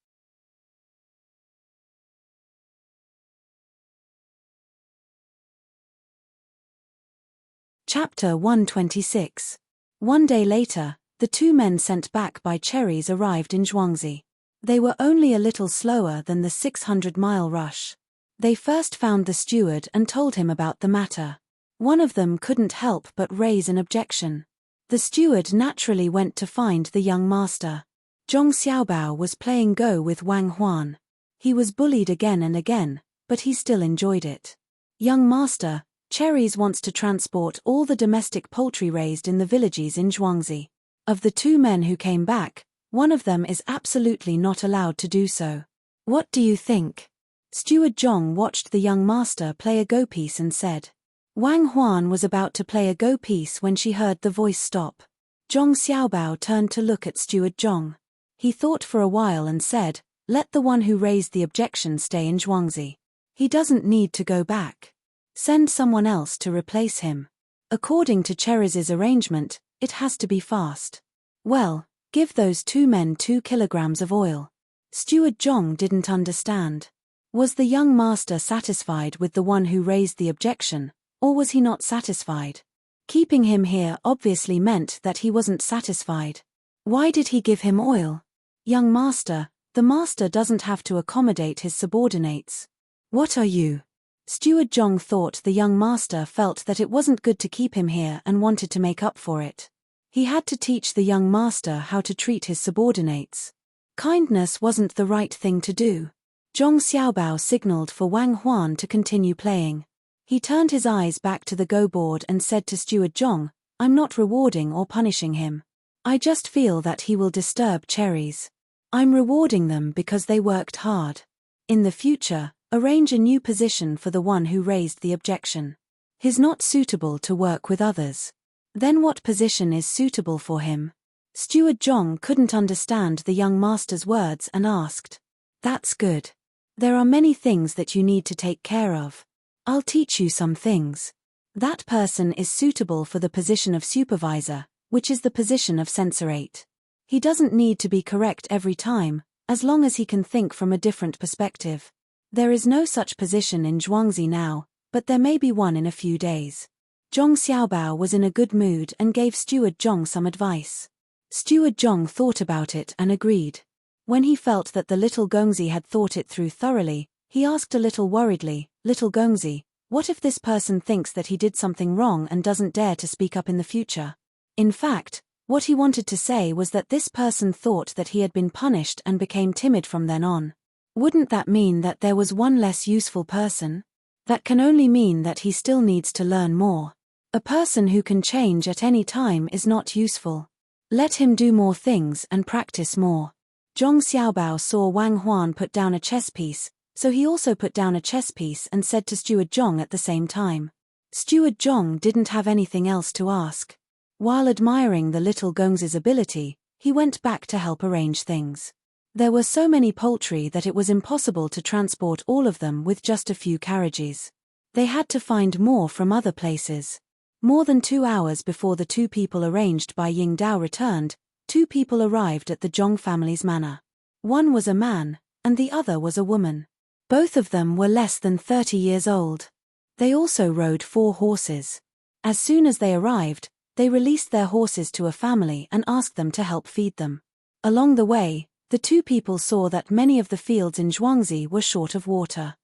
Chapter 126. One day later, the two men sent back by Cherries arrived in Zhuangzi. They were only a little slower than the 600-mile rush. They first found the steward and told him about the matter. One of them couldn't help but raise an objection. The steward naturally went to find the young master. Zhong Xiaobao was playing Go with Wang Huan. He was bullied again and again, but he still enjoyed it. "Young master, Cherries wants to transport all the domestic poultry raised in the villages in Zhuangzi. Of the two men who came back, one of them is absolutely not allowed to do so. What do you think?" Steward Zhong watched the young master play a Go piece and said. Wang Huan was about to play a Go piece when she heard the voice stop. Zhong Xiaobao turned to look at Steward Zhong. He thought for a while and said, "Let the one who raised the objection stay in Zhuangzi. He doesn't need to go back. Send someone else to replace him. According to Cherries' arrangement, it has to be fast. Well, give those two men 2 kilograms of oil." Steward Zhong didn't understand. Was the young master satisfied with the one who raised the objection, or was he not satisfied? Keeping him here obviously meant that he wasn't satisfied. Why did he give him oil? "Young master, the master doesn't have to accommodate his subordinates." "What are you?" Steward Zhong thought the young master felt that it wasn't good to keep him here and wanted to make up for it. He had to teach the young master how to treat his subordinates. Kindness wasn't the right thing to do. Zhong Xiaobao signaled for Wang Huan to continue playing. He turned his eyes back to the Go board and said to Steward Zhong, "I'm not rewarding or punishing him. I just feel that he will disturb Cherries. I'm rewarding them because they worked hard. In the future, arrange a new position for the one who raised the objection. He's not suitable to work with others. Then what position is suitable for him?" Steward Zhong couldn't understand the young master's words and asked. "That's good. There are many things that you need to take care of. I'll teach you some things. That person is suitable for the position of supervisor, which is the position of censorate. He doesn't need to be correct every time, as long as he can think from a different perspective. There is no such position in Zhuangzi now, but there may be one in a few days." Zhong Xiaobao was in a good mood and gave Steward Zhong some advice. Steward Zhong thought about it and agreed. When he felt that the little Gongzi had thought it through thoroughly, he asked a little worriedly, "Little Gongzi, what if this person thinks that he did something wrong and doesn't dare to speak up in the future?" In fact, what he wanted to say was that this person thought that he had been punished and became timid from then on. Wouldn't that mean that there was one less useful person? That can only mean that he still needs to learn more. A person who can change at any time is not useful. Let him do more things and practice more. Zhong Xiaobao saw Wang Huan put down a chess piece, so he also put down a chess piece and said to Steward Zhong at the same time. Steward Zhong didn't have anything else to ask. While admiring the little Gong's ability, he went back to help arrange things. There were so many poultry that it was impossible to transport all of them with just a few carriages. They had to find more from other places. More than 2 hours before the two people arranged by Ying Dao returned, two people arrived at the Zhong family's manor. One was a man, and the other was a woman. Both of them were less than 30 years old. They also rode 4 horses. As soon as they arrived, they released their horses to a family and asked them to help feed them. Along the way, the two people saw that many of the fields in Zhuangzi were short of water.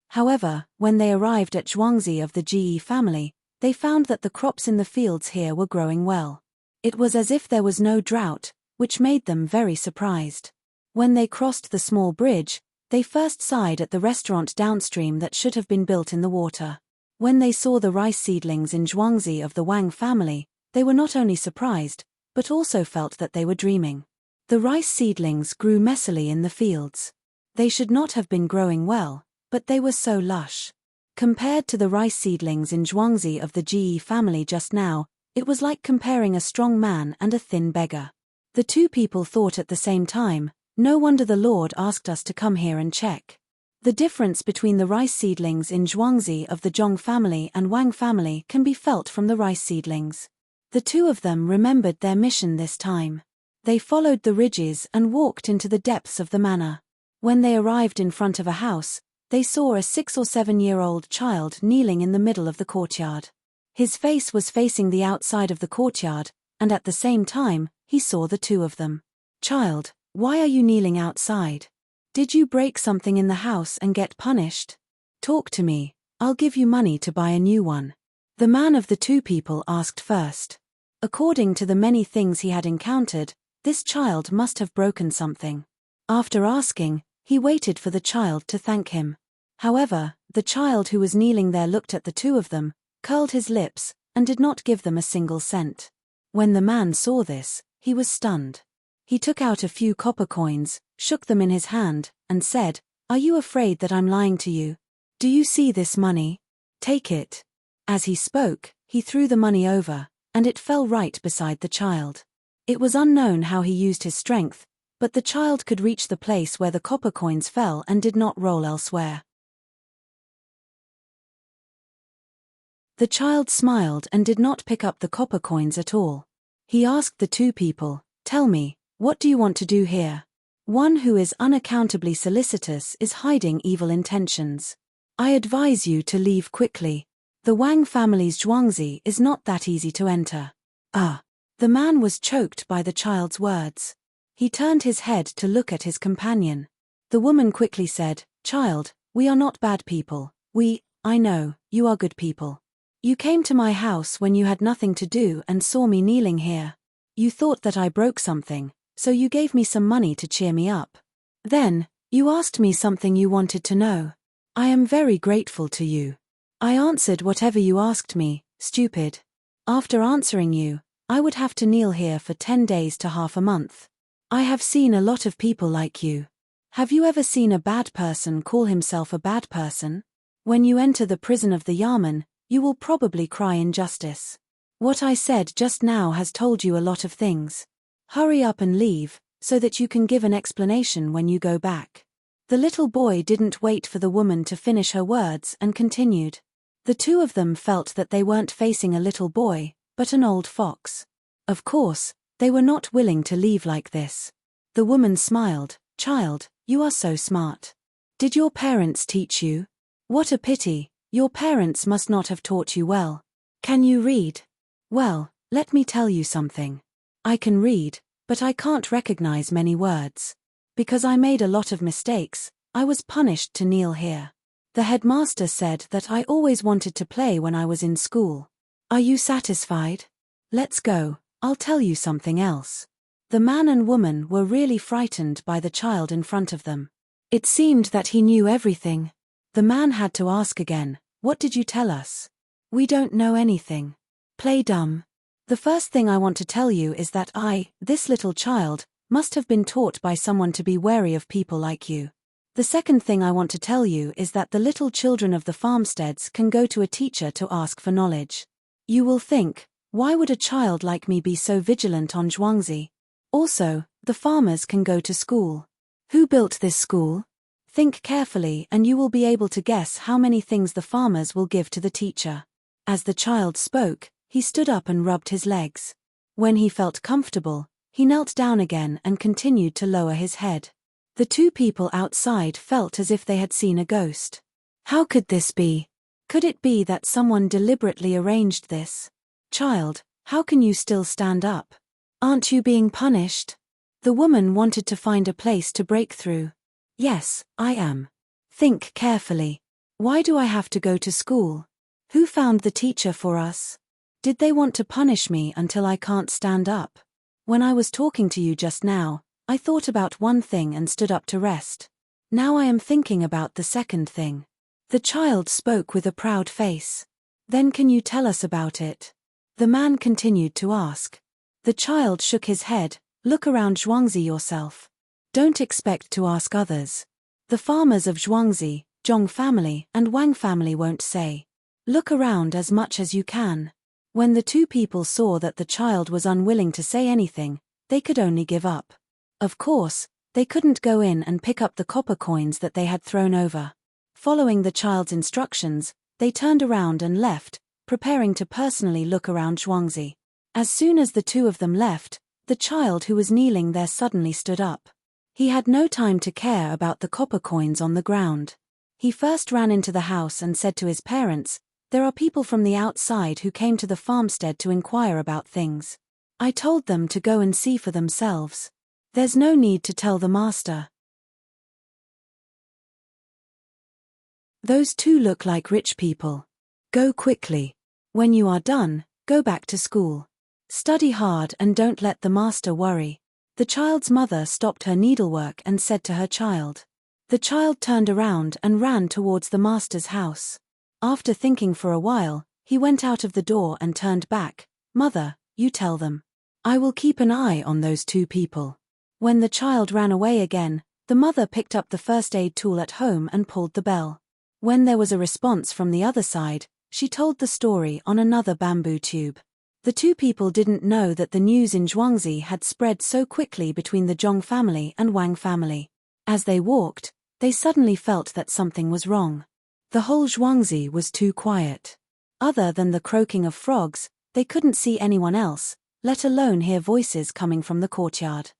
However, when they arrived at Zhuangzi of the Ji family, they found that the crops in the fields here were growing well. It was as if there was no drought, which made them very surprised. When they crossed the small bridge, they first sighed at the restaurant downstream that should have been built in the water. When they saw the rice seedlings in Zhuangzi of the Wang family, they were not only surprised, but also felt that they were dreaming. The rice seedlings grew messily in the fields. They should not have been growing well, but they were so lush. Compared to the rice seedlings in Zhuangzi of the Ji family just now, it was like comparing a strong man and a thin beggar. The two people thought at the same time, no wonder the Lord asked us to come here and check. The difference between the rice seedlings in Zhuangzi of the Zhong family and Wang family can be felt from the rice seedlings. The two of them remembered their mission this time. They followed the ridges and walked into the depths of the manor. When they arrived in front of a house, they saw a 6 or 7-year-old child kneeling in the middle of the courtyard. His face was facing the outside of the courtyard, and at the same time, he saw the two of them. "Child, why are you kneeling outside? Did you break something in the house and get punished? Talk to me, I'll give you money to buy a new one." The man of the two people asked first. According to the many things he had encountered, this child must have broken something. After asking, he waited for the child to thank him. However, the child who was kneeling there looked at the two of them, curled his lips, and did not give them a single cent. When the man saw this, he was stunned. He took out a few copper coins, shook them in his hand, and said, "Are you afraid that I'm lying to you? Do you see this money? Take it." As he spoke, he threw the money over, and it fell right beside the child. It was unknown how he used his strength, but the child could reach the place where the copper coins fell and did not roll elsewhere. The child smiled and did not pick up the copper coins at all. He asked the two people, "Tell me, what do you want to do here?" One who is unaccountably solicitous is hiding evil intentions. "I advise you to leave quickly. The Wang family's Zhuangzi is not that easy to enter." The man was choked by the child's words. He turned his head to look at his companion. The woman quickly said, "Child, we are not bad people. I know, you are good people. You came to my house when you had nothing to do and saw me kneeling here. You thought that I broke something, so you gave me some money to cheer me up. Then, you asked me something you wanted to know. I am very grateful to you. I answered whatever you asked me, stupid. After answering you, I would have to kneel here for 10 days to half a month. I have seen a lot of people like you. Have you ever seen a bad person call himself a bad person? When you enter the prison of the Yamen, you will probably cry injustice. What I said just now has told you a lot of things. Hurry up and leave, so that you can give an explanation when you go back." The little boy didn't wait for the woman to finish her words and continued. The two of them felt that they weren't facing a little boy, but an old fox. Of course, they were not willing to leave like this. The woman smiled, "Child, you are so smart. Did your parents teach you? What a pity, your parents must not have taught you well. Can you read? Well, let me tell you something. I can read, but I can't recognize many words. Because I made a lot of mistakes, I was punished to kneel here. The headmaster said that I always wanted to play when I was in school. Are you satisfied? Let's go, I'll tell you something else." The man and woman were really frightened by the child in front of them. It seemed that he knew everything. The man had to ask again, "What did you tell us?" "We don't know anything. Play dumb. The first thing I want to tell you is that this little child, must have been taught by someone to be wary of people like you. The second thing I want to tell you is that the little children of the farmsteads can go to a teacher to ask for knowledge. You will think, why would a child like me be so vigilant on Zhuangzi? Also, the farmers can go to school. Who built this school? Think carefully and you will be able to guess how many things the farmers will give to the teacher. As the child spoke, he stood up and rubbed his legs. When he felt comfortable, he knelt down again and continued to lower his head. The two people outside felt as if they had seen a ghost. How could this be? Could it be that someone deliberately arranged this? Child, how can you still stand up? Aren't you being punished? The woman wanted to find a place to break through. Yes, I am. Think carefully. Why do I have to go to school? Who found the teacher for us? Did they want to punish me until I can't stand up? When I was talking to you just now, I thought about one thing and stood up to rest. Now I am thinking about the second thing. The child spoke with a proud face. Then can you tell us about it? The man continued to ask. The child shook his head. Look around Zhuangzi yourself. Don't expect to ask others. The farmers of Zhuangzi, Zhong family and Wang family won't say. Look around as much as you can. When the two people saw that the child was unwilling to say anything, they could only give up. Of course, they couldn't go in and pick up the copper coins that they had thrown over. Following the child's instructions, they turned around and left, preparing to personally look around Zhuangzi. As soon as the two of them left, the child who was kneeling there suddenly stood up. He had no time to care about the copper coins on the ground. He first ran into the house and said to his parents, "There are people from the outside who came to the farmstead to inquire about things. I told them to go and see for themselves. There's no need to tell the master. Those two look like rich people. Go quickly. When you are done, go back to school. Study hard and don't let the master worry." The child's mother stopped her needlework and said to her child. The child turned around and ran towards the master's house. After thinking for a while, he went out of the door and turned back. "Mother, you tell them. I will keep an eye on those two people." When the child ran away again, the mother picked up the first aid tool at home and pulled the bell. When there was a response from the other side, she told the story on another bamboo tube. The two people didn't know that the news in Zhuangzi had spread so quickly between the Zhong family and Wang family. As they walked, they suddenly felt that something was wrong. The whole Zhuangzi was too quiet. Other than the croaking of frogs, they couldn't see anyone else, let alone hear voices coming from the courtyard.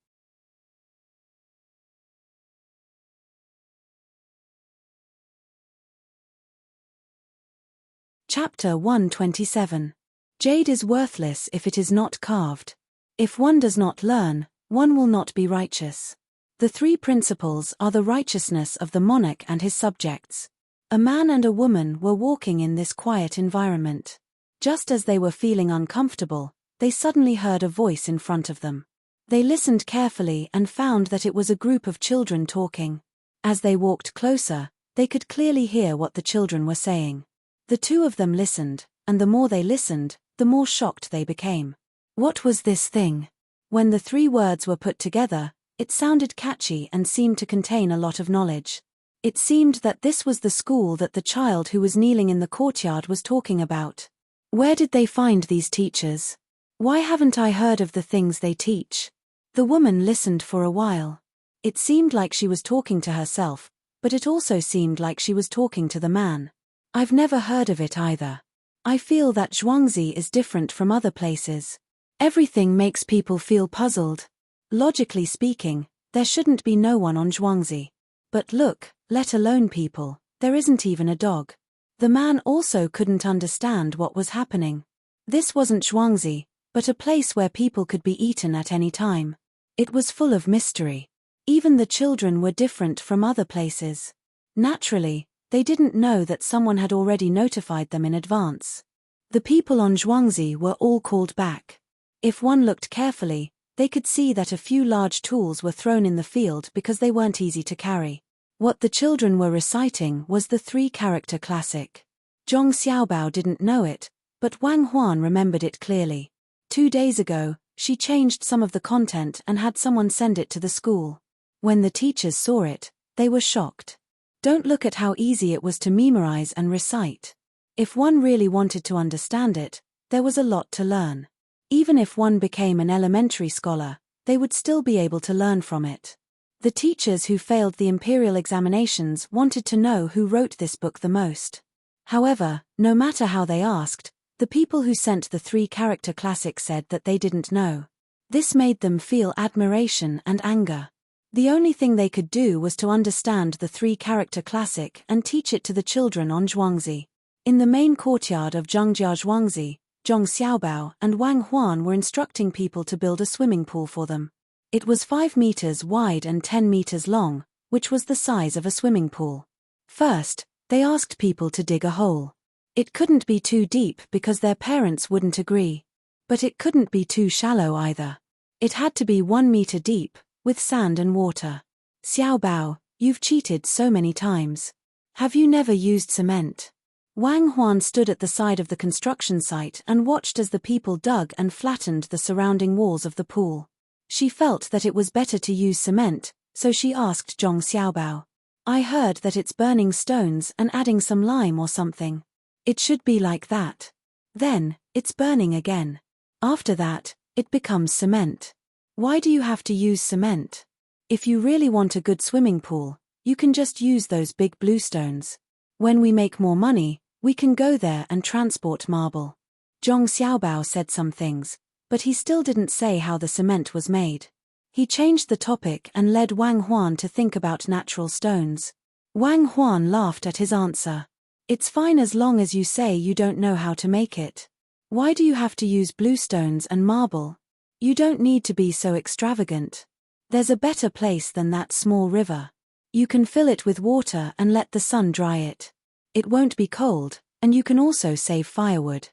Chapter 127. Jade is worthless if it is not carved. If one does not learn, one will not be righteous. The three principles are the righteousness of the monarch and his subjects. A man and a woman were walking in this quiet environment. Just as they were feeling uncomfortable, they suddenly heard a voice in front of them. They listened carefully and found that it was a group of children talking. As they walked closer, they could clearly hear what the children were saying. The two of them listened, and the more they listened, the more shocked they became. What was this thing? When the three words were put together, it sounded catchy and seemed to contain a lot of knowledge. It seemed that this was the school that the child who was kneeling in the courtyard was talking about. Where did they find these teachers? Why haven't I heard of the things they teach? The woman listened for a while. It seemed like she was talking to herself, but it also seemed like she was talking to the man. I've never heard of it either. I feel that Zhuangzi is different from other places. Everything makes people feel puzzled. Logically speaking, there shouldn't be no one on Zhuangzi. But look, let alone people, there isn't even a dog. The man also couldn't understand what was happening. This wasn't Zhuangzi, but a place where people could be eaten at any time. It was full of mystery. Even the children were different from other places. Naturally, they didn't know that someone had already notified them in advance. The people on Zhuangzi were all called back. If one looked carefully, they could see that a few large tools were thrown in the field because they weren't easy to carry. What the children were reciting was the three-character classic. Zhong Xiaobao didn't know it, but Wang Huan remembered it clearly. 2 days ago, she changed some of the content and had someone send it to the school. When the teachers saw it, they were shocked. Don't look at how easy it was to memorize and recite. If one really wanted to understand it, there was a lot to learn. Even if one became an elementary scholar, they would still be able to learn from it. The teachers who failed the imperial examinations wanted to know who wrote this book the most. However, no matter how they asked, the people who sent the 3-character classic said that they didn't know. This made them feel admiration and anger. The only thing they could do was to understand the 3-character classic and teach it to the children on Zhuangzi. In the main courtyard of Zhengjia Zhuangzi, Zhong Xiaobao and Wang Huan were instructing people to build a swimming pool for them. It was 5 meters wide and 10 meters long, which was the size of a swimming pool. First, they asked people to dig a hole. It couldn't be too deep because their parents wouldn't agree. But it couldn't be too shallow either. It had to be 1 meter deep, with sand and water. Xiaobao, you've cheated so many times. Have you never used cement? Wang Huan stood at the side of the construction site and watched as the people dug and flattened the surrounding walls of the pool. She felt that it was better to use cement, so she asked Zhong Xiaobao. I heard that it's burning stones and adding some lime or something. It should be like that. Then, it's burning again. After that, it becomes cement. Why do you have to use cement? If you really want a good swimming pool, you can just use those big blue stones. When we make more money, we can go there and transport marble. Zhong Xiaobao said some things, but he still didn't say how the cement was made. He changed the topic and led Wang Huan to think about natural stones. Wang Huan laughed at his answer. It's fine as long as you say you don't know how to make it. Why do you have to use blue stones and marble? You don't need to be so extravagant. There's a better place than that small river. You can fill it with water and let the sun dry it. It won't be cold, and you can also save firewood.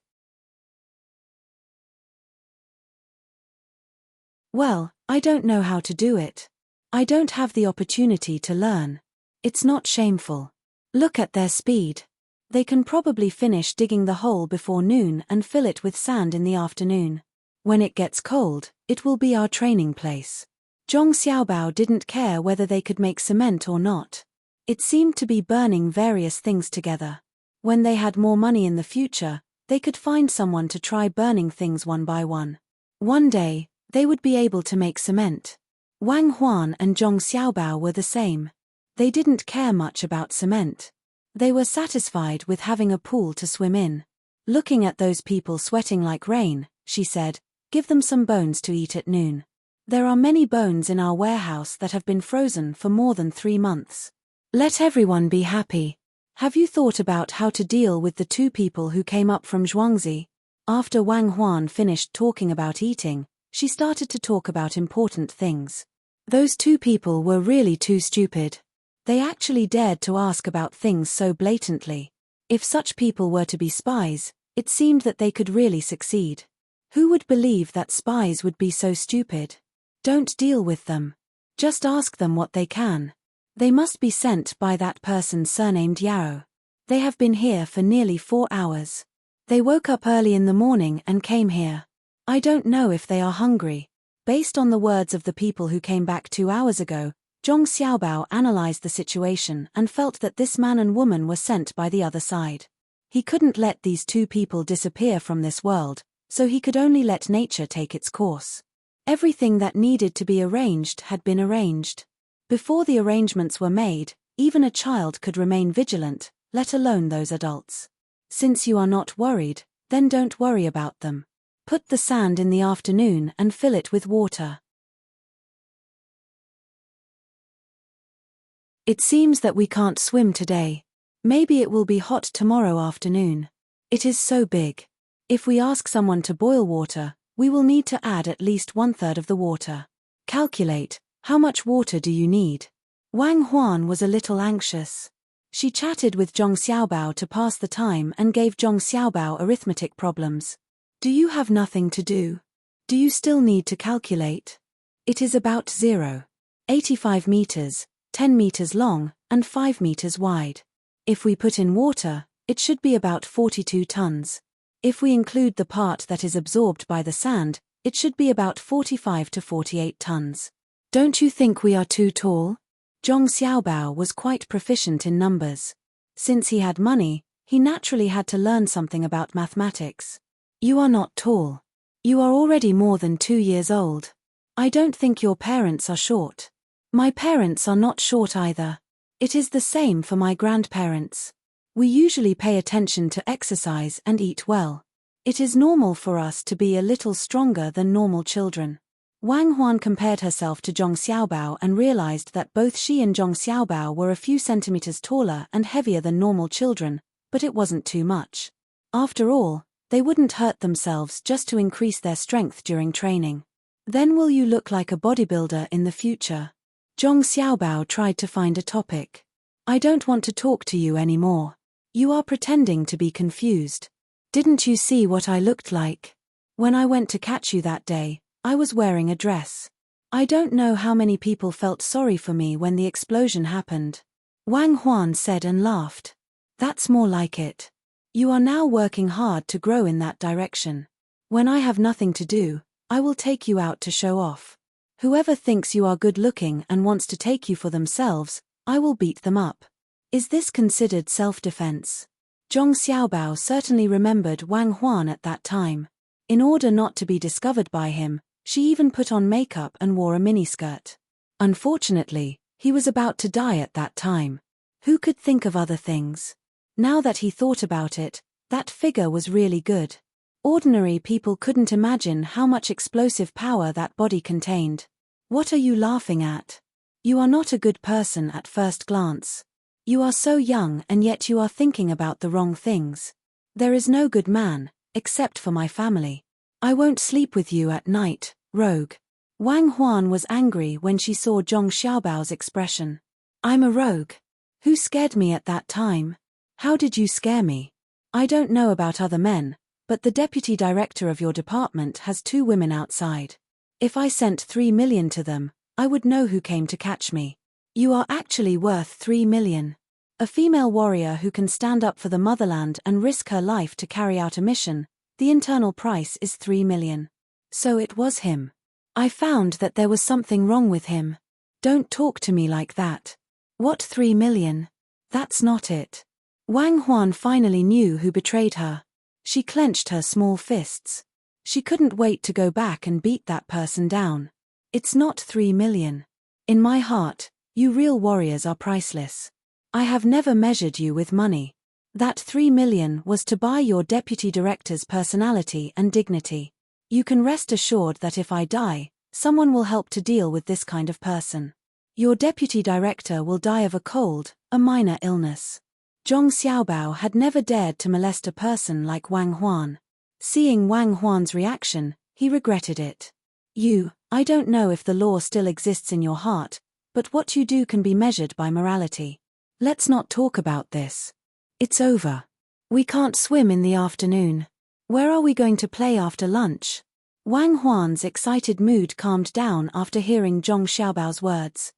Well, I don't know how to do it. I don't have the opportunity to learn. It's not shameful. Look at their speed. They can probably finish digging the hole before noon and fill it with sand in the afternoon. When it gets cold, it will be our training place. Zhong Xiaobao didn't care whether they could make cement or not. It seemed to be burning various things together. When they had more money in the future, they could find someone to try burning things one by one. One day, they would be able to make cement. Wang Huan and Zhong Xiaobao were the same. They didn't care much about cement. They were satisfied with having a pool to swim in. Looking at those people sweating like rain, she said, give them some bones to eat at noon. There are many bones in our warehouse that have been frozen for more than 3 months. Let everyone be happy. Have you thought about how to deal with the 2 people who came up from Zhuangzi? After Wang Huan finished talking about eating, she started to talk about important things. Those 2 people were really too stupid. They actually dared to ask about things so blatantly. If such people were to be spies, it seemed that they could really succeed. Who would believe that spies would be so stupid? Don't deal with them. Just ask them what they can. They must be sent by that person surnamed Yao. They have been here for nearly 4 hours. They woke up early in the morning and came here. I don't know if they are hungry. Based on the words of the people who came back 2 hours ago, Zhong Xiaobao analyzed the situation and felt that this man and woman were sent by the other side. He couldn't let these 2 people disappear from this world, so he could only let nature take its course. Everything that needed to be arranged had been arranged. Before the arrangements were made, even a child could remain vigilant, let alone those adults. Since you are not worried, then don't worry about them. Put the sand in the afternoon and fill it with water. It seems that we can't swim today. Maybe it will be hot tomorrow afternoon. It is so big. If we ask someone to boil water, we will need to add at least 1/3 of the water. Calculate, how much water do you need? Wang Huan was a little anxious. She chatted with Zhong Xiaobao to pass the time and gave Zhong Xiaobao arithmetic problems. Do you have nothing to do? Do you still need to calculate? It is about 0.85 meters, 10 meters long, and 5 meters wide. If we put in water, it should be about 42 tons. If we include the part that is absorbed by the sand, it should be about 45 to 48 tons. Don't you think we are too tall? Zhong Xiaobao was quite proficient in numbers. Since he had money, he naturally had to learn something about mathematics. You are not tall. You are already more than 2 years old. I don't think your parents are short. My parents are not short either. It is the same for my grandparents. We usually pay attention to exercise and eat well. It is normal for us to be a little stronger than normal children. Wang Huan compared herself to Zhong Xiaobao and realized that both she and Zhong Xiaobao were a few centimeters taller and heavier than normal children, but it wasn't too much. After all, they wouldn't hurt themselves just to increase their strength during training. Then will you look like a bodybuilder in the future? Zhong Xiaobao tried to find a topic. I don't want to talk to you anymore. You are pretending to be confused. Didn't you see what I looked like? When I went to catch you that day, I was wearing a dress. I don't know how many people felt sorry for me when the explosion happened. Wang Huan said and laughed. That's more like it. You are now working hard to grow in that direction. When I have nothing to do, I will take you out to show off. Whoever thinks you are good looking and wants to take you for themselves, I will beat them up. Is this considered self-defense? Zhong Xiaobao certainly remembered Wang Huan at that time. In order not to be discovered by him, she even put on makeup and wore a miniskirt. Unfortunately, he was about to die at that time. Who could think of other things? Now that he thought about it, that figure was really good. Ordinary people couldn't imagine how much explosive power that body contained. What are you laughing at? You are not a good person at first glance. You are so young and yet you are thinking about the wrong things. There is no good man, except for my family. I won't sleep with you at night, rogue. Wang Huan was angry when she saw Zhong Xiaobao's expression. I'm a rogue. Who scared me at that time? How did you scare me? I don't know about other men, but the deputy director of your department has 2 women outside. If I sent 3 million to them, I would know who came to catch me. You are actually worth 3 million. A female warrior who can stand up for the motherland and risk her life to carry out a mission, the internal price is 3 million. So it was him. I found that there was something wrong with him. Don't talk to me like that. What 3 million? That's not it. Wang Huan finally knew who betrayed her. She clenched her small fists. She couldn't wait to go back and beat that person down. It's not 3 million. In my heart, you real warriors are priceless. I have never measured you with money. That 3 million was to buy your deputy director's personality and dignity. You can rest assured that if I die, someone will help to deal with this kind of person. Your deputy director will die of a cold, a minor illness. Zhong Xiaobao had never dared to molest a person like Wang Huan. Seeing Wang Huan's reaction, he regretted it. I don't know if the law still exists in your heart, but what you do can be measured by morality. Let's not talk about this. It's over. We can't swim in the afternoon. Where are we going to play after lunch? Wang Huan's excited mood calmed down after hearing Zhong Xiaobao's words.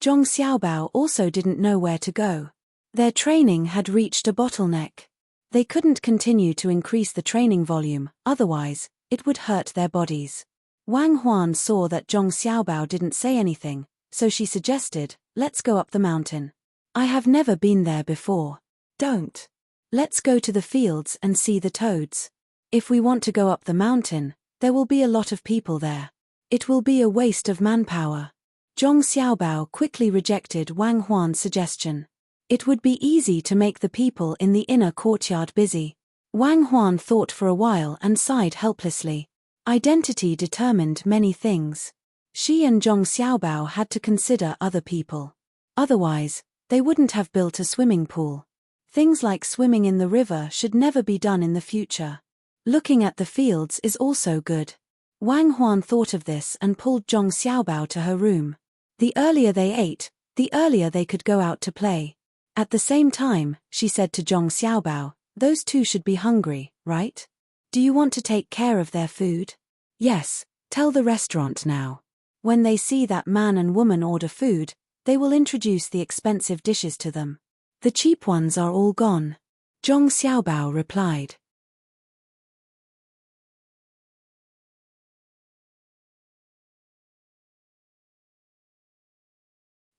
Zhong Xiaobao also didn't know where to go. Their training had reached a bottleneck. They couldn't continue to increase the training volume, otherwise, it would hurt their bodies. Wang Huan saw that Zhong Xiaobao didn't say anything, so she suggested, let's go up the mountain. I have never been there before. Don't. Let's go to the fields and see the toads. If we want to go up the mountain, there will be a lot of people there. It will be a waste of manpower. Zhong Xiaobao quickly rejected Wang Huan's suggestion. It would be easy to make the people in the inner courtyard busy. Wang Huan thought for a while and sighed helplessly. Identity determined many things. She and Zhong Xiaobao had to consider other people. Otherwise, they wouldn't have built a swimming pool. Things like swimming in the river should never be done in the future. Looking at the fields is also good. Wang Huan thought of this and pulled Zhong Xiaobao to her room. The earlier they ate, the earlier they could go out to play. At the same time, she said to Zhong Xiaobao, those 2 should be hungry, right? Do you want to take care of their food? Yes, tell the restaurant now. When they see that man and woman order food, they will introduce the expensive dishes to them. The cheap ones are all gone. Zhong Xiaobao replied.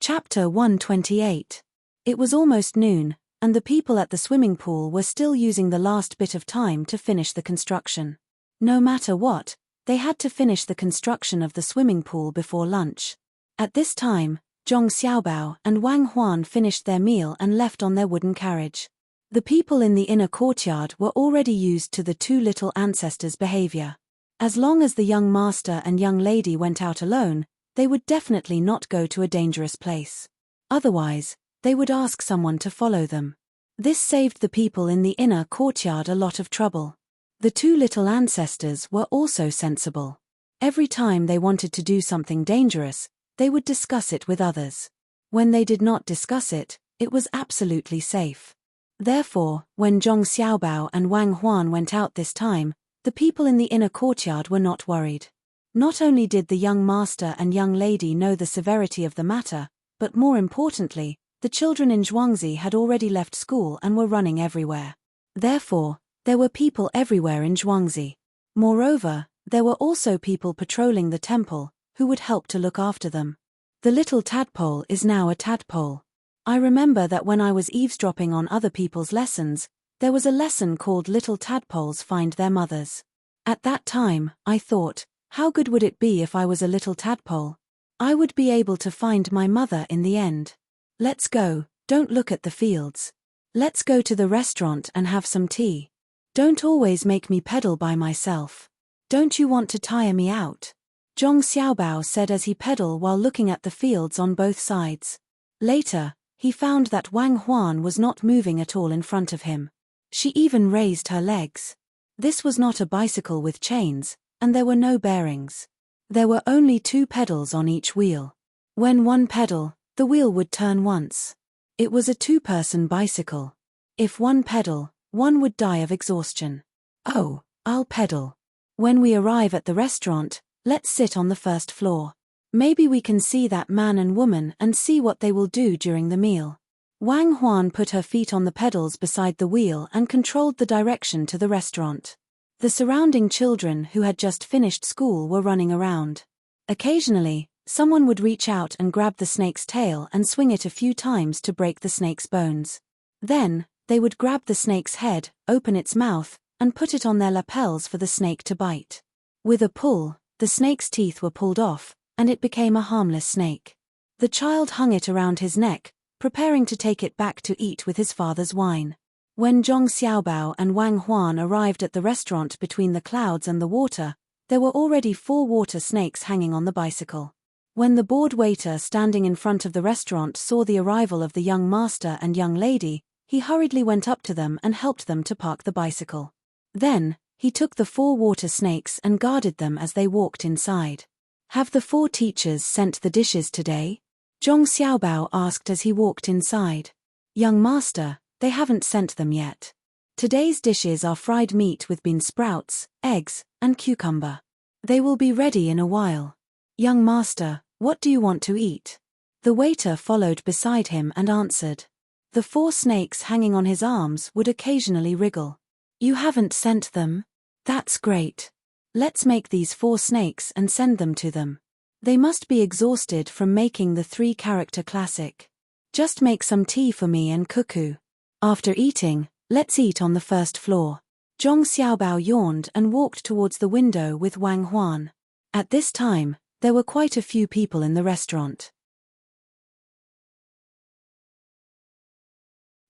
Chapter 128. It was almost noon, and the people at the swimming pool were still using the last bit of time to finish the construction. No matter what, they had to finish the construction of the swimming pool before lunch. At this time, Zhong Xiaobao and Wang Huan finished their meal and left on their wooden carriage. The people in the inner courtyard were already used to the two little ancestors' behavior. As long as the young master and young lady went out alone, they would definitely not go to a dangerous place. Otherwise, they would ask someone to follow them. This saved the people in the inner courtyard a lot of trouble. The two little ancestors were also sensible. Every time they wanted to do something dangerous, they would discuss it with others. When they did not discuss it, it was absolutely safe. Therefore, when Zhong Xiaobao and Wang Huan went out this time, the people in the inner courtyard were not worried. Not only did the young master and young lady know the severity of the matter, but more importantly, the children in Zhuangzi had already left school and were running everywhere. Therefore, there were people everywhere in Zhuangzi. Moreover, there were also people patrolling the temple, who would help to look after them. The little tadpole is now a tadpole. I remember that when I was eavesdropping on other people's lessons, there was a lesson called Little Tadpoles Find Their Mothers. At that time, I thought, how good would it be if I was a little tadpole? I would be able to find my mother in the end. Let's go, don't look at the fields. Let's go to the restaurant and have some tea. Don't always make me pedal by myself. Don't you want to tire me out? Zhong Xiaobao said as he pedaled while looking at the fields on both sides. Later, he found that Wang Huan was not moving at all in front of him. She even raised her legs. This was not a bicycle with chains, and there were no bearings. There were only two pedals on each wheel. When one pedal, the wheel would turn once. It was a two-person bicycle. If one pedal, one would die of exhaustion. Oh, I'll pedal. When we arrive at the restaurant, let's sit on the first floor. Maybe we can see that man and woman and see what they will do during the meal. Wang Huan put her feet on the pedals beside the wheel and controlled the direction to the restaurant. The surrounding children who had just finished school were running around. Occasionally, someone would reach out and grab the snake's tail and swing it a few times to break the snake's bones. Then, they would grab the snake's head, open its mouth, and put it on their lapels for the snake to bite. With a pull, the snake's teeth were pulled off, and it became a harmless snake. The child hung it around his neck, preparing to take it back to eat with his father's wine. When Zhong Xiaobao and Wang Huan arrived at the restaurant between the clouds and the water, there were already 4 water snakes hanging on the bicycle. When the bored waiter standing in front of the restaurant saw the arrival of the young master and young lady, he hurriedly went up to them and helped them to park the bicycle. Then, he took the 4 water snakes and guarded them as they walked inside. Have the 4 teachers sent the dishes today? Zhong Xiaobao asked as he walked inside. Young master, they haven't sent them yet. Today's dishes are fried meat with bean sprouts, eggs, and cucumber. They will be ready in a while. Young master, what do you want to eat? The waiter followed beside him and answered. The 4 snakes hanging on his arms would occasionally wriggle. You haven't sent them? That's great. Let's make these 4 snakes and send them to them. They must be exhausted from making the 3-character classic. Just make some tea for me and Cuckoo. After eating, let's eat on the first floor. Zhong Xiaobao yawned and walked towards the window with Wang Huan. At this time, there were quite a few people in the restaurant.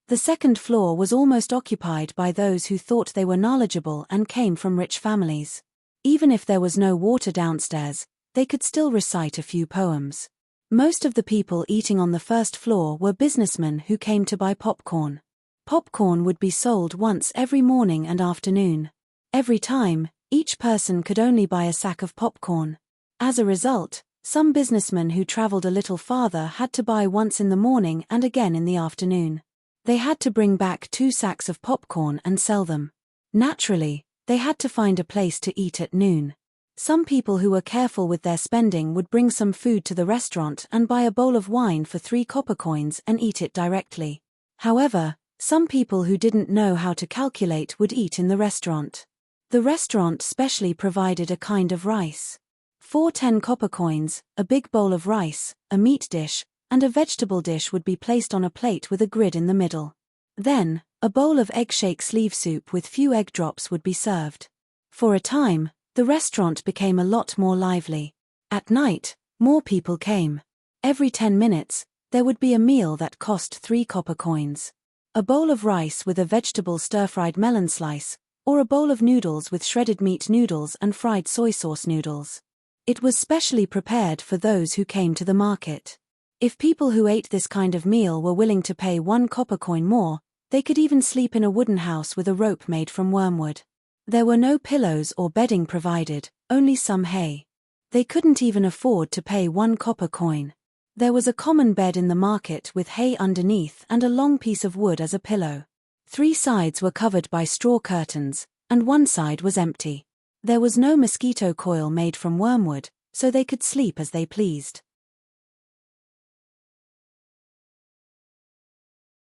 The second floor was almost occupied by those who thought they were knowledgeable and came from rich families. Even if there was no water downstairs, they could still recite a few poems. Most of the people eating on the first floor were businessmen who came to buy popcorn. Popcorn would be sold once every morning and afternoon. Every time, each person could only buy a sack of popcorn. As a result, some businessmen who traveled a little farther had to buy once in the morning and again in the afternoon. They had to bring back 2 sacks of popcorn and sell them. Naturally, they had to find a place to eat at noon. Some people who were careful with their spending would bring some food to the restaurant and buy a bowl of wine for 3 copper coins and eat it directly. However, some people who didn't know how to calculate would eat in the restaurant. The restaurant specially provided a kind of rice. 4 10 copper coins, a big bowl of rice, a meat dish, and a vegetable dish would be placed on a plate with a grid in the middle. Then, a bowl of egg shake sleeve soup with few egg drops would be served. For a time, the restaurant became a lot more lively. At night, more people came. Every 10 minutes, there would be a meal that cost 3 copper coins. A bowl of rice with a vegetable stir-fried melon slice, or a bowl of noodles with shredded meat noodles and fried soy sauce noodles. It was specially prepared for those who came to the market. If people who ate this kind of meal were willing to pay 1 copper coin more, they could even sleep in a wooden house with a rope made from wormwood. There were no pillows or bedding provided, only some hay. They couldn't even afford to pay 1 copper coin. There was a common bed in the market with hay underneath and a long piece of wood as a pillow. 3 sides were covered by straw curtains, and 1 side was empty. There was no mosquito coil made from wormwood, so they could sleep as they pleased.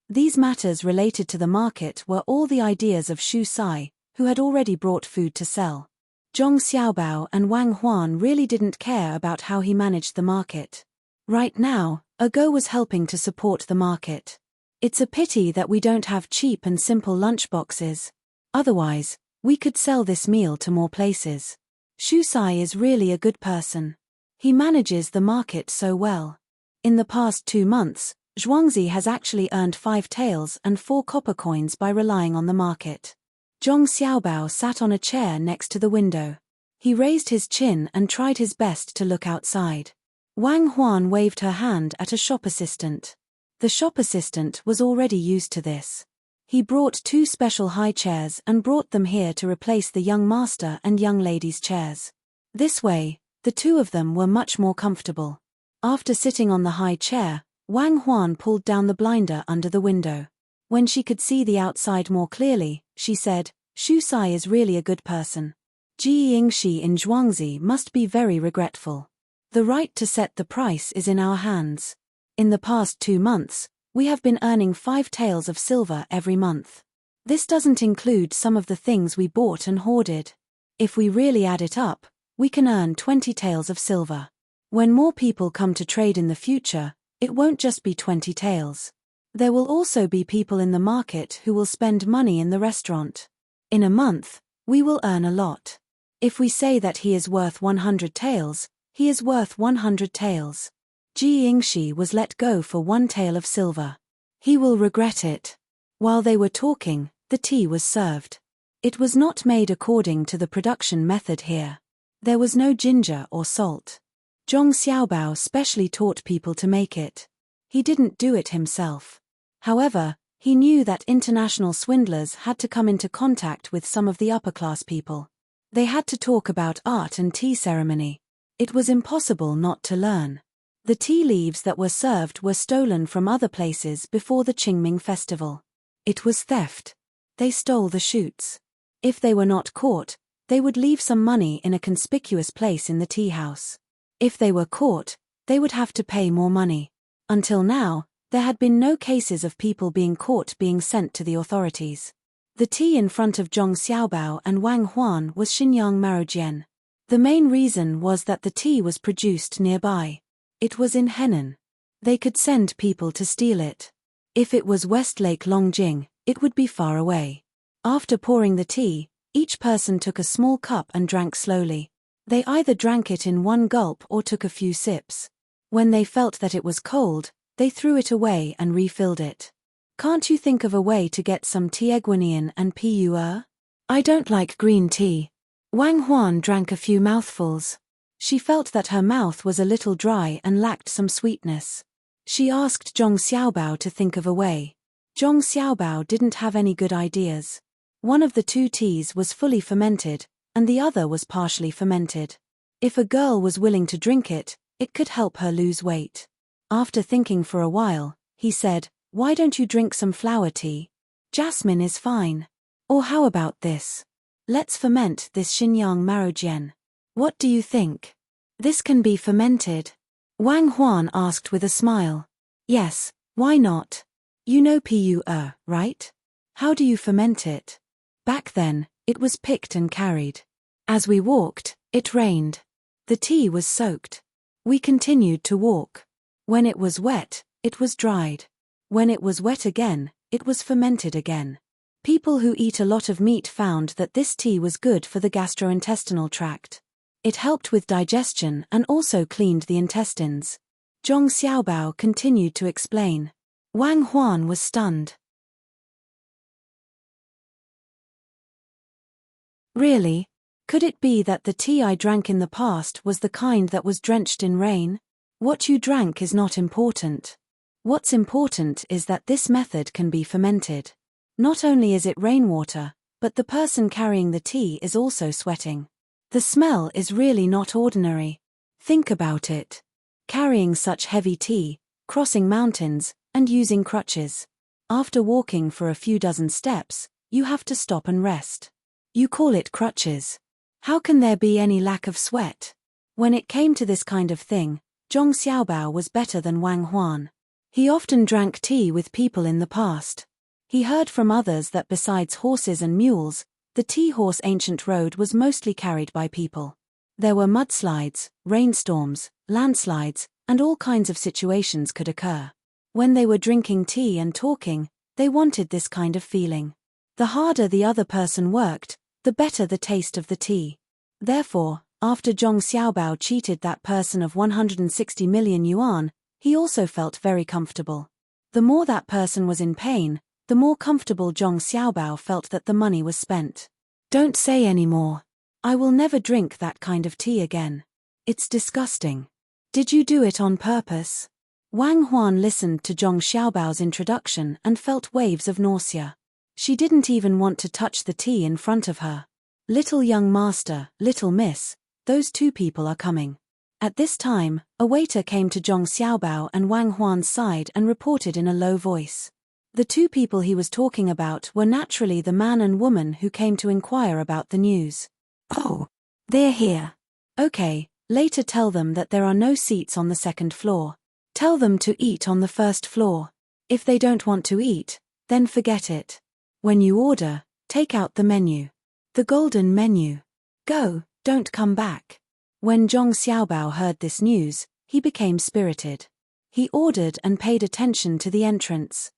These matters related to the market were all the ideas of Shu Sai, who had already brought food to sell. Zhong Xiaobao and Wang Huan really didn't care about how he managed the market. Right now, Go was helping to support the market. It's a pity that we don't have cheap and simple lunchboxes. Otherwise, we could sell this meal to more places. Shu Sai is really a good person. He manages the market so well. In the past 2 months, Zhuangzi has actually earned 5 taels and 4 copper coins by relying on the market. Zhong Xiaobao sat on a chair next to the window. He raised his chin and tried his best to look outside. Wang Huan waved her hand at a shop assistant. The shop assistant was already used to this. He brought 2 special high chairs and brought them here to replace the young master and young lady's chairs. This way, the 2 of them were much more comfortable. After sitting on the high chair, Wang Huan pulled down the blinder under the window. When she could see the outside more clearly, she said, "Shu Sai is really a good person. Ji Yingxi in Zhuangzi must be very regretful. The right to set the price is in our hands. In the past 2 months, we have been earning 5 taels of silver every month. This doesn't include some of the things we bought and hoarded. If we really add it up, we can earn 20 taels of silver. When more people come to trade in the future, it won't just be 20 taels. There will also be people in the market who will spend money in the restaurant. In a month, we will earn a lot. If we say that he is worth 100 taels, he is worth 100 taels. Ji Yingxi was let go for 1 tael of silver. He will regret it." While they were talking, the tea was served. It was not made according to the production method here. There was no ginger or salt. Zhong Xiaobao specially taught people to make it. He didn't do it himself. However, he knew that international swindlers had to come into contact with some of the upper-class people. They had to talk about art and tea ceremony. It was impossible not to learn. The tea leaves that were served were stolen from other places before the Qingming festival. It was theft. They stole the shoots. If they were not caught, they would leave some money in a conspicuous place in the tea house. If they were caught, they would have to pay more money. Until now, there had been no cases of people being caught being sent to the authorities. The tea in front of Zhong Xiaobao and Wang Huan was Xinyang Marojian. The main reason was that the tea was produced nearby. It was in Henan. They could send people to steal it. If it was Westlake Longjing, it would be far away. After pouring the tea, each person took a small cup and drank slowly. They either drank it in 1 gulp or took a few sips. When they felt that it was cold, they threw it away and refilled it. "Can't you think of a way to get some Tieguanian and Pu'er? I don't like green tea." Wang Huan drank a few mouthfuls. She felt that her mouth was a little dry and lacked some sweetness. She asked Zhong Xiaobao to think of a way. Zhong Xiaobao didn't have any good ideas. One of the 2 teas was fully fermented, and the other was partially fermented. If a girl was willing to drink it, it could help her lose weight. After thinking for a while, he said, "Why don't you drink some flower tea? Jasmine is fine. Or how about this? Let's ferment this Xinyang Marojian. What do you think? This can be fermented." Wang Huan asked with a smile. "Yes, why not? You know Pu'er, right? How do you ferment it?" Back then, it was picked and carried. As we walked, it rained. The tea was soaked. We continued to walk. When it was wet, it was dried. When it was wet again, it was fermented again. People who eat a lot of meat found that this tea was good for the gastrointestinal tract. It helped with digestion and also cleaned the intestines. Zhong Xiaobao continued to explain. Wang Huan was stunned. Really? Could it be that the tea I drank in the past was the kind that was drenched in rain? What you drank is not important. What's important is that this method can be fermented. Not only is it rainwater, but the person carrying the tea is also sweating. The smell is really not ordinary. Think about it. Carrying such heavy tea, crossing mountains, and using crutches. After walking for a few dozen steps, you have to stop and rest. You call it crutches. How can there be any lack of sweat? When it came to this kind of thing, Zhong Xiaobao was better than Wang Huan. He often drank tea with people in the past. He heard from others that besides horses and mules, the tea horse ancient road was mostly carried by people. There were mudslides, rainstorms, landslides, and all kinds of situations could occur. When they were drinking tea and talking, they wanted this kind of feeling. The harder the other person worked, the better the taste of the tea. Therefore, after Zhong Xiaobao cheated that person of 160 million yuan, he also felt very comfortable. The more that person was in pain, the more comfortable Zhong Xiaobao felt that the money was spent. Don't say any more. I will never drink that kind of tea again. It's disgusting. Did you do it on purpose? Wang Huan listened to Zhong Xiaobao's introduction and felt waves of nausea. She didn't even want to touch the tea in front of her. Little young master, little miss, those two people are coming. At this time, a waiter came to Zhong Xiaobao and Wang Huan's side and reported in a low voice. The two people he was talking about were naturally the man and woman who came to inquire about the news. Oh, they're here. Okay, later tell them that there are no seats on the second floor. Tell them to eat on the first floor. If they don't want to eat, then forget it. When you order, take out the menu. The golden menu. Go, don't come back. When Zhong Xiaobao heard this news, he became spirited. He ordered and paid attention to the entrance.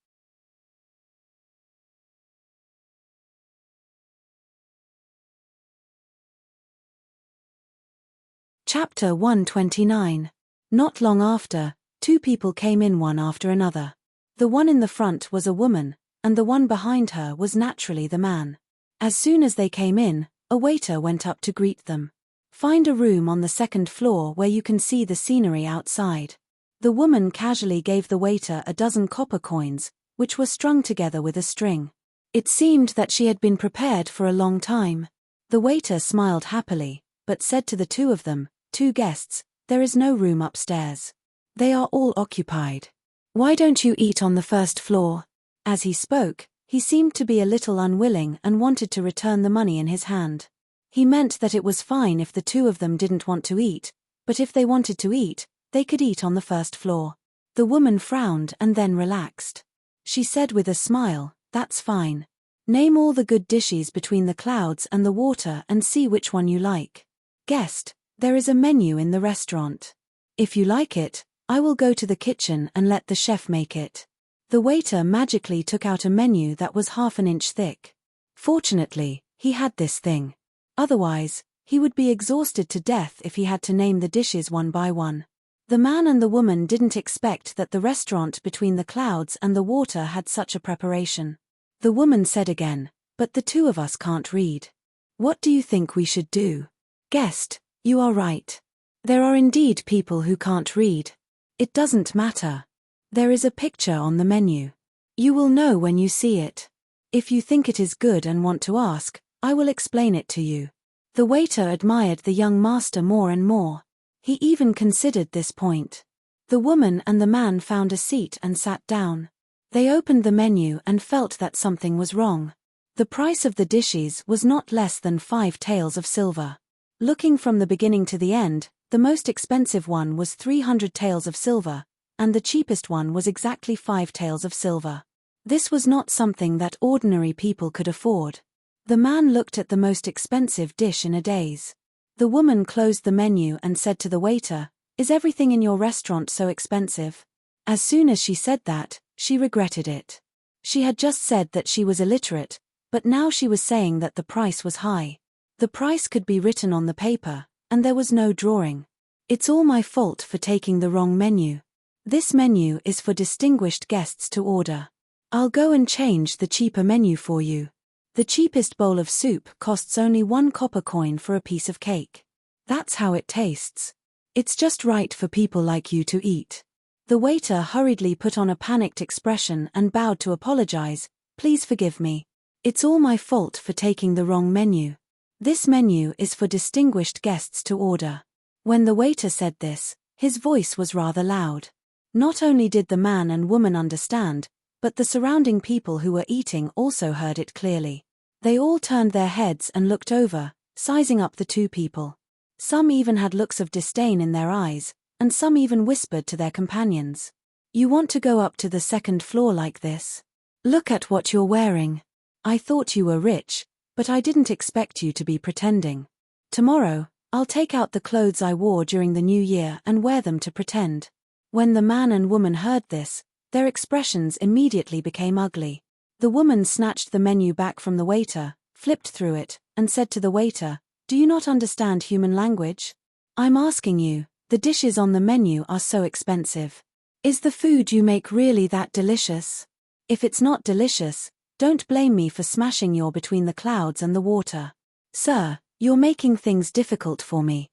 Chapter 129. Not long after, two people came in one after another. The one in the front was a woman, and the one behind her was naturally the man. As soon as they came in, a waiter went up to greet them. Find a room on the second floor where you can see the scenery outside. The woman casually gave the waiter a dozen copper coins, which were strung together with a string. It seemed that she had been prepared for a long time. The waiter smiled happily, but said to the two of them, "Two guests, there is no room upstairs. They are all occupied. Why don't you eat on the first floor?" As he spoke, he seemed to be a little unwilling and wanted to return the money in his hand. He meant that it was fine if the two of them didn't want to eat, but if they wanted to eat, they could eat on the first floor. The woman frowned and then relaxed. She said with a smile, "That's fine. Name all the good dishes between the clouds and the water and see which one you like. Guest, there is a menu in the restaurant. If you like it, I will go to the kitchen and let the chef make it." The waiter magically took out a menu that was half an inch thick. Fortunately, he had this thing. Otherwise, he would be exhausted to death if he had to name the dishes one by one. The man and the woman didn't expect that the restaurant between the clouds and the water had such a preparation. The woman said again, "But the two of us can't read. What do you think we should do?" Guest, you are right. There are indeed people who can't read. It doesn't matter. There is a picture on the menu. You will know when you see it. If you think it is good and want to ask, I will explain it to you. The waiter admired the young master more and more. He even considered this point. The woman and the man found a seat and sat down. They opened the menu and felt that something was wrong. The price of the dishes was not less than 5 taels of silver. Looking from the beginning to the end, the most expensive one was 300 taels of silver, and the cheapest one was exactly 5 taels of silver. This was not something that ordinary people could afford. The man looked at the most expensive dish in a daze. The woman closed the menu and said to the waiter, Is everything in your restaurant so expensive? As soon as she said that, she regretted it. She had just said that she was illiterate, but now she was saying that the price was high. The price could be written on the paper, and there was no drawing. It's all my fault for taking the wrong menu. This menu is for distinguished guests to order. I'll go and change the cheaper menu for you. The cheapest bowl of soup costs only 1 copper coin for a piece of cake. That's how it tastes. It's just right for people like you to eat. The waiter hurriedly put on a panicked expression and bowed to apologize. Please forgive me. It's all my fault for taking the wrong menu. This menu is for distinguished guests to order. When the waiter said this, his voice was rather loud. Not only did the man and woman understand, but the surrounding people who were eating also heard it clearly. They all turned their heads and looked over, sizing up the two people. Some even had looks of disdain in their eyes, and some even whispered to their companions. You want to go up to the 2nd floor like this? Look at what you're wearing. I thought you were rich, but I didn't expect you to be pretending. Tomorrow, I'll take out the clothes I wore during the New Year and wear them to pretend. When the man and woman heard this, their expressions immediately became ugly. The woman snatched the menu back from the waiter, flipped through it, and said to the waiter, Do you not understand human language? I'm asking you, the dishes on the menu are so expensive. Is the food you make really that delicious? If it's not delicious, don't blame me for smashing your between the clouds and the water. Sir, you're making things difficult for me.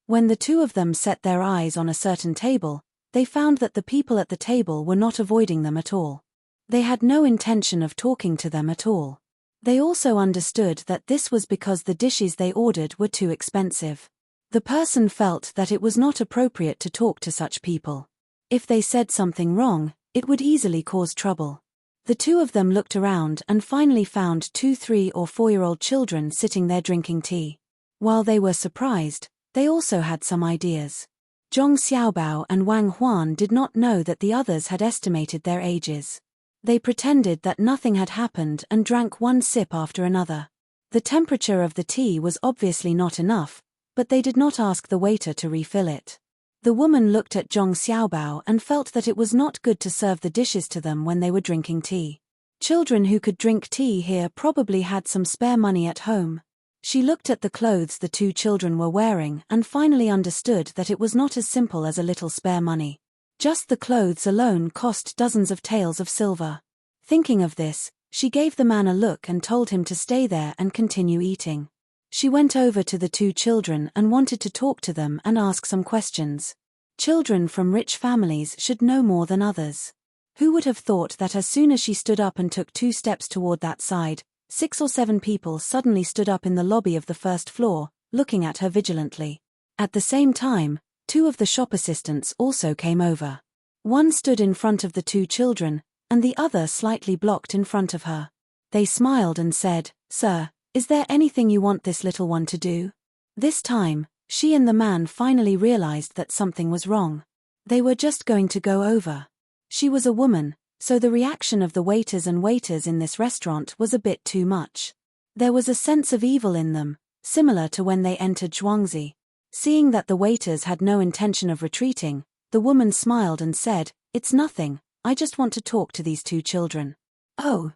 When the two of them set their eyes on a certain table, they found that the people at the table were not avoiding them at all. They had no intention of talking to them at all. They also understood that this was because the dishes they ordered were too expensive. The person felt that it was not appropriate to talk to such people. If they said something wrong, it would easily cause trouble. The two of them looked around and finally found 2, 3 or 4-year-old children sitting there drinking tea. While they were surprised, they also had some ideas. Zhong Xiaobao and Wang Huan did not know that the others had estimated their ages. They pretended that nothing had happened and drank one sip after another. The temperature of the tea was obviously not enough, but they did not ask the waiter to refill it. The woman looked at Zhong Xiaobao and felt that it was not good to serve the dishes to them when they were drinking tea. Children who could drink tea here probably had some spare money at home. She looked at the clothes the two children were wearing and finally understood that it was not as simple as a little spare money. Just the clothes alone cost dozens of taels of silver. Thinking of this, she gave the man a look and told him to stay there and continue eating. She went over to the two children and wanted to talk to them and ask some questions. Children from rich families should know more than others. Who would have thought that as soon as she stood up and took 2 steps toward that side, 6 or 7 people suddenly stood up in the lobby of the 1st floor, looking at her vigilantly. At the same time, 2 of the shop assistants also came over. One stood in front of the 2 children, and the other slightly blocked in front of her. They smiled and said, Sir, is there anything you want this little one to do? This time, she and the man finally realized that something was wrong. They were just going to go over. She was a woman, so the reaction of the waiters and waiters in this restaurant was a bit too much. There was a sense of evil in them, similar to when they entered Zhuangzi. Seeing that the waiters had no intention of retreating, the woman smiled and said, It's nothing, I just want to talk to these 2 children. Oh,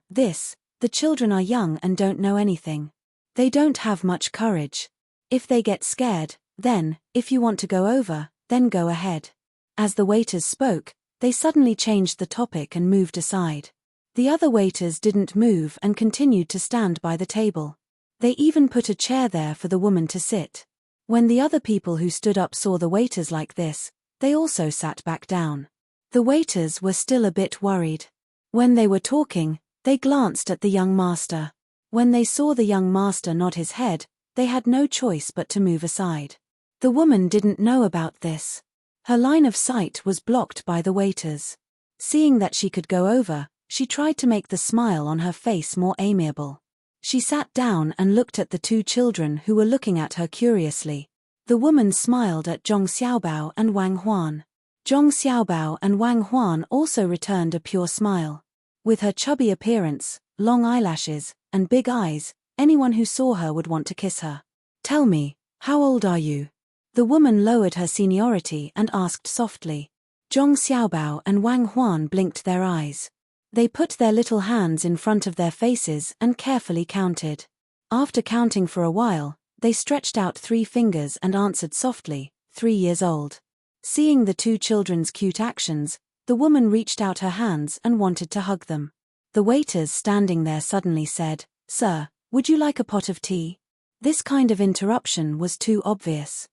the children are young and don't know anything. They don't have much courage. If they get scared, then, if you want to go over, then go ahead. As the waiters spoke, they suddenly changed the topic and moved aside. The other waiters didn't move and continued to stand by the table. They even put a chair there for the woman to sit. When the other people who stood up saw the waiters like this, they also sat back down. The waiters were still a bit worried. When they were talking, they glanced at the young master. When they saw the young master nod his head, they had no choice but to move aside. The woman didn't know about this. Her line of sight was blocked by the waiters. Seeing that she could go over, she tried to make the smile on her face more amiable. She sat down and looked at the 2 children who were looking at her curiously. The woman smiled at Zhong Xiaobao and Wang Huan. Zhong Xiaobao and Wang Huan also returned a pure smile. With her chubby appearance, long eyelashes, and big eyes, anyone who saw her would want to kiss her. Tell me, how old are you? The woman lowered her seniority and asked softly. Zhong Xiaobao and Wang Huan blinked their eyes. They put their little hands in front of their faces and carefully counted. After counting for a while, they stretched out 3 fingers and answered softly, 3 years old. Seeing the 2 children's cute actions, the woman reached out her hands and wanted to hug them. The waiters standing there suddenly said, "Sir, would you like a pot of tea?" This kind of interruption was too obvious.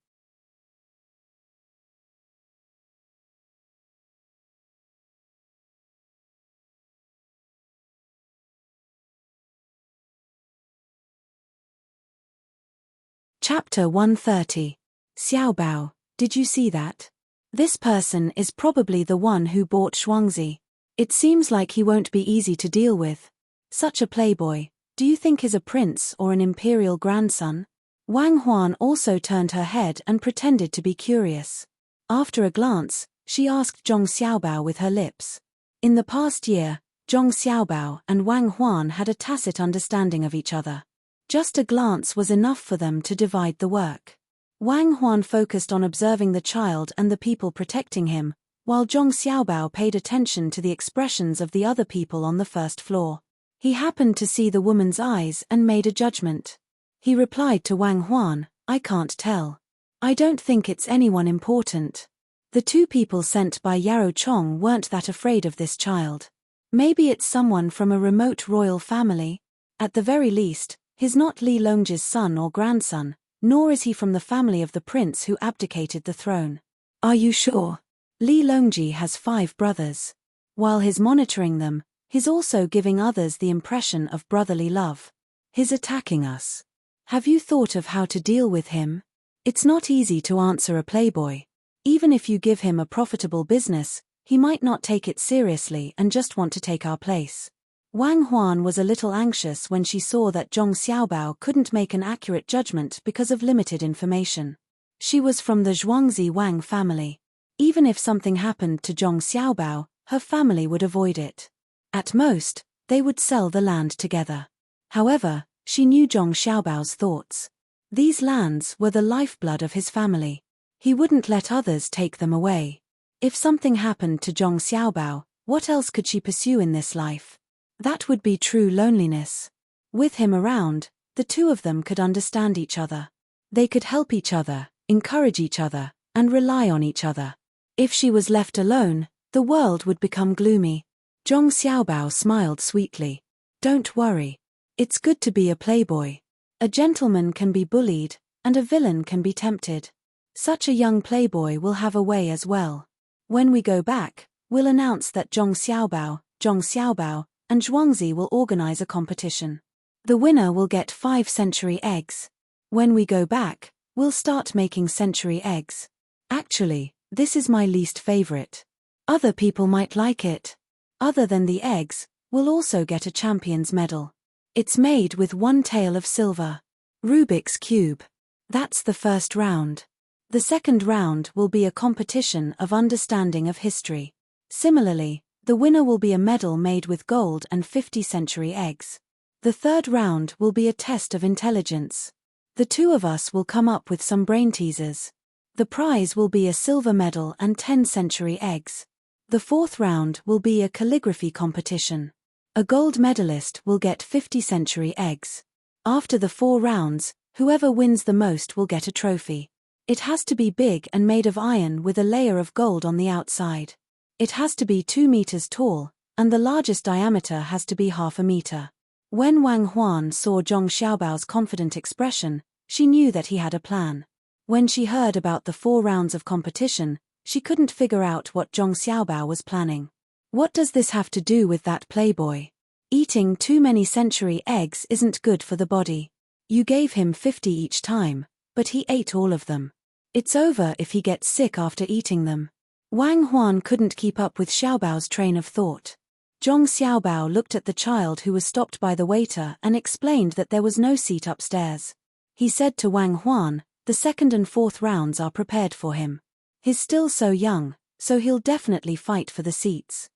Chapter 130. Xiaobao, did you see that? This person is probably the one who bought Shuangzi. It seems like he won't be easy to deal with. Such a playboy, do you think is a prince or an imperial grandson? Wang Huan also turned her head and pretended to be curious. After a glance, she asked Zhong Xiaobao with her lips. In the past year, Zhong Xiaobao and Wang Huan had a tacit understanding of each other. Just a glance was enough for them to divide the work. Wang Huan focused on observing the child and the people protecting him, while Zhong Xiaobao paid attention to the expressions of the other people on the first floor. He happened to see the woman's eyes and made a judgment. He replied to Wang Huan, "I can't tell. I don't think it's anyone important." The 2 people sent by Yarrow Chong weren't that afraid of this child. Maybe it's someone from a remote royal family. At the very least, he's not Li Longji's son or grandson, nor is he from the family of the prince who abdicated the throne. Are you sure? Li Longji has 5 brothers. While he's monitoring them, he's also giving others the impression of brotherly love. He's attacking us. Have you thought of how to deal with him? It's not easy to answer a playboy. Even if you give him a profitable business, he might not take it seriously and just want to take our place. Wang Huan was a little anxious when she saw that Zhong Xiaobao couldn't make an accurate judgment because of limited information. She was from the Zhuangzi Wang family. Even if something happened to Zhong Xiaobao, her family would avoid it. At most, they would sell the land together. However, she knew Zhong Xiaobao's thoughts. These lands were the lifeblood of his family. He wouldn't let others take them away. If something happened to Zhong Xiaobao, what else could she pursue in this life? That would be true loneliness. With him around, the 2 of them could understand each other. They could help each other, encourage each other, and rely on each other. If she was left alone, the world would become gloomy. Zhong Xiaobao smiled sweetly. Don't worry. It's good to be a playboy. A gentleman can be bullied, and a villain can be tempted. Such a young playboy will have a way as well. When we go back, we'll announce that Zhong Xiaobao, and Zhuangzi will organize a competition. The winner will get 5 century eggs. When we go back, we'll start making century eggs. Actually, this is my least favorite. Other people might like it. Other than the eggs, we'll also get a champion's medal. It's made with 1 tael of silver. Rubik's Cube. That's the first round. The second round will be a competition of understanding of history. Similarly, the winner will be a medal made with gold and 50 century eggs. The third round will be a test of intelligence. The 2 of us will come up with some brain teasers. The prize will be a silver medal and 10 century eggs. The fourth round will be a calligraphy competition. A gold medalist will get 50 century eggs. After the 4 rounds, whoever wins the most will get a trophy. It has to be big and made of iron with a layer of gold on the outside. It has to be 2 meters tall, and the largest diameter has to be half a meter. When Wang Huan saw Zhong Xiaobao's confident expression, she knew that he had a plan. When she heard about the 4 rounds of competition, she couldn't figure out what Zhong Xiaobao was planning. What does this have to do with that playboy? Eating too many century eggs isn't good for the body. You gave him 50 each time, but he ate all of them. It's over if he gets sick after eating them. Wang Huan couldn't keep up with Xiaobao's train of thought. Zhong Xiaobao looked at the child who was stopped by the waiter and explained that there was no seat upstairs. He said to Wang Huan, the second and fourth rounds are prepared for him. He's still so young, so he'll definitely fight for the seats.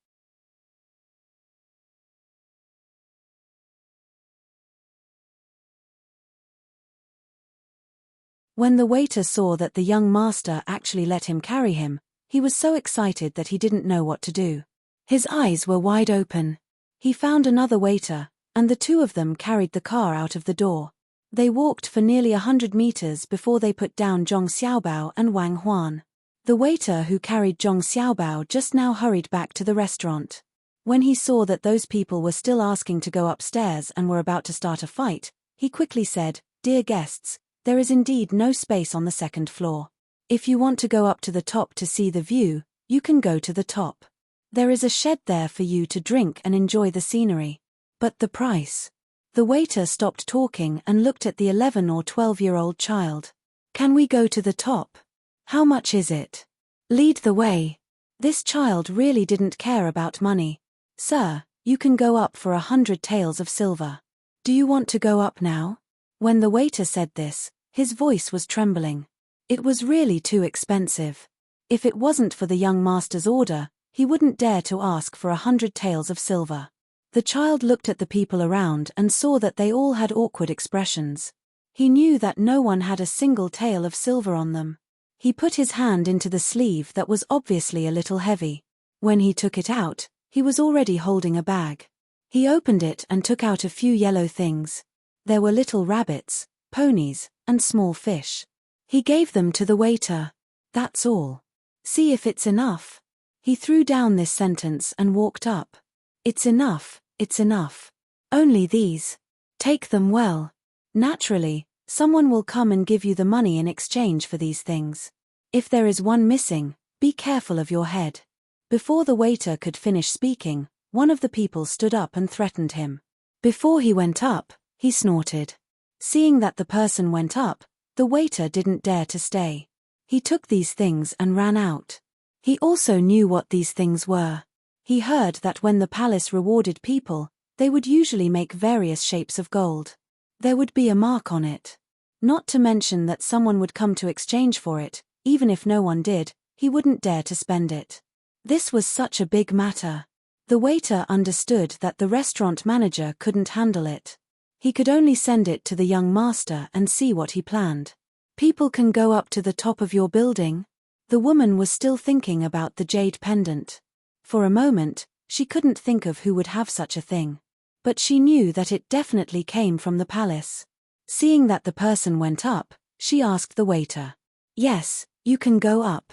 When the waiter saw that the young master actually let him carry him, he was so excited that he didn't know what to do. His eyes were wide open. He found another waiter, and the two of them carried the car out of the door. They walked for nearly 100 meters before they put down Zhong Xiaobao and Wang Huan. The waiter who carried Zhong Xiaobao just now hurried back to the restaurant. When he saw that those people were still asking to go upstairs and were about to start a fight, he quickly said, "Dear guests, there is indeed no space on the second floor. If you want to go up to the top to see the view, you can go to the top. There is a shed there for you to drink and enjoy the scenery. But the price." The waiter stopped talking and looked at the 11 or 12-year-old child. "Can we go to the top? How much is it? Lead the way." This child really didn't care about money. "Sir, you can go up for 100 taels of silver. Do you want to go up now?" When the waiter said this, his voice was trembling. It was really too expensive. If it wasn't for the young master's order, he wouldn't dare to ask for 100 taels of silver. The child looked at the people around and saw that they all had awkward expressions. He knew that no one had a single tael of silver on them. He put his hand into the sleeve that was obviously a little heavy. When he took it out, he was already holding a bag. He opened it and took out a few yellow things. There were little rabbits, ponies, and small fish. He gave them to the waiter. "That's all. See if it's enough." He threw down this sentence and walked up. "It's enough, it's enough. Only these. Take them well. Naturally, someone will come and give you the money in exchange for these things. If there is one missing, be careful of your head." Before the waiter could finish speaking, one of the people stood up and threatened him. Before he went up, he snorted. Seeing that the person went up, the waiter didn't dare to stay. He took these things and ran out. He also knew what these things were. He heard that when the palace rewarded people, they would usually make various shapes of gold. There would be a mark on it. Not to mention that someone would come to exchange for it. Even if no one did, he wouldn't dare to spend it. This was such a big matter. The waiter understood that the restaurant manager couldn't handle it. He could only send it to the young master and see what he planned. "People can go up to the top of your building?" The woman was still thinking about the jade pendant. For a moment, she couldn't think of who would have such a thing. But she knew that it definitely came from the palace. Seeing that the person went up, she asked the waiter. "Yes, you can go up.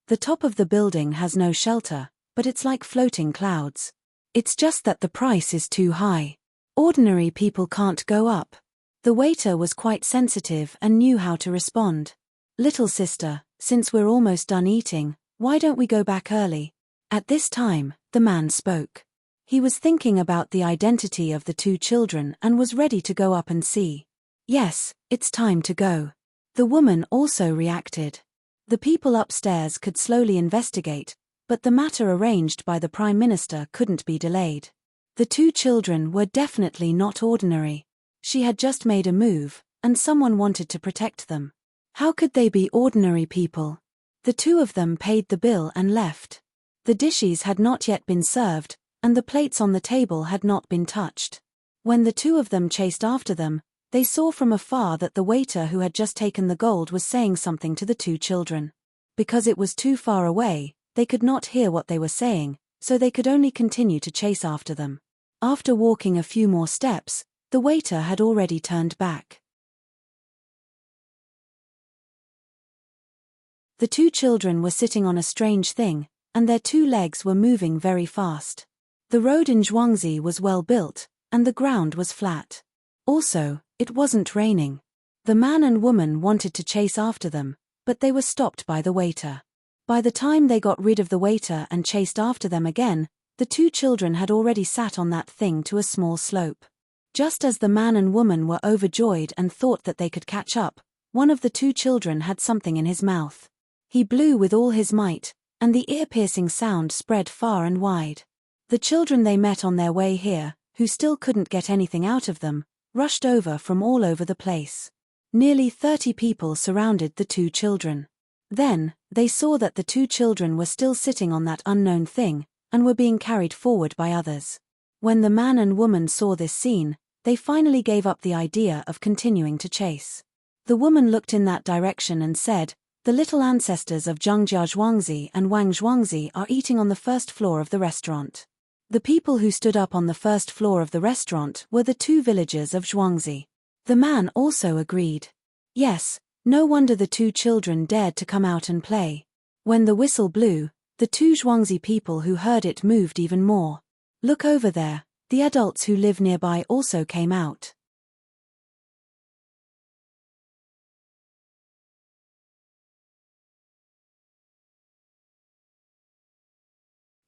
The top of the building has no shelter, but it's like floating clouds. It's just that the price is too high. Ordinary people can't go up." The waiter was quite sensitive and knew how to respond. "Little sister, since we're almost done eating, why don't we go back early?" At this time, the man spoke. He was thinking about the identity of the two children and was ready to go up and see. "Yes, it's time to go." The woman also reacted. The people upstairs could slowly investigate, but the matter arranged by the Prime Minister couldn't be delayed. The two children were definitely not ordinary. She had just made a move, and someone wanted to protect them. How could they be ordinary people? The two of them paid the bill and left. The dishes had not yet been served, and the plates on the table had not been touched. When the two of them chased after them, they saw from afar that the waiter who had just taken the gold was saying something to the two children. Because it was too far away, they could not hear what they were saying, so they could only continue to chase after them. After walking a few more steps, the waiter had already turned back. The two children were sitting on a strange thing, and their two legs were moving very fast. The road in Zhuangzi was well built, and the ground was flat. Also, it wasn't raining. The man and woman wanted to chase after them, but they were stopped by the waiter. By the time they got rid of the waiter and chased after them again, the two children had already sat on that thing to a small slope. Just as the man and woman were overjoyed and thought that they could catch up, one of the two children had something in his mouth. He blew with all his might, and the ear-piercing sound spread far and wide. The children they met on their way here, who still couldn't get anything out of them, rushed over from all over the place. Nearly 30 people surrounded the two children. Then, they saw that the two children were still sitting on that unknown thing, and were being carried forward by others. When the man and woman saw this scene, they finally gave up the idea of continuing to chase. The woman looked in that direction and said, "The little ancestors of Zhengjia Zhuangzi and Wang Zhuangzi are eating on the first floor of the restaurant." The people who stood up on the first floor of the restaurant were the 2 villagers of Zhuangzi. The man also agreed. Yes, no wonder the 2 children dared to come out and play. When the whistle blew, the 2 Zhuangzi people who heard it moved even more. "Look over there," the adults who live nearby also came out.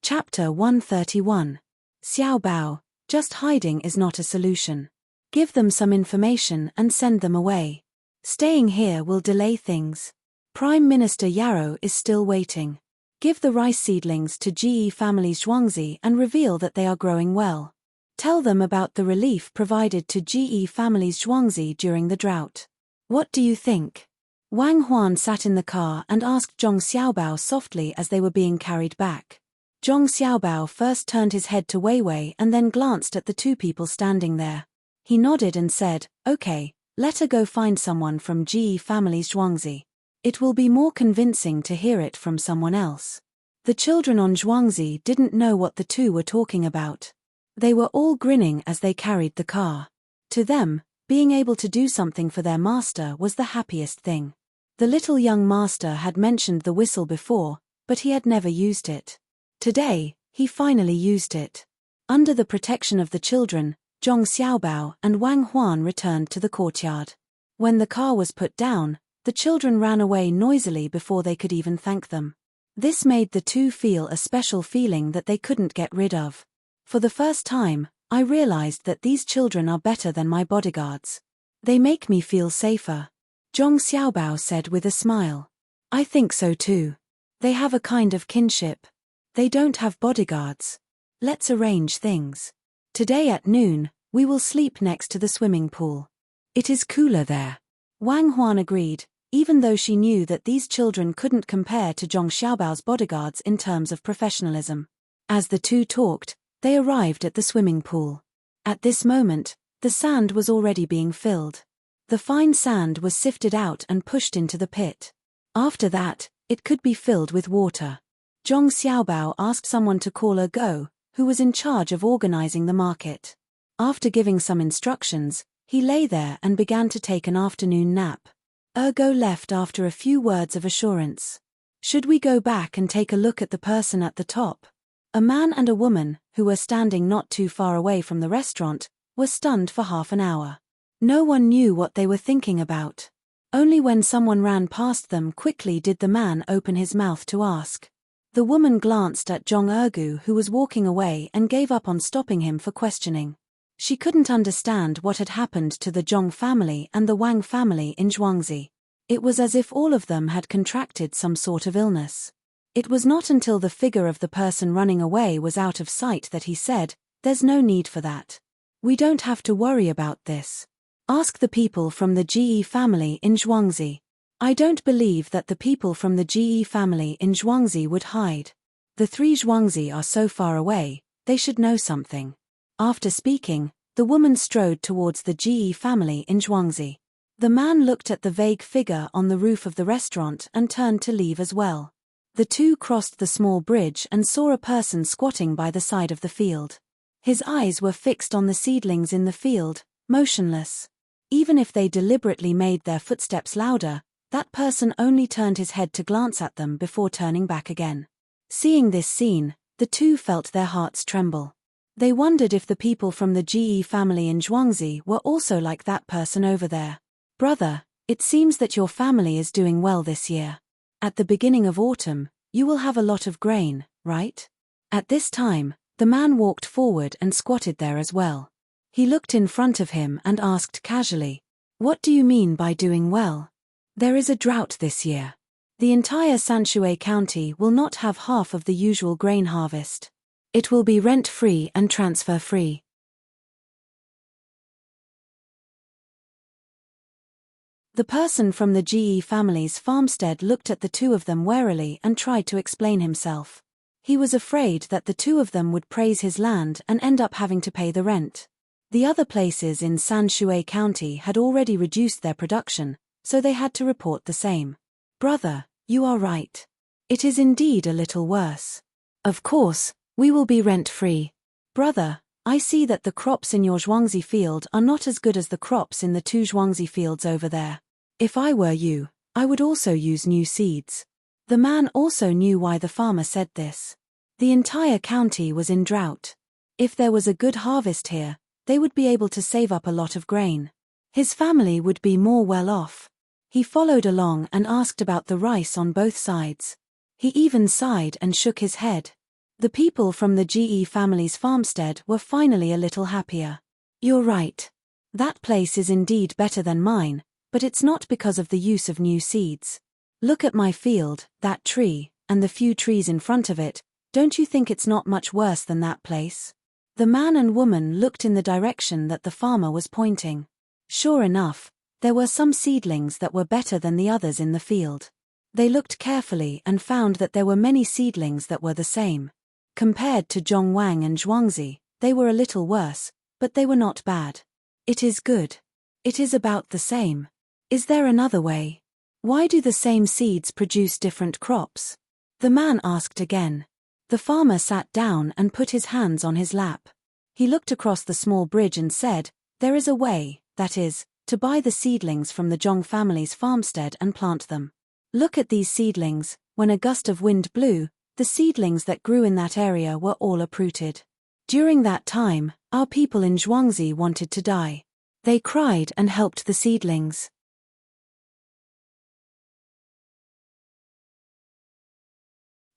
Chapter 131. Xiao Bao, just hiding is not a solution. Give them some information and send them away. Staying here will delay things. Prime Minister Yarrow is still waiting. Give the rice seedlings to GE Family's Zhuangzi and reveal that they are growing well. Tell them about the relief provided to GE Family's Zhuangzi during the drought. What do you think? Wang Huan sat in the car and asked Zhong Xiaobao softly as they were being carried back. Zhong Xiaobao first turned his head to Weiwei and then glanced at the 2 people standing there. He nodded and said, "Okay, let her go find someone from GE Family's Zhuangzi. It will be more convincing to hear it from someone else." The children on Zhuangzi didn't know what the 2 were talking about. They were all grinning as they carried the car. To them, being able to do something for their master was the happiest thing. The little young master had mentioned the whistle before, but he had never used it. Today, he finally used it. Under the protection of the children, Zhong Xiaobao and Wang Huan returned to the courtyard. When the car was put down, the children ran away noisily before they could even thank them. This made the 2 feel a special feeling that they couldn't get rid of. For the first time, I realized that these children are better than my bodyguards. They make me feel safer. Zhong Xiaobao said with a smile. I think so too. They have a kind of kinship. They don't have bodyguards. Let's arrange things. Today at noon, we will sleep next to the swimming pool. It is cooler there. Wang Huan agreed, even though she knew that these children couldn't compare to Zhong Xiaobao's bodyguards in terms of professionalism. As the 2 talked, they arrived at the swimming pool. At this moment, the sand was already being filled. The fine sand was sifted out and pushed into the pit. After that, it could be filled with water. Zhong Xiaobao asked someone to call Ergo, who was in charge of organizing the market. After giving some instructions, he lay there and began to take an afternoon nap. Ergo left after a few words of assurance. Should we go back and take a look at the person at the top? A man and a woman, who were standing not too far away from the restaurant, were stunned for half an hour. No one knew what they were thinking about. Only when someone ran past them quickly did the man open his mouth to ask. The woman glanced at Zhong Ergu, who was walking away, and gave up on stopping him for questioning. She couldn't understand what had happened to the Zhong family and the Wang family in Zhuangzi. It was as if all of them had contracted some sort of illness. It was not until the figure of the person running away was out of sight that he said, "There's no need for that. We don't have to worry about this. Ask the people from the GE family in Zhuangzi." I don't believe that the people from the GE family in Zhuangzi would hide. The 3 Zhuangzi are so far away, they should know something. After speaking, the woman strode towards the GE family in Zhuangzi. The man looked at the vague figure on the roof of the restaurant and turned to leave as well. The 2 crossed the small bridge and saw a person squatting by the side of the field. His eyes were fixed on the seedlings in the field, motionless. Even if they deliberately made their footsteps louder, that person only turned his head to glance at them before turning back again. Seeing this scene, the 2 felt their hearts tremble. They wondered if the people from the GE family in Zhuangzi were also like that person over there. "Brother, it seems that your family is doing well this year. At the beginning of autumn, you will have a lot of grain, right?" At this time, the man walked forward and squatted there as well. He looked in front of him and asked casually, "What do you mean by doing well?" "There is a drought this year. The entire Sanshui County will not have half of the usual grain harvest. It will be rent-free and transfer-free." The person from the GE family's farmstead looked at the 2 of them warily and tried to explain himself. He was afraid that the 2 of them would praise his land and end up having to pay the rent. The other places in Sanshui County had already reduced their production, so they had to report the same. Brother, you are right. It is indeed a little worse. Of course, we will be rent-free. Brother, I see that the crops in your Zhuangzi field are not as good as the crops in the two Zhuangzi fields over there. If I were you, I would also use new seeds. The man also knew why the farmer said this. The entire county was in drought. If there was a good harvest here, they would be able to save up a lot of grain. His family would be more well off. He followed along and asked about the rice on both sides. He even sighed and shook his head. The people from the GE family's farmstead were finally a little happier. You're right. That place is indeed better than mine, but it's not because of the use of new seeds. Look at my field, that tree, and the few trees in front of it. Don't you think it's not much worse than that place? The man and woman looked in the direction that the farmer was pointing. Sure enough, there were some seedlings that were better than the others in the field. They looked carefully and found that there were many seedlings that were the same. Compared to Zhongwang and Zhuangzi, they were a little worse, but they were not bad. It is good. It is about the same. Is there another way? Why do the same seeds produce different crops? The man asked again. The farmer sat down and put his hands on his lap. He looked across the small bridge and said, there is a way, that is, to buy the seedlings from the Zhong family's farmstead and plant them. Look at these seedlings. When a gust of wind blew, the seedlings that grew in that area were all uprooted. During that time, our people in Zhuangzi wanted to die. They cried and helped the seedlings.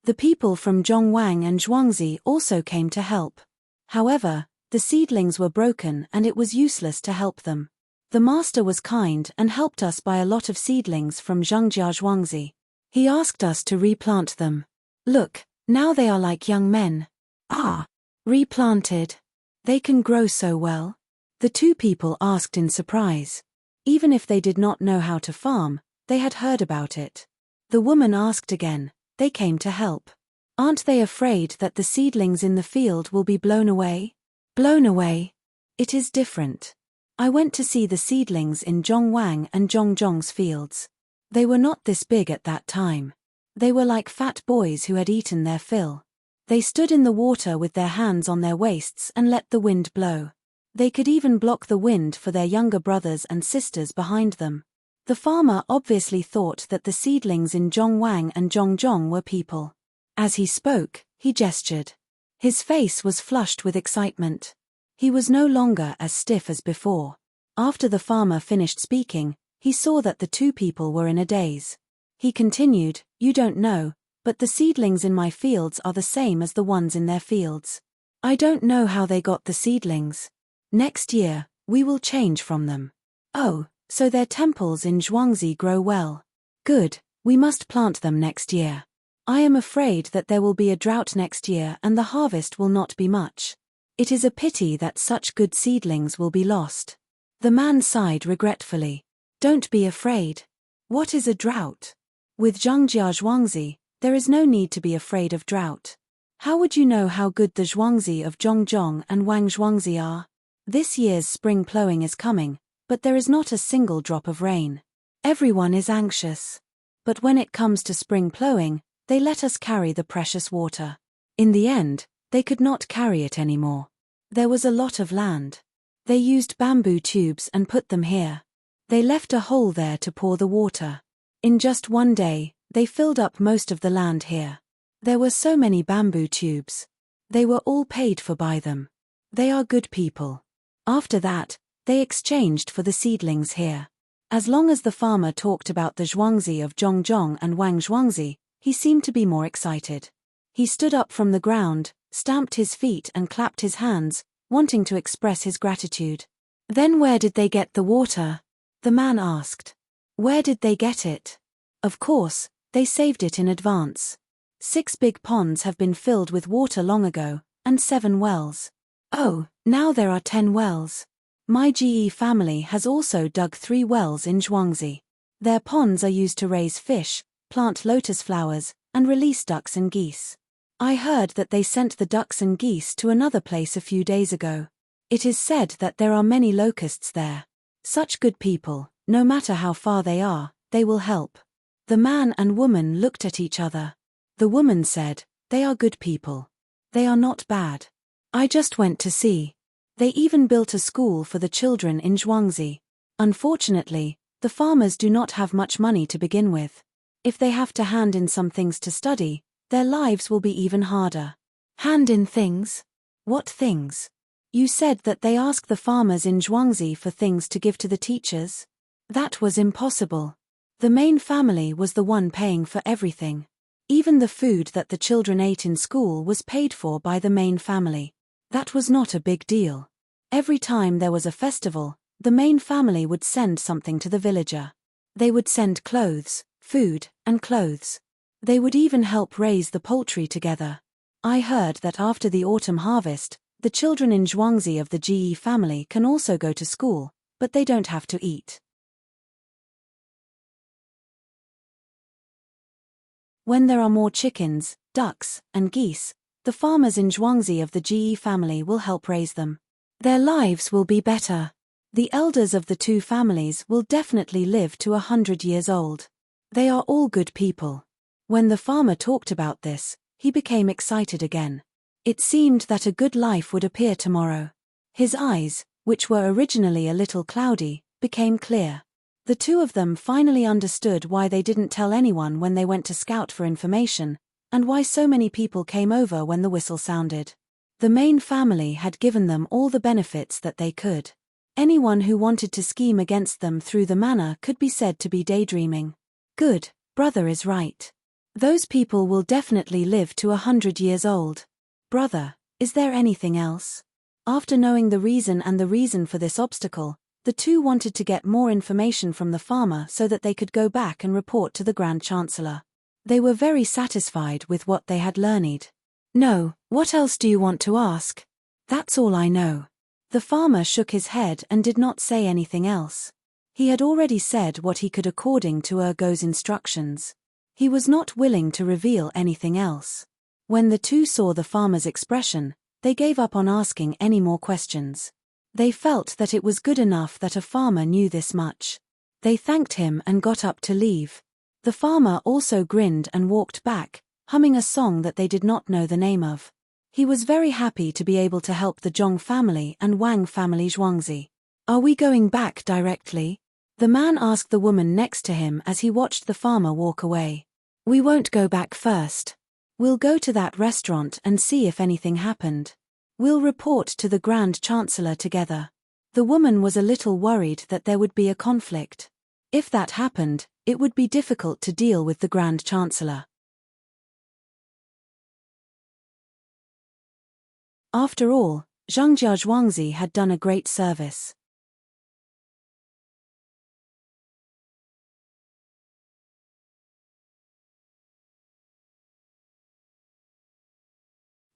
The people from Zhongwang and Zhuangzi also came to help. However, the seedlings were broken and it was useless to help them. The master was kind and helped us buy a lot of seedlings from Zhangjia Zhuangzi. He asked us to replant them. Look, now they are like young men. Ah! Replanted. They can grow so well. The two people asked in surprise. Even if they did not know how to farm, they had heard about it. The woman asked again. They came to help. Aren't they afraid that the seedlings in the field will be blown away? Blown away? It is different. I went to see the seedlings in Zhongwang and Zhongzhong's fields. They were not this big at that time. They were like fat boys who had eaten their fill. They stood in the water with their hands on their waists and let the wind blow. They could even block the wind for their younger brothers and sisters behind them. The farmer obviously thought that the seedlings in Zhongwang and Zhongzhong were people. As he spoke, he gestured. His face was flushed with excitement. He was no longer as stiff as before. After the farmer finished speaking, he saw that the two people were in a daze. He continued, you don't know, but the seedlings in my fields are the same as the ones in their fields. I don't know how they got the seedlings. Next year, we will change from them. Oh, so their temples in Zhuangzi grow well. Good, we must plant them next year. I am afraid that there will be a drought next year and the harvest will not be much. It is a pity that such good seedlings will be lost. The man sighed regretfully. Don't be afraid. What is a drought? With Zhangjia Zhuangzi, there is no need to be afraid of drought. How would you know how good the Zhuangzi of Zhongzhong and Wang Zhuangzi are? This year's spring plowing is coming, but there is not a single drop of rain. Everyone is anxious. But when it comes to spring plowing, they let us carry the precious water. In the end, they could not carry it anymore. There was a lot of land. They used bamboo tubes and put them here. They left a hole there to pour the water. In just one day, they filled up most of the land here. There were so many bamboo tubes. They were all paid for by them. They are good people. After that, they exchanged for the seedlings here. As long as the farmer talked about the Zhuangzi of Zhongzhong and Wang Zhuangzi, he seemed to be more excited. He stood up from the ground, stamped his feet and clapped his hands, wanting to express his gratitude. Then where did they get the water? The man asked. Where did they get it? Of course, they saved it in advance. 6 big ponds have been filled with water long ago, and 7 wells. Oh, now there are 10 wells. My GE family has also dug 3 wells in Zhuangzi. Their ponds are used to raise fish, plant lotus flowers, and release ducks and geese. I heard that they sent the ducks and geese to another place a few days ago. It is said that there are many locusts there. Such good people, No matter how far they are, they will help. The man and woman looked at each other. The woman said, "They are good people. They are not bad. I just went to see. They even built a school for the children in Zhuangzi. Unfortunately, the farmers do not have much money to begin with. If they have to hand in some things to study, their lives will be even harder." Hand in things? What things? You said that they ask the farmers in Zhuangzi for things to give to the teachers? That was impossible. The main family was the one paying for everything. Even the food that the children ate in school was paid for by the main family. That was not a big deal. Every time there was a festival, the main family would send something to the villager. They would send clothes, food, and clothes. They would even help raise the poultry together. I heard that after the autumn harvest, the children in Zhuangzi of the GE family can also go to school, but they don't have to eat. When there are more chickens, ducks, and geese, the farmers in Zhuangzi of the GE family will help raise them. Their lives will be better. The elders of the two families will definitely live to 100 years old. They are all good people. When the farmer talked about this, he became excited again. It seemed that a good life would appear tomorrow. His eyes, which were originally a little cloudy, became clear. The two of them finally understood why they didn't tell anyone when they went to scout for information, and why so many people came over when the whistle sounded. The main family had given them all the benefits that they could. Anyone who wanted to scheme against them through the manor could be said to be daydreaming. Good, brother is right. Those people will definitely live to 100 years old. Brother, is there anything else? After knowing the reason for this obstacle, the two wanted to get more information from the farmer so that they could go back and report to the Grand Chancellor. They were very satisfied with what they had learned. No, what else do you want to ask? That's all I know. The farmer shook his head and did not say anything else. He had already said what he could according to Ergo's instructions. He was not willing to reveal anything else. When the two saw the farmer's expression, they gave up on asking any more questions. They felt that it was good enough that a farmer knew this much. They thanked him and got up to leave. The farmer also grinned and walked back, humming a song that they did not know the name of. He was very happy to be able to help the Zhong family and Wang family Zhuangzi. Are we going back directly? The man asked the woman next to him as he watched the farmer walk away. We won't go back first. We'll go to that restaurant and see if anything happened. We'll report to the Grand Chancellor together. The woman was a little worried that there would be a conflict. If that happened, it would be difficult to deal with the Grand Chancellor. After all, Zhangjia Zhuangzi had done a great service.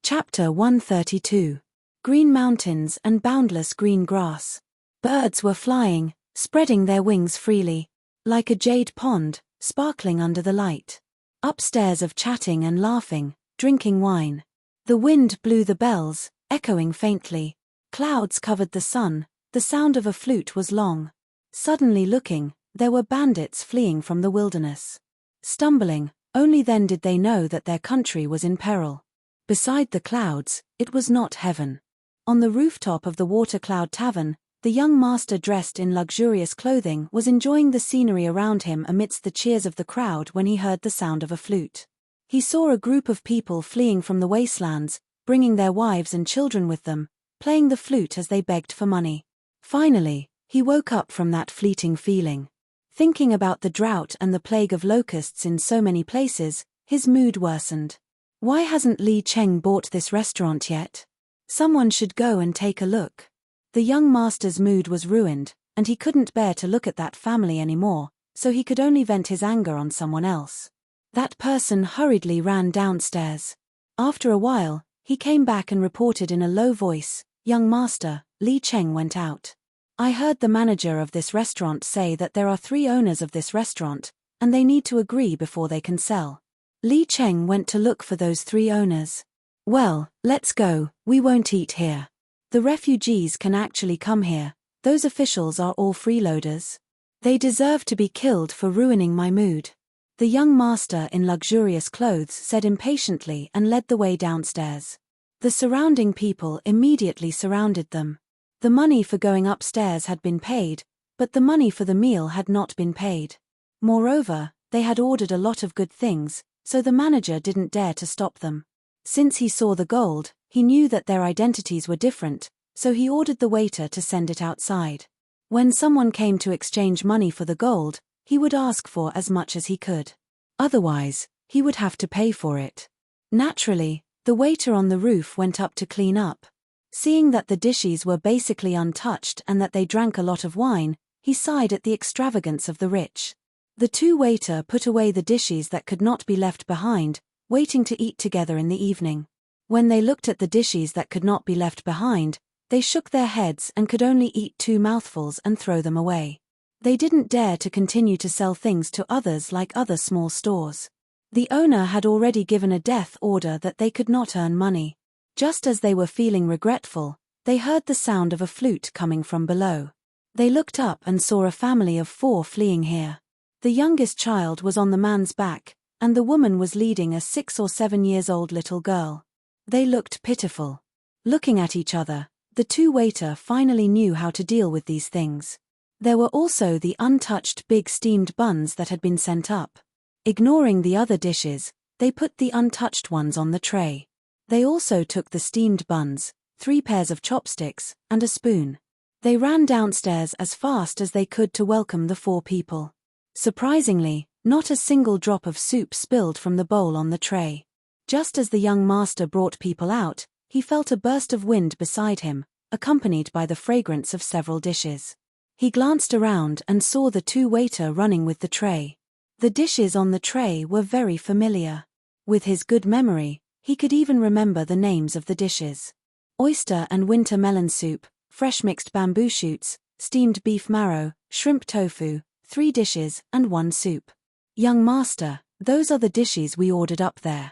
Chapter 132. Green Mountains and Boundless Green Grass. Birds were flying, spreading their wings freely, like a jade pond, sparkling under the light. Upstairs of chatting and laughing, drinking wine. The wind blew the bells, echoing faintly. Clouds covered the sun, the sound of a flute was long. Suddenly looking, there were bandits fleeing from the wilderness. Stumbling, only then did they know that their country was in peril. Beside the clouds, it was not heaven. On the rooftop of the Water Cloud Tavern, the young master dressed in luxurious clothing was enjoying the scenery around him amidst the cheers of the crowd when he heard the sound of a flute. He saw a group of people fleeing from the wastelands, bringing their wives and children with them, playing the flute as they begged for money. Finally, he woke up from that fleeting feeling. Thinking about the drought and the plague of locusts in so many places, his mood worsened. Why hasn't Li Cheng bought this restaurant yet? Someone should go and take a look. The young master's mood was ruined, and he couldn't bear to look at that family anymore, so he could only vent his anger on someone else. That person hurriedly ran downstairs. After a while, he came back and reported in a low voice, "Young master, Li Cheng went out. I heard the manager of this restaurant say that there are 3 owners of this restaurant, and they need to agree before they can sell. Li Cheng went to look for those 3 owners. Well, let's go, we won't eat here. The refugees can actually come here, those officials are all freeloaders. They deserve to be killed for ruining my mood. The young master in luxurious clothes said impatiently and led the way downstairs. The surrounding people immediately surrounded them. The money for going upstairs had been paid, but the money for the meal had not been paid. Moreover, they had ordered a lot of good things, so the manager didn't dare to stop them. Since he saw the gold, he knew that their identities were different, so he ordered the waiter to send it outside. When someone came to exchange money for the gold, he would ask for as much as he could. Otherwise, he would have to pay for it. Naturally, the waiter on the roof went up to clean up. Seeing that the dishes were basically untouched and that they drank a lot of wine, he sighed at the extravagance of the rich. The two waiter put away the dishes that could not be left behind, waiting to eat together in the evening. When they looked at the dishes that could not be left behind, they shook their heads and could only eat 2 mouthfuls and throw them away. They didn't dare to continue to sell things to others like other small stores. The owner had already given a death order that they could not earn money. Just as they were feeling regretful, they heard the sound of a flute coming from below. They looked up and saw a family of 4 fleeing here. The youngest child was on the man's back, and the woman was leading a 6 or 7 years old little girl. They looked pitiful. Looking at each other, the two waiter finally knew how to deal with these things. There were also the untouched big steamed buns that had been sent up. Ignoring the other dishes, they put the untouched ones on the tray. They also took the steamed buns, 3 pairs of chopsticks, and a spoon. They ran downstairs as fast as they could to welcome the 4 people. Surprisingly, not a single drop of soup spilled from the bowl on the tray. Just as the young master brought people out, he felt a burst of wind beside him, accompanied by the fragrance of several dishes. He glanced around and saw the 2 waiter running with the tray. The dishes on the tray were very familiar. With his good memory, he could even remember the names of the dishes. Oyster and winter melon soup, fresh mixed bamboo shoots, steamed beef marrow, shrimp tofu, 3 dishes and 1 soup. Young master, those are the dishes we ordered up there.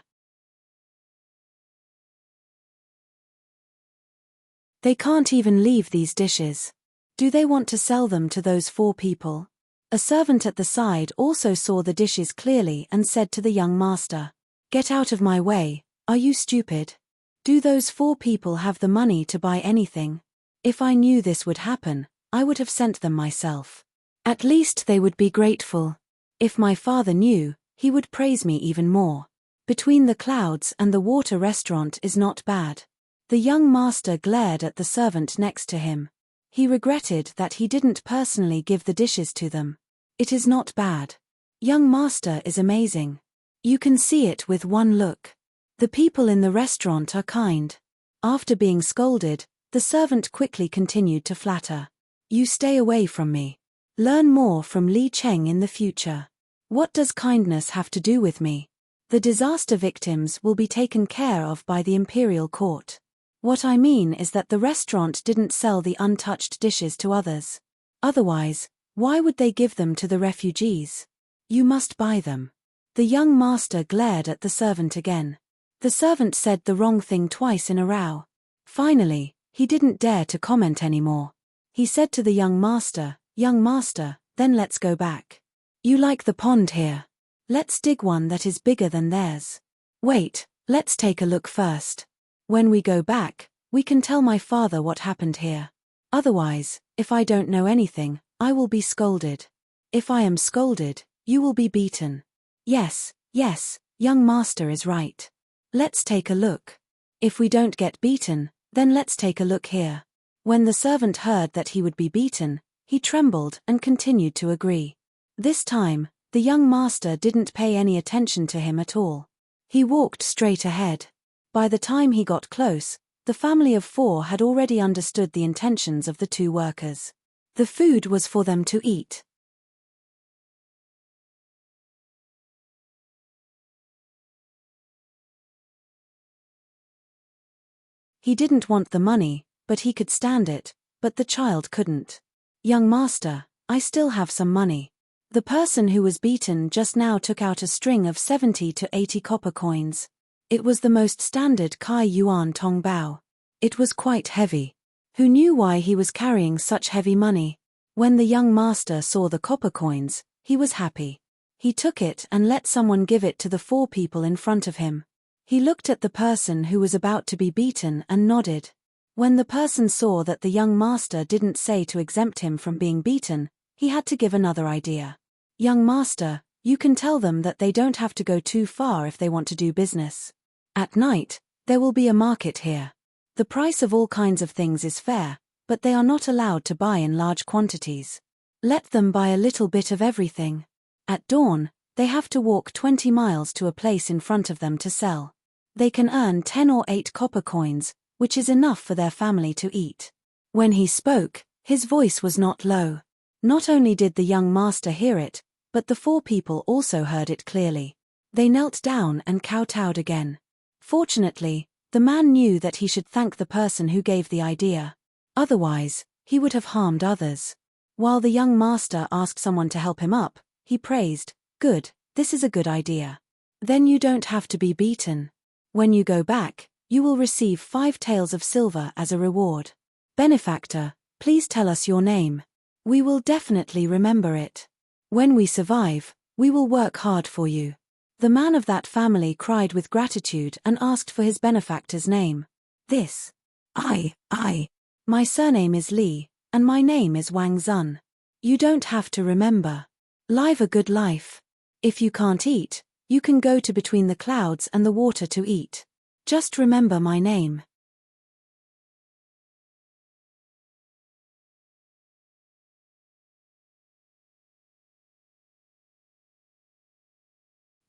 They can't even leave these dishes. Do they want to sell them to those 4 people? A servant at the side also saw the dishes clearly and said to the young master, "Get out of my way, are you stupid? Do those 4 people have the money to buy anything? If I knew this would happen, I would have sent them myself. At least they would be grateful. If my father knew, he would praise me even more. Between the clouds and the water restaurant is not bad." The young master glared at the servant next to him. He regretted that he didn't personally give the dishes to them. It is not bad. Young master is amazing. You can see it with one look. The people in the restaurant are kind. After being scolded, the servant quickly continued to flatter. You stay away from me. Learn more from Li Cheng in the future. What does kindness have to do with me? The disaster victims will be taken care of by the imperial court. What I mean is that the restaurant didn't sell the untouched dishes to others. Otherwise, why would they give them to the refugees? You must buy them. The young master glared at the servant again. The servant said the wrong thing twice in a row. Finally, he didn't dare to comment anymore. He said to the young master, "Young master, then let's go back. You like the pond here. Let's dig one that is bigger than theirs. Wait, let's take a look first. When we go back, we can tell my father what happened here. Otherwise, if I don't know anything, I will be scolded. If I am scolded, you will be beaten." Yes, young master is right. Let's take a look. If we don't get beaten, then let's take a look here. When the servant heard that he would be beaten, he trembled and continued to agree. This time, the young master didn't pay any attention to him at all. He walked straight ahead. By the time he got close, the family of 4 had already understood the intentions of the 2 workers. The food was for them to eat. He didn't want the money, but he could stand it, but the child couldn't. "Young master, I still have some money." The person who was beaten just now took out a string of 70 to 80 copper coins. It was the most standard Kai Yuan Tong Bao. It was quite heavy. Who knew why he was carrying such heavy money? When the young master saw the copper coins, he was happy. He took it and let someone give it to the 4 people in front of him. He looked at the person who was about to be beaten and nodded. When the person saw that the young master didn't say to exempt him from being beaten, he had to give another idea. Young master, you can tell them that they don't have to go too far if they want to do business. At night, there will be a market here. The price of all kinds of things is fair, but they are not allowed to buy in large quantities. Let them buy a little bit of everything. At dawn, they have to walk 20 miles to a place in front of them to sell. They can earn 10 or 8 copper coins, which is enough for their family to eat. When he spoke, his voice was not low. Not only did the young master hear it, but the 4 people also heard it clearly. They knelt down and kowtowed again. Fortunately, the man knew that he should thank the person who gave the idea. Otherwise, he would have harmed others. While the young master asked someone to help him up, he praised, "Good, this is a good idea. Then you don't have to be beaten. When you go back, you will receive 5 taels of silver as a reward. Benefactor, please tell us your name. We will definitely remember it. When we survive, we will work hard for you." The man of that family cried with gratitude and asked for his benefactor's name. My surname is Li, and my name is Wang Zun. You don't have to remember. Live a good life. If you can't eat, you can go to between the clouds and the water to eat. Just remember my name.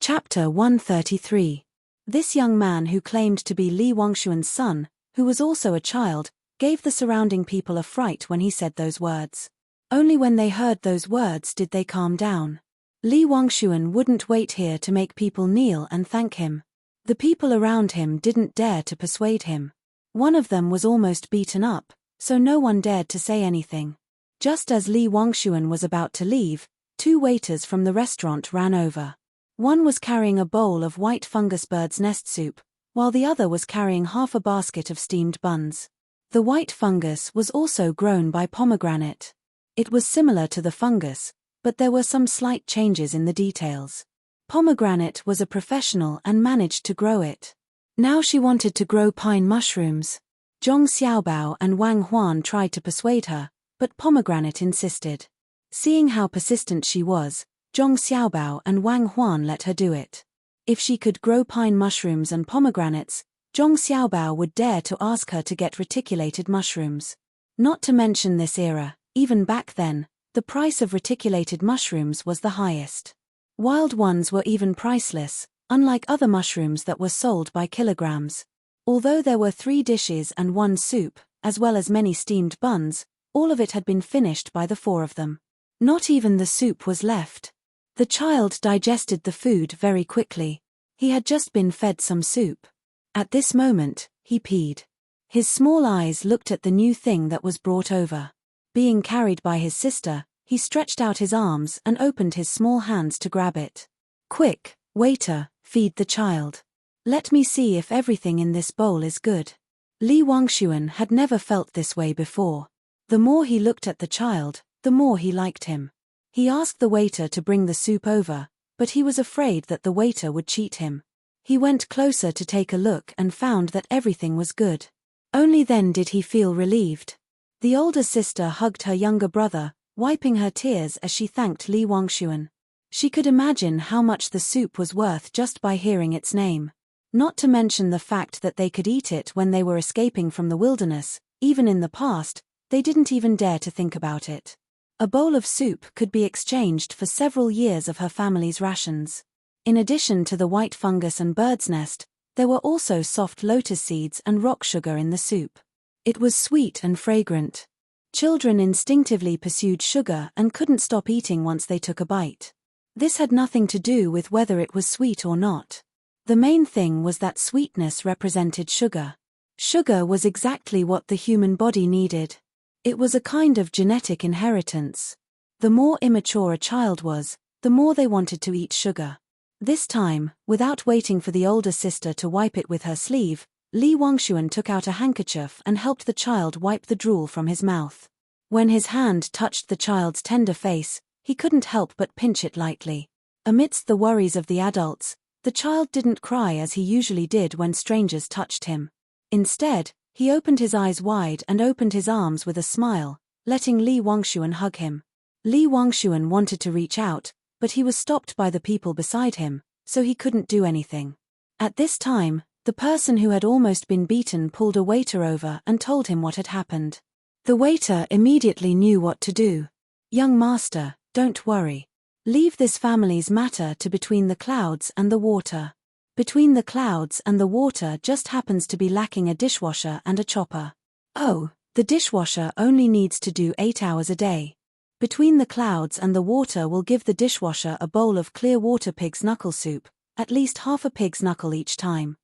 Chapter 133. This young man who claimed to be Li Wangshuan's son, who was also a child, gave the surrounding people a fright when he said those words. Only when they heard those words did they calm down. Li Wangshuan wouldn't wait here to make people kneel and thank him. The people around him didn't dare to persuade him. One of them was almost beaten up, so no one dared to say anything. Just as Li Wangshuan was about to leave, 2 waiters from the restaurant ran over. One was carrying a bowl of white fungus bird's nest soup, while the other was carrying half a basket of steamed buns. The white fungus was also grown by pomegranate. It was similar to the fungus, but there were some slight changes in the details. Pomegranate was a professional and managed to grow it. Now she wanted to grow pine mushrooms. Zhong Xiaobao and Wang Huan tried to persuade her, but Pomegranate insisted. Seeing how persistent she was, Zhong Xiaobao and Wang Huan let her do it. If she could grow pine mushrooms and pomegranates, Zhong Xiaobao would dare to ask her to get reticulated mushrooms. Not to mention this era, even back then, the price of reticulated mushrooms was the highest. Wild ones were even priceless, unlike other mushrooms that were sold by kilograms. Although there were 3 dishes and 1 soup, as well as many steamed buns, all of it had been finished by the 4 of them. Not even the soup was left. The child digested the food very quickly. He had just been fed some soup. At this moment, he peed. His small eyes looked at the new thing that was brought over. Being carried by his sister, he stretched out his arms and opened his small hands to grab it. "Quick, waiter, feed the child. Let me see if everything in this bowl is good." Li Wangshuan had never felt this way before. The more he looked at the child, the more he liked him. He asked the waiter to bring the soup over, but he was afraid that the waiter would cheat him. He went closer to take a look and found that everything was good. Only then did he feel relieved. The older sister hugged her younger brother, wiping her tears as she thanked Li Wangshuan. She could imagine how much the soup was worth just by hearing its name. Not to mention the fact that they could eat it when they were escaping from the wilderness. Even in the past, they didn't even dare to think about it. A bowl of soup could be exchanged for several years of her family's rations. In addition to the white fungus and bird's nest, there were also soft lotus seeds and rock sugar in the soup. It was sweet and fragrant. Children instinctively pursued sugar and couldn't stop eating once they took a bite. This had nothing to do with whether it was sweet or not. The main thing was that sweetness represented sugar. Sugar was exactly what the human body needed. It was a kind of genetic inheritance. The more immature a child was, the more they wanted to eat sugar. This time, without waiting for the older sister to wipe it with her sleeve, Li Wangshuan took out a handkerchief and helped the child wipe the drool from his mouth. When his hand touched the child's tender face, he couldn't help but pinch it lightly. Amidst the worries of the adults, the child didn't cry as he usually did when strangers touched him. Instead, he opened his eyes wide and opened his arms with a smile, letting Li Wangshuan hug him. Li Wangshuan wanted to reach out, but he was stopped by the people beside him, so he couldn't do anything. At this time, the person who had almost been beaten pulled a waiter over and told him what had happened. The waiter immediately knew what to do. "Young master, don't worry. Leave this family's matter to between the clouds and the water. Between the clouds and the water just happens to be lacking a dishwasher and a chopper. Oh, the dishwasher only needs to do 8 hours a day. Between the clouds and the water will give the dishwasher a bowl of clear water pig's knuckle soup, at least half a pig's knuckle each time."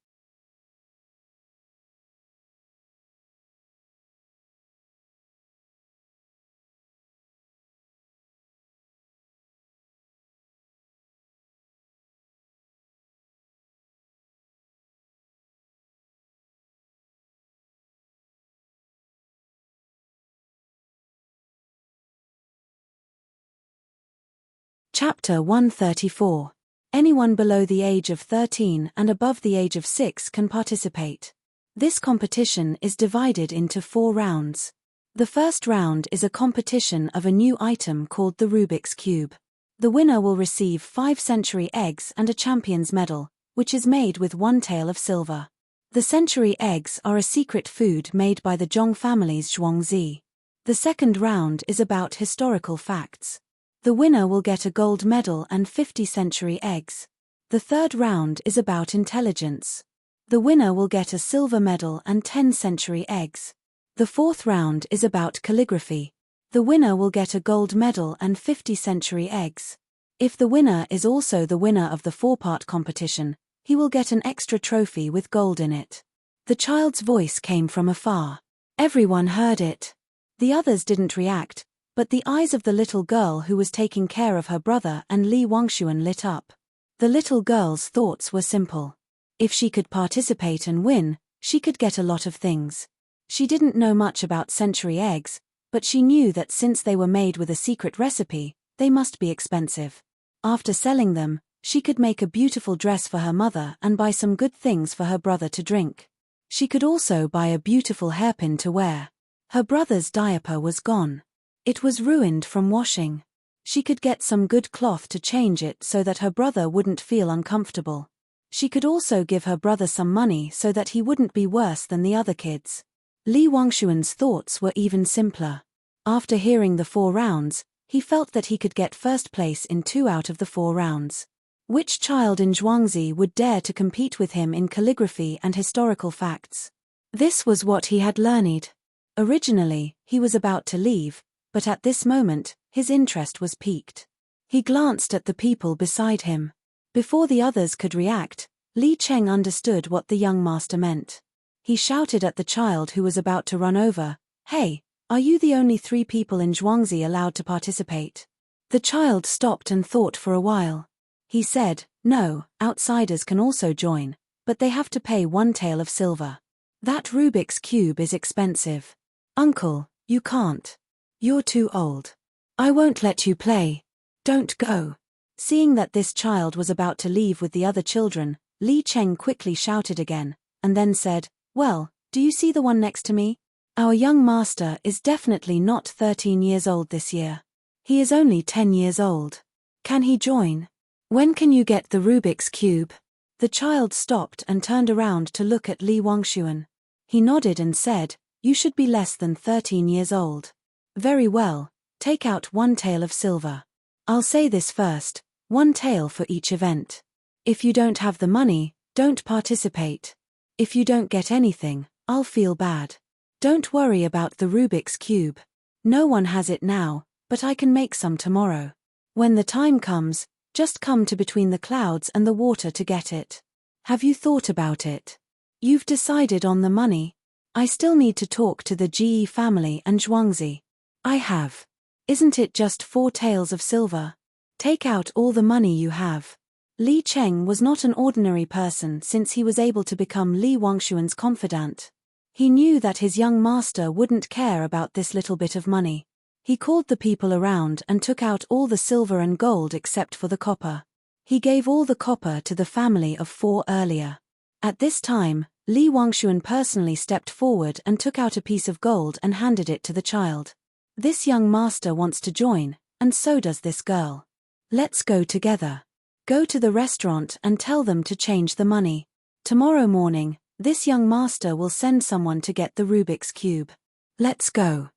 Chapter 134. Anyone below the age of 13 and above the age of 6 can participate. This competition is divided into 4 rounds. The first round is a competition of a new item called the Rubik's Cube. The winner will receive 5 century eggs and a champion's medal, which is made with 1 tael of silver. The century eggs are a secret food made by the Zhong family's Zhuangzi. The second round is about historical facts. The winner will get a gold medal and 50 century eggs. The third round is about intelligence. The winner will get a silver medal and 10 century eggs. The fourth round is about calligraphy. The winner will get a gold medal and 50 century eggs. If the winner is also the winner of the 4-part competition, he will get an extra trophy with gold in it. The child's voice came from afar. Everyone heard it. The others didn't react, but the eyes of the little girl who was taking care of her brother and Li Wangshuan lit up. The little girl's thoughts were simple. If she could participate and win, she could get a lot of things. She didn't know much about century eggs, but she knew that since they were made with a secret recipe, they must be expensive. After selling them, she could make a beautiful dress for her mother and buy some good things for her brother to drink. She could also buy a beautiful hairpin to wear. Her brother's diaper was gone. It was ruined from washing. She could get some good cloth to change it so that her brother wouldn't feel uncomfortable. She could also give her brother some money so that he wouldn't be worse than the other kids. Li Wangshuan's thoughts were even simpler. After hearing the 4 rounds, he felt that he could get first place in 2 out of the 4 rounds. Which child in Zhuangzi would dare to compete with him in calligraphy and historical facts? This was what he had learned. Originally, he was about to leave, but at this moment, his interest was piqued. He glanced at the people beside him. Before the others could react, Li Cheng understood what the young master meant. He shouted at the child who was about to run over, "Hey, are you the only 3 people in Zhuangzi allowed to participate?" The child stopped and thought for a while. He said, "No, outsiders can also join, but they have to pay 1 tael of silver. That Rubik's Cube is expensive. Uncle, you can't. You're too old. I won't let you play. Don't go." Seeing that this child was about to leave with the other children, Li Cheng quickly shouted again, and then said, "Well, do you see the one next to me? Our young master is definitely not 13 years old this year. He is only 10 years old. Can he join? When can you get the Rubik's Cube?" The child stopped and turned around to look at Li Wangshuan. He nodded and said, "You should be less than 13 years old. Very well, take out 1 tael of silver. I'll say this first, 1 tael for each event. If you don't have the money, don't participate. If you don't get anything, I'll feel bad. Don't worry about the Rubik's Cube. No one has it now, but I can make some tomorrow. When the time comes, just come to between the clouds and the water to get it. Have you thought about it? You've decided on the money? I still need to talk to the Ge family and Zhuangzi. I have. Isn't it just 4 taels of silver? Take out all the money you have." Li Cheng was not an ordinary person since he was able to become Li Wangshuan's confidant. He knew that his young master wouldn't care about this little bit of money. He called the people around and took out all the silver and gold except for the copper. He gave all the copper to the family of 4 earlier. At this time, Li Wangshuan personally stepped forward and took out a piece of gold and handed it to the child. This young master wants to join, and so does this girl. Let's go together. Go to the restaurant and tell them to change the money. Tomorrow morning, this young master will send someone to get the Rubik's Cube. Let's go.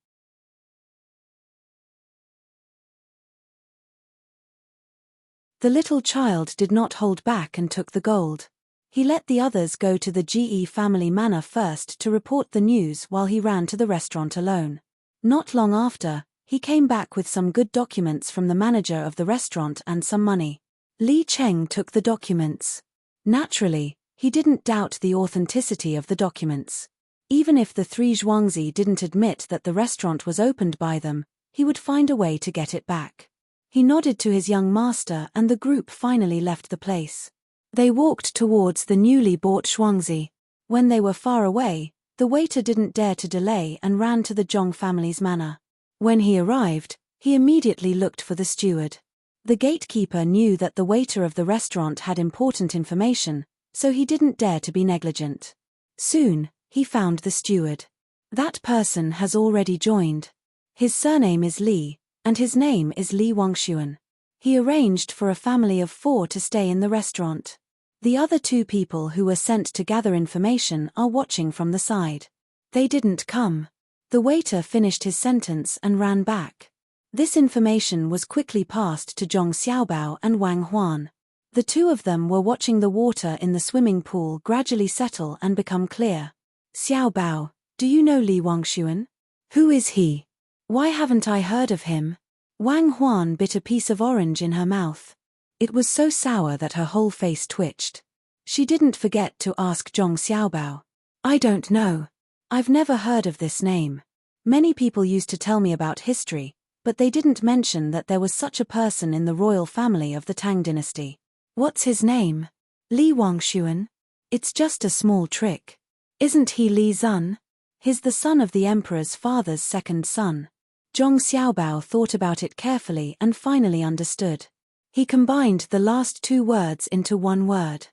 The little child did not hold back and took the gold. He let the others go to the GE family manor first to report the news while he ran to the restaurant alone. Not long after, he came back with some good documents from the manager of the restaurant and some money. Li Cheng took the documents. Naturally, he didn't doubt the authenticity of the documents. Even if the 3 Zhuangzi didn't admit that the restaurant was opened by them, he would find a way to get it back. He nodded to his young master and the group finally left the place. They walked towards the newly bought Zhuangzi. When they were far away, the waiter didn't dare to delay and ran to the Zhong family's manor. When he arrived, he immediately looked for the steward. The gatekeeper knew that the waiter of the restaurant had important information, so he didn't dare to be negligent. Soon, he found the steward. That person has already joined. His surname is Li, and his name is Li Wangshuan. He arranged for a family of 4 to stay in the restaurant. The other 2 people who were sent to gather information are watching from the side. They didn't come. The waiter finished his sentence and ran back. This information was quickly passed to Zhong Xiaobao and Wang Huan. The 2 of them were watching the water in the swimming pool gradually settle and become clear. Xiaobao, do you know Li Wangshuan? Who is he? Why haven't I heard of him? Wang Huan bit a piece of orange in her mouth. It was so sour that her whole face twitched. She didn't forget to ask Zhong Xiaobao. I don't know. I've never heard of this name. Many people used to tell me about history, but they didn't mention that there was such a person in the royal family of the Tang dynasty. What's his name? Li Wangshuan? It's just a small trick. Isn't he Li Zun? He's the son of the emperor's father's second son. Zhong Xiaobao thought about it carefully and finally understood. He combined the last 2 words into one word.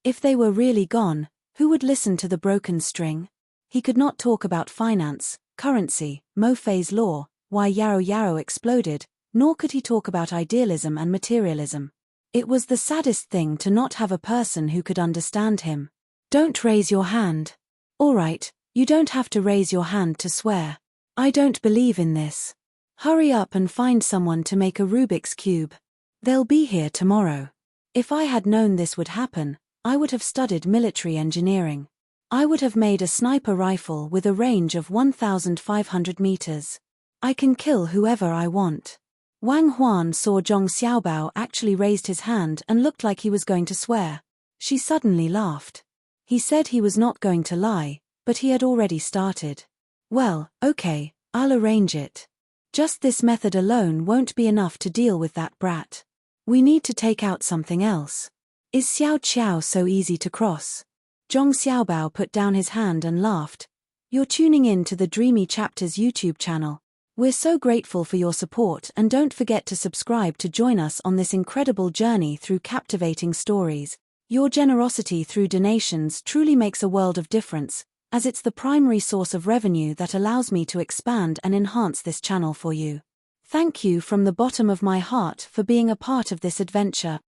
If they were really gone, who would listen to the broken string? He could not talk about finance, currency, Mo Fei's law, why Yarrow Yarrow exploded, nor could he talk about idealism and materialism. It was the saddest thing to not have a person who could understand him. Don't raise your hand. All right, you don't have to raise your hand to swear. I don't believe in this. Hurry up and find someone to make a Rubik's Cube. They'll be here tomorrow. If I had known this would happen, I would have studied military engineering. I would have made a sniper rifle with a range of 1,500 meters. I can kill whoever I want. Wang Huan saw Zhong Xiaobao actually raised his hand and looked like he was going to swear. She suddenly laughed. He said he was not going to lie, but he had already started. Well, okay, I'll arrange it. Just this method alone won't be enough to deal with that brat. We need to take out something else. Is Xiao Qiao so easy to cross? Zhong Xiaobao put down his hand and laughed. You're tuning in to the Dreamy Chapters YouTube channel. We're so grateful for your support and don't forget to subscribe to join us on this incredible journey through captivating stories. Your generosity through donations truly makes a world of difference, as it's the primary source of revenue that allows me to expand and enhance this channel for you. Thank you from the bottom of my heart for being a part of this adventure.